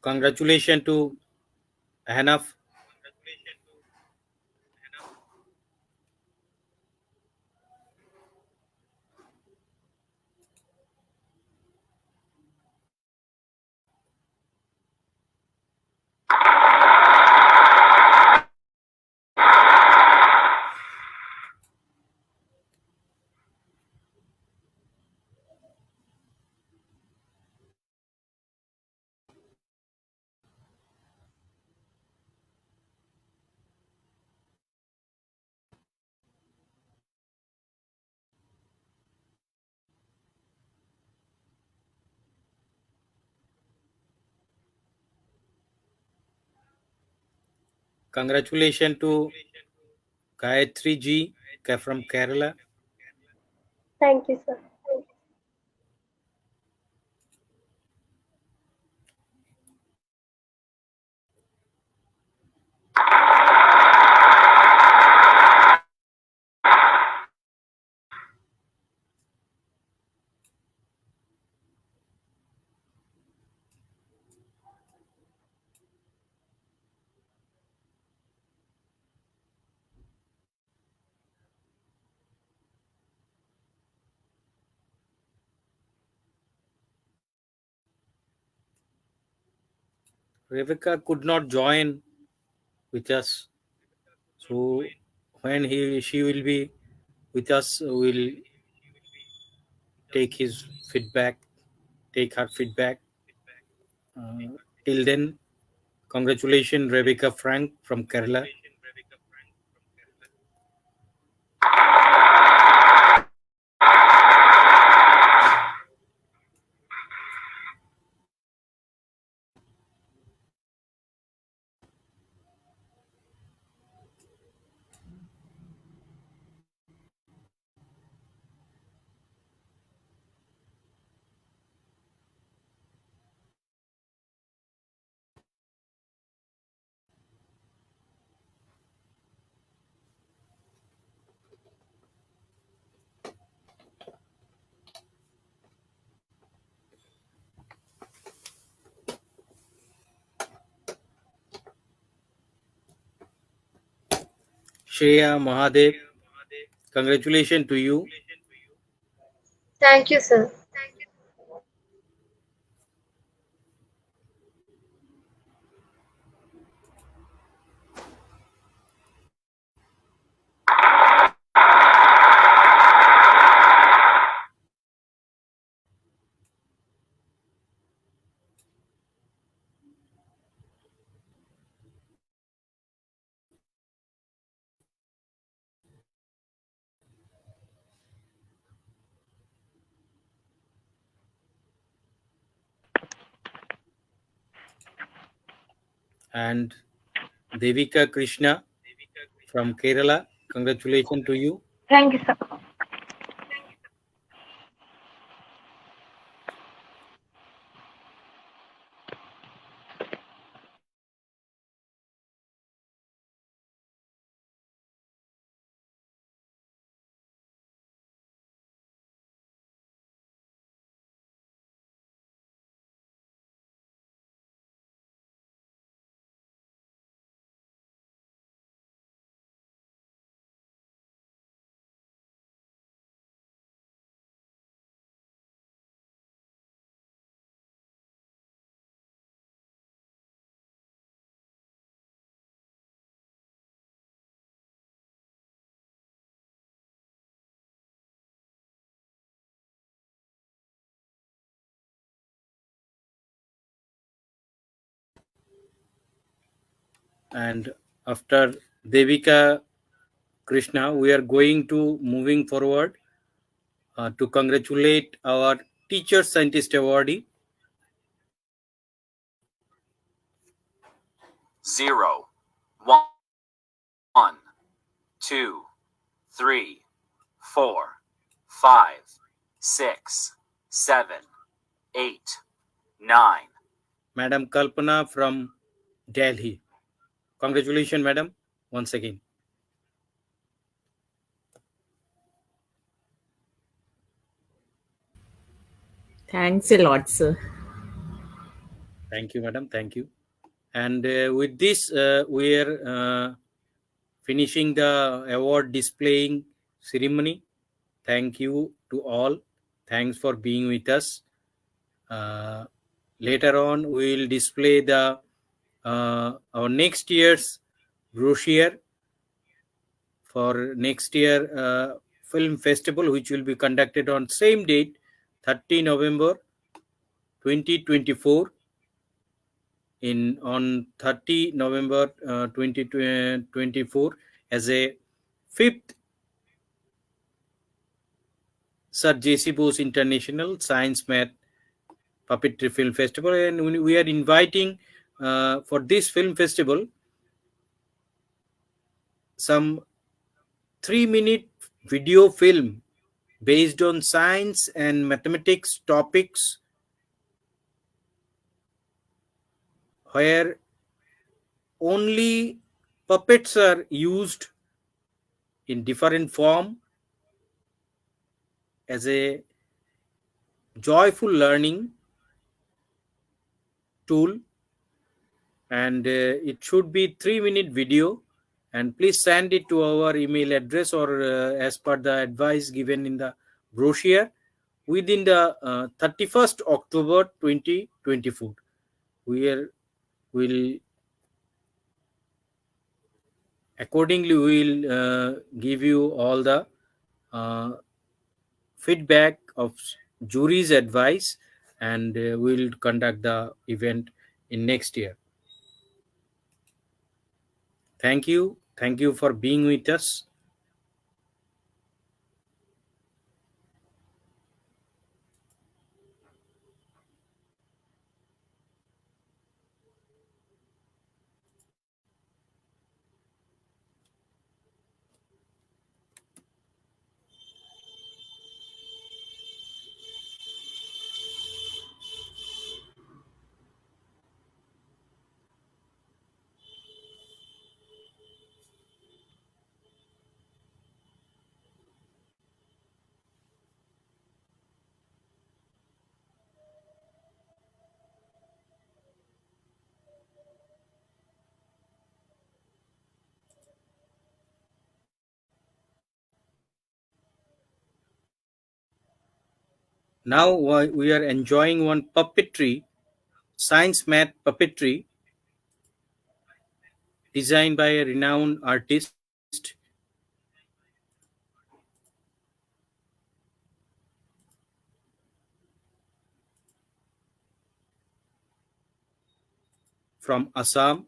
Congratulations to Hanaf. Congratulations to Gayatri ji from Kerala. Thank you, sir. Rebecca could not join with us. So when she will be with us, we'll take his feedback, take her feedback. Till then, congratulations, Rebecca Frank from Kerala. Shreya Mahadev, congratulations to you. Thank you, sir. And Devika Krishna from Kerala, congratulations to you. Thank you, sir. And after Devika Krishna, we are going to moving forward to congratulate our teacher scientist awardee. 0, 1, 2, 3, 4, 5, 6, 7, 8, 9. Madam Kalpana from Delhi. Congratulations, madam, once again. Thanks a lot, sir. Thank you, madam. Thank you. And with this, we are finishing the award displaying ceremony. Thank you to all. Thanks for being with us. Later on, we will display the our next year's brochure for next year film festival, which will be conducted on same date, 30 November 2024. On 30 November 2024 as a fifth Sir J.C. Bose International Science Math Puppetry Film Festival, and we are inviting for this film festival some 3-minute video film based on science and mathematics topics, where only puppets are used in different form as a joyful learning tool, and it should be 3-minute video, and please send it to our email address or as per the advice given in the brochure within the 31st October 2024. Will accordingly we will give you all the feedback of jury's advice, and we'll conduct the event in next year. Thank you for being with us. Now we are enjoying one puppetry, science math puppetry, designed by a renowned artist, from Assam.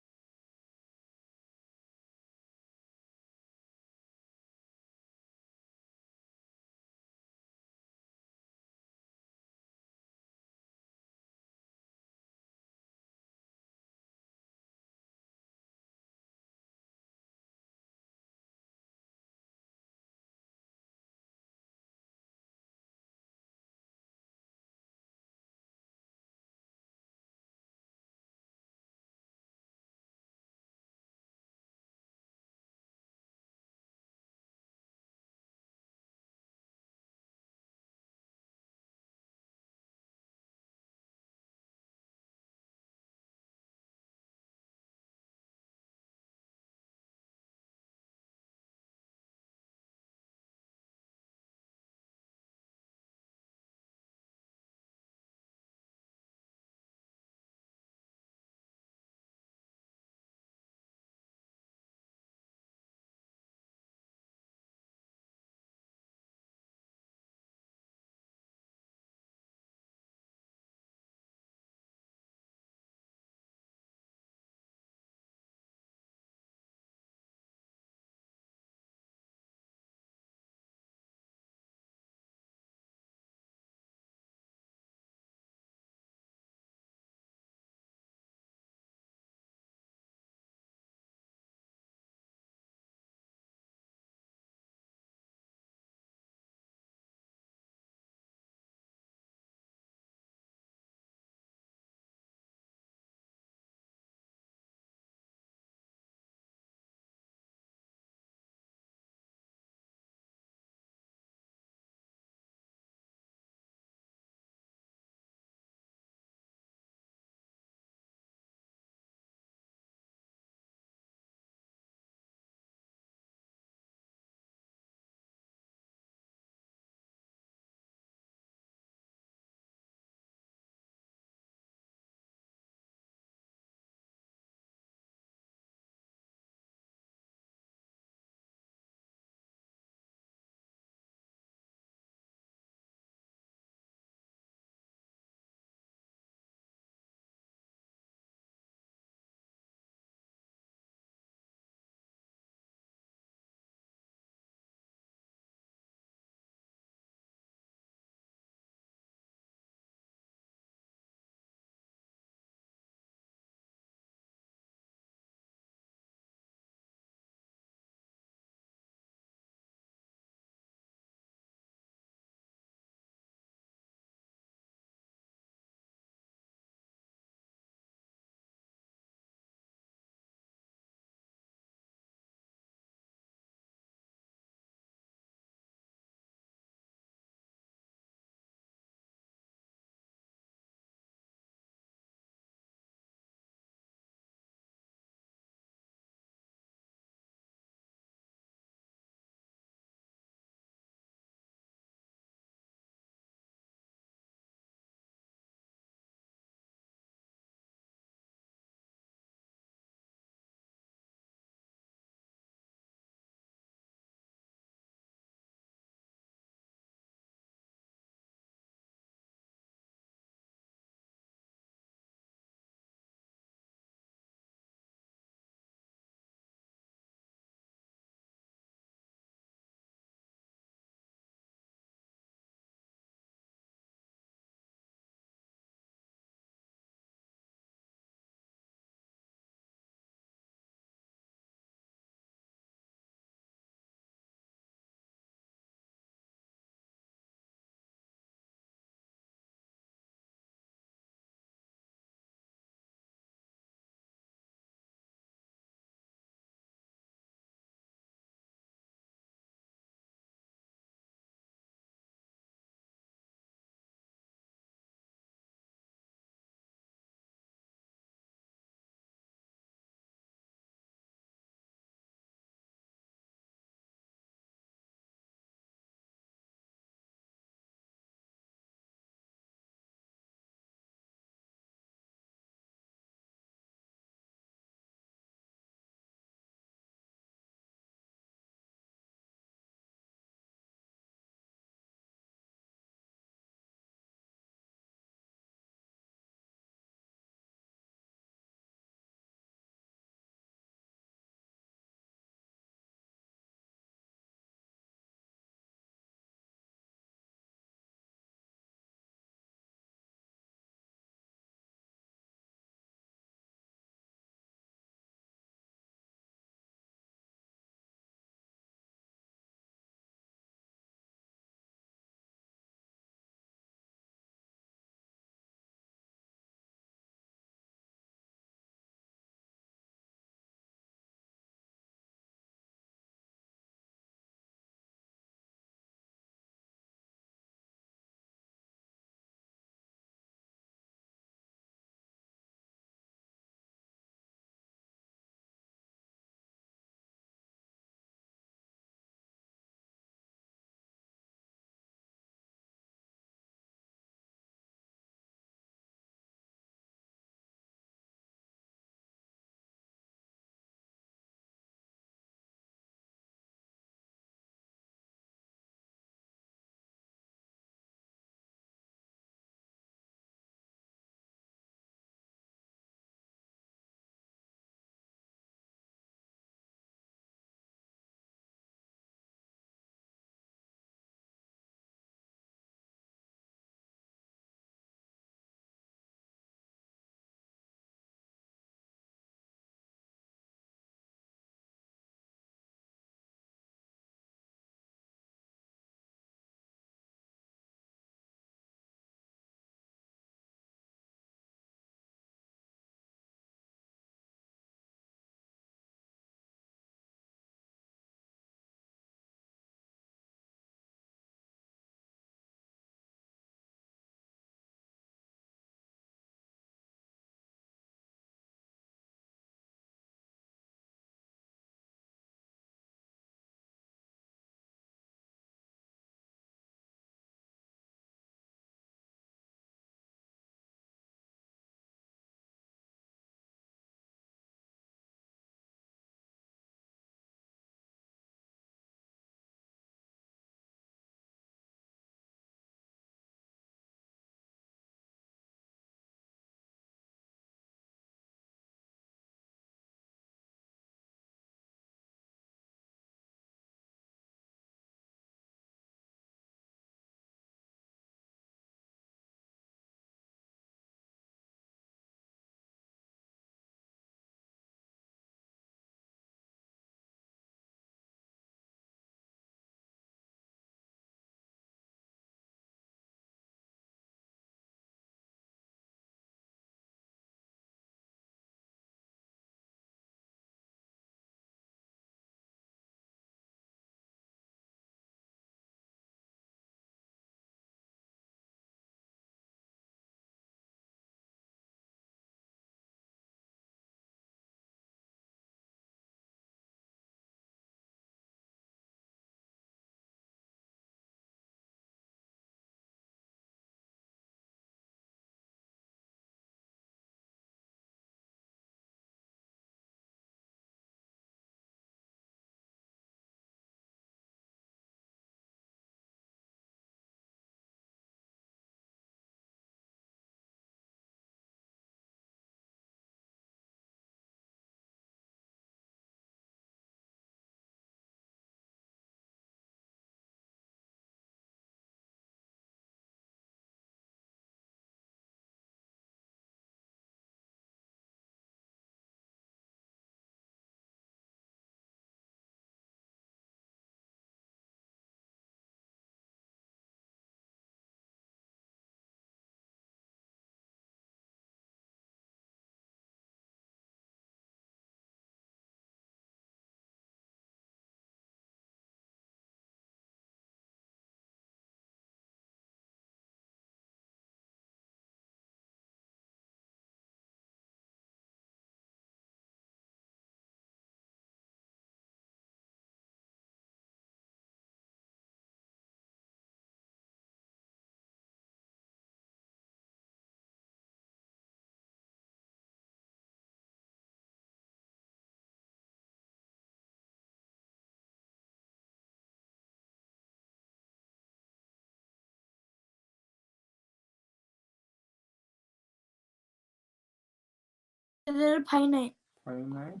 59. 001.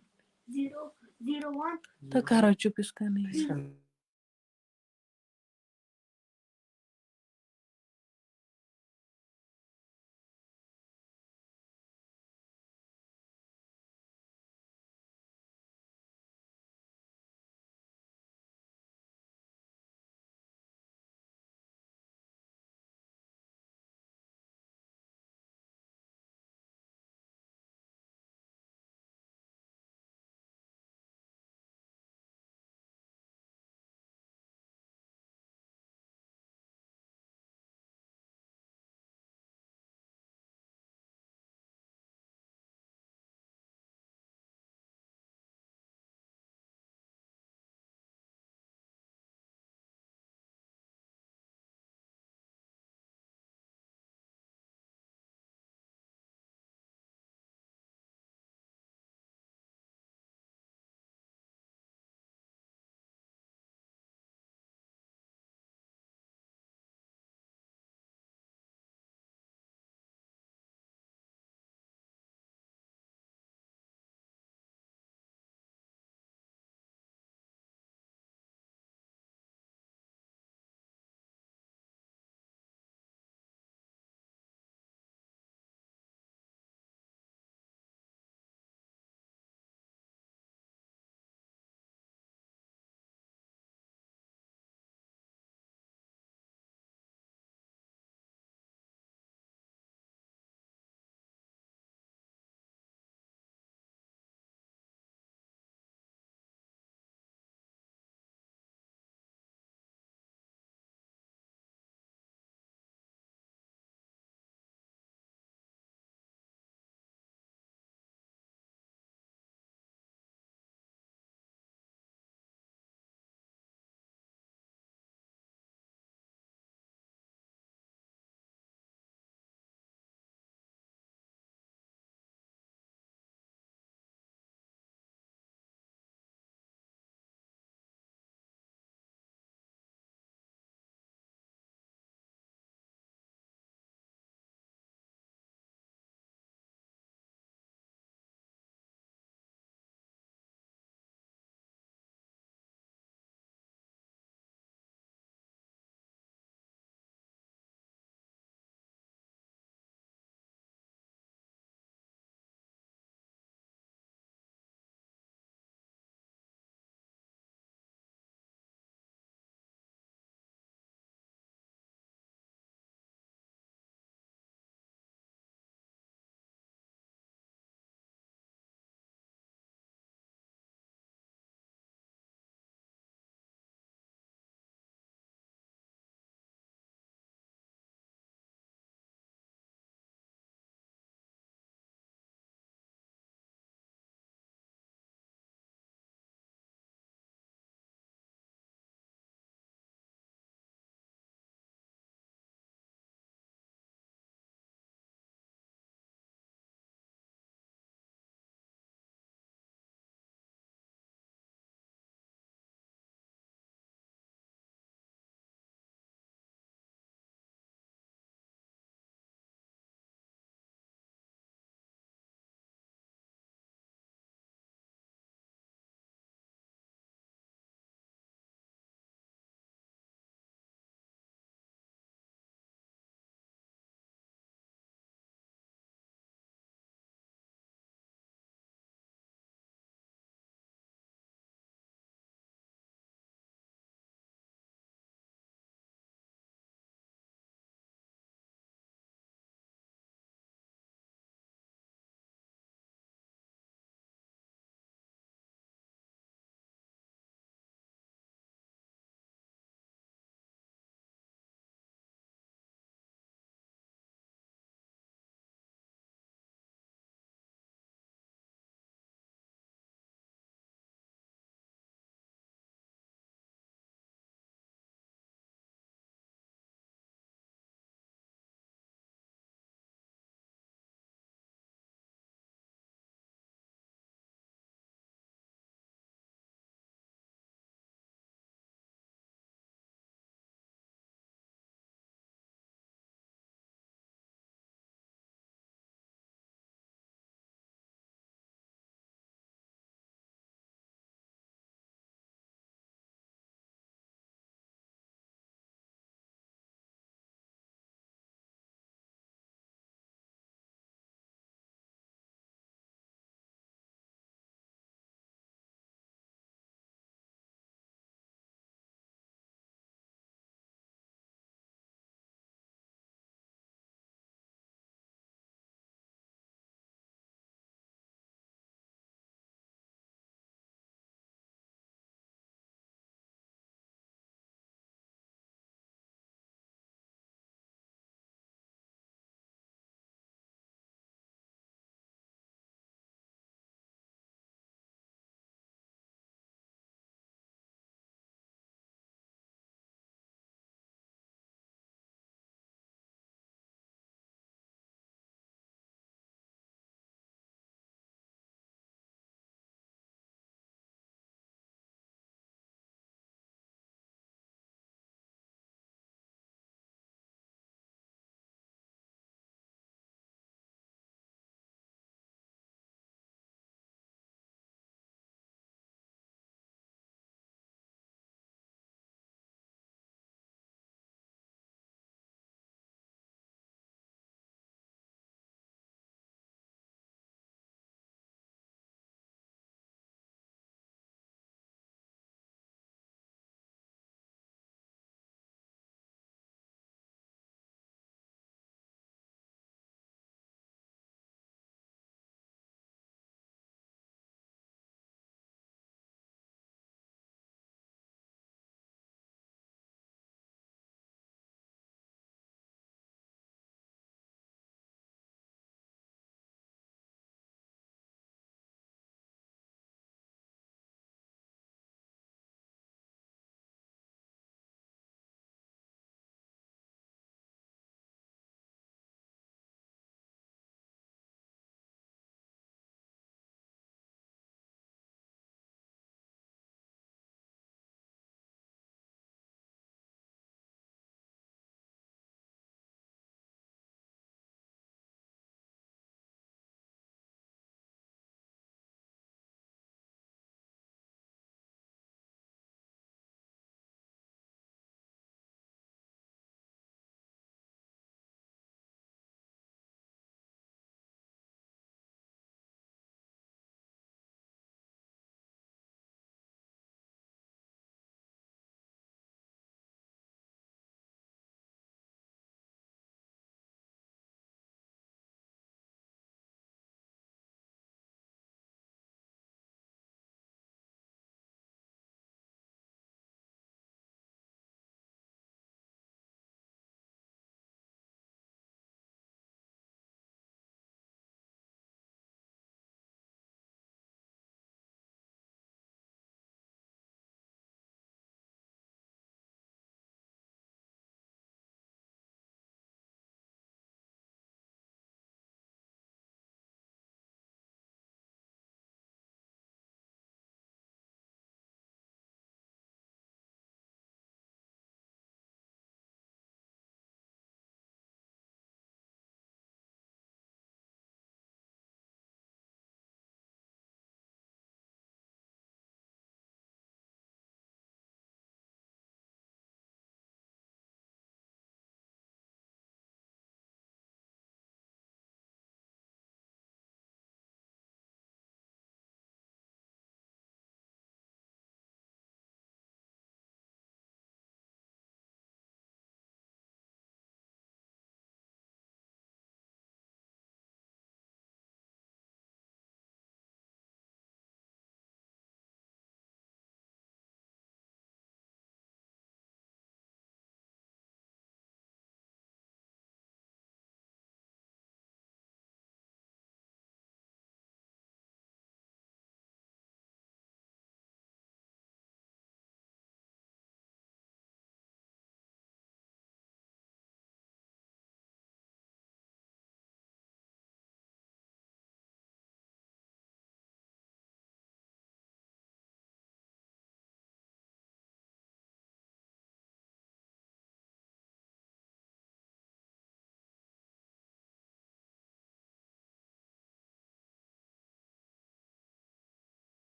तो करो चुप, इसका नहीं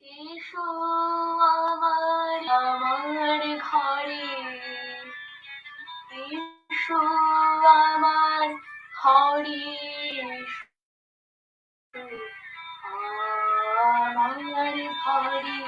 এসো আমার ঘরে এসো আমার ঘরে এসো আমার ঘরে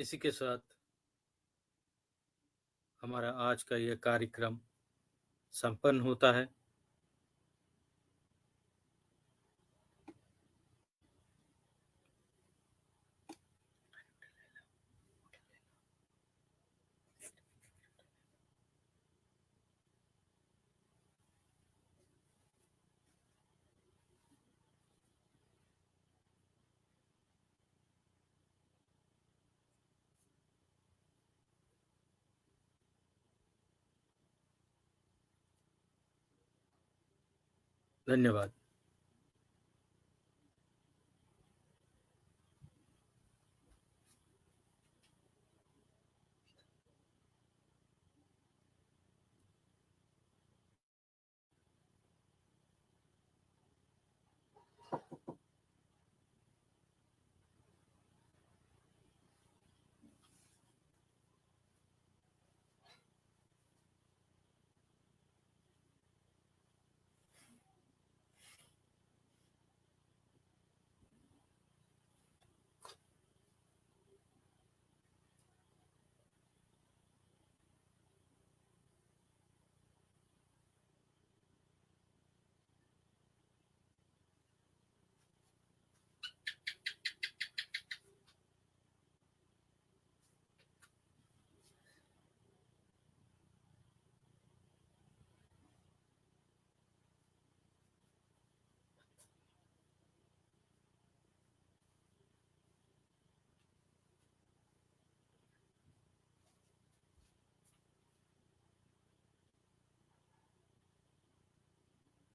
इसी के साथ हमारा आज का यह कार्यक्रम संपन्न होता है। धन्यवाद।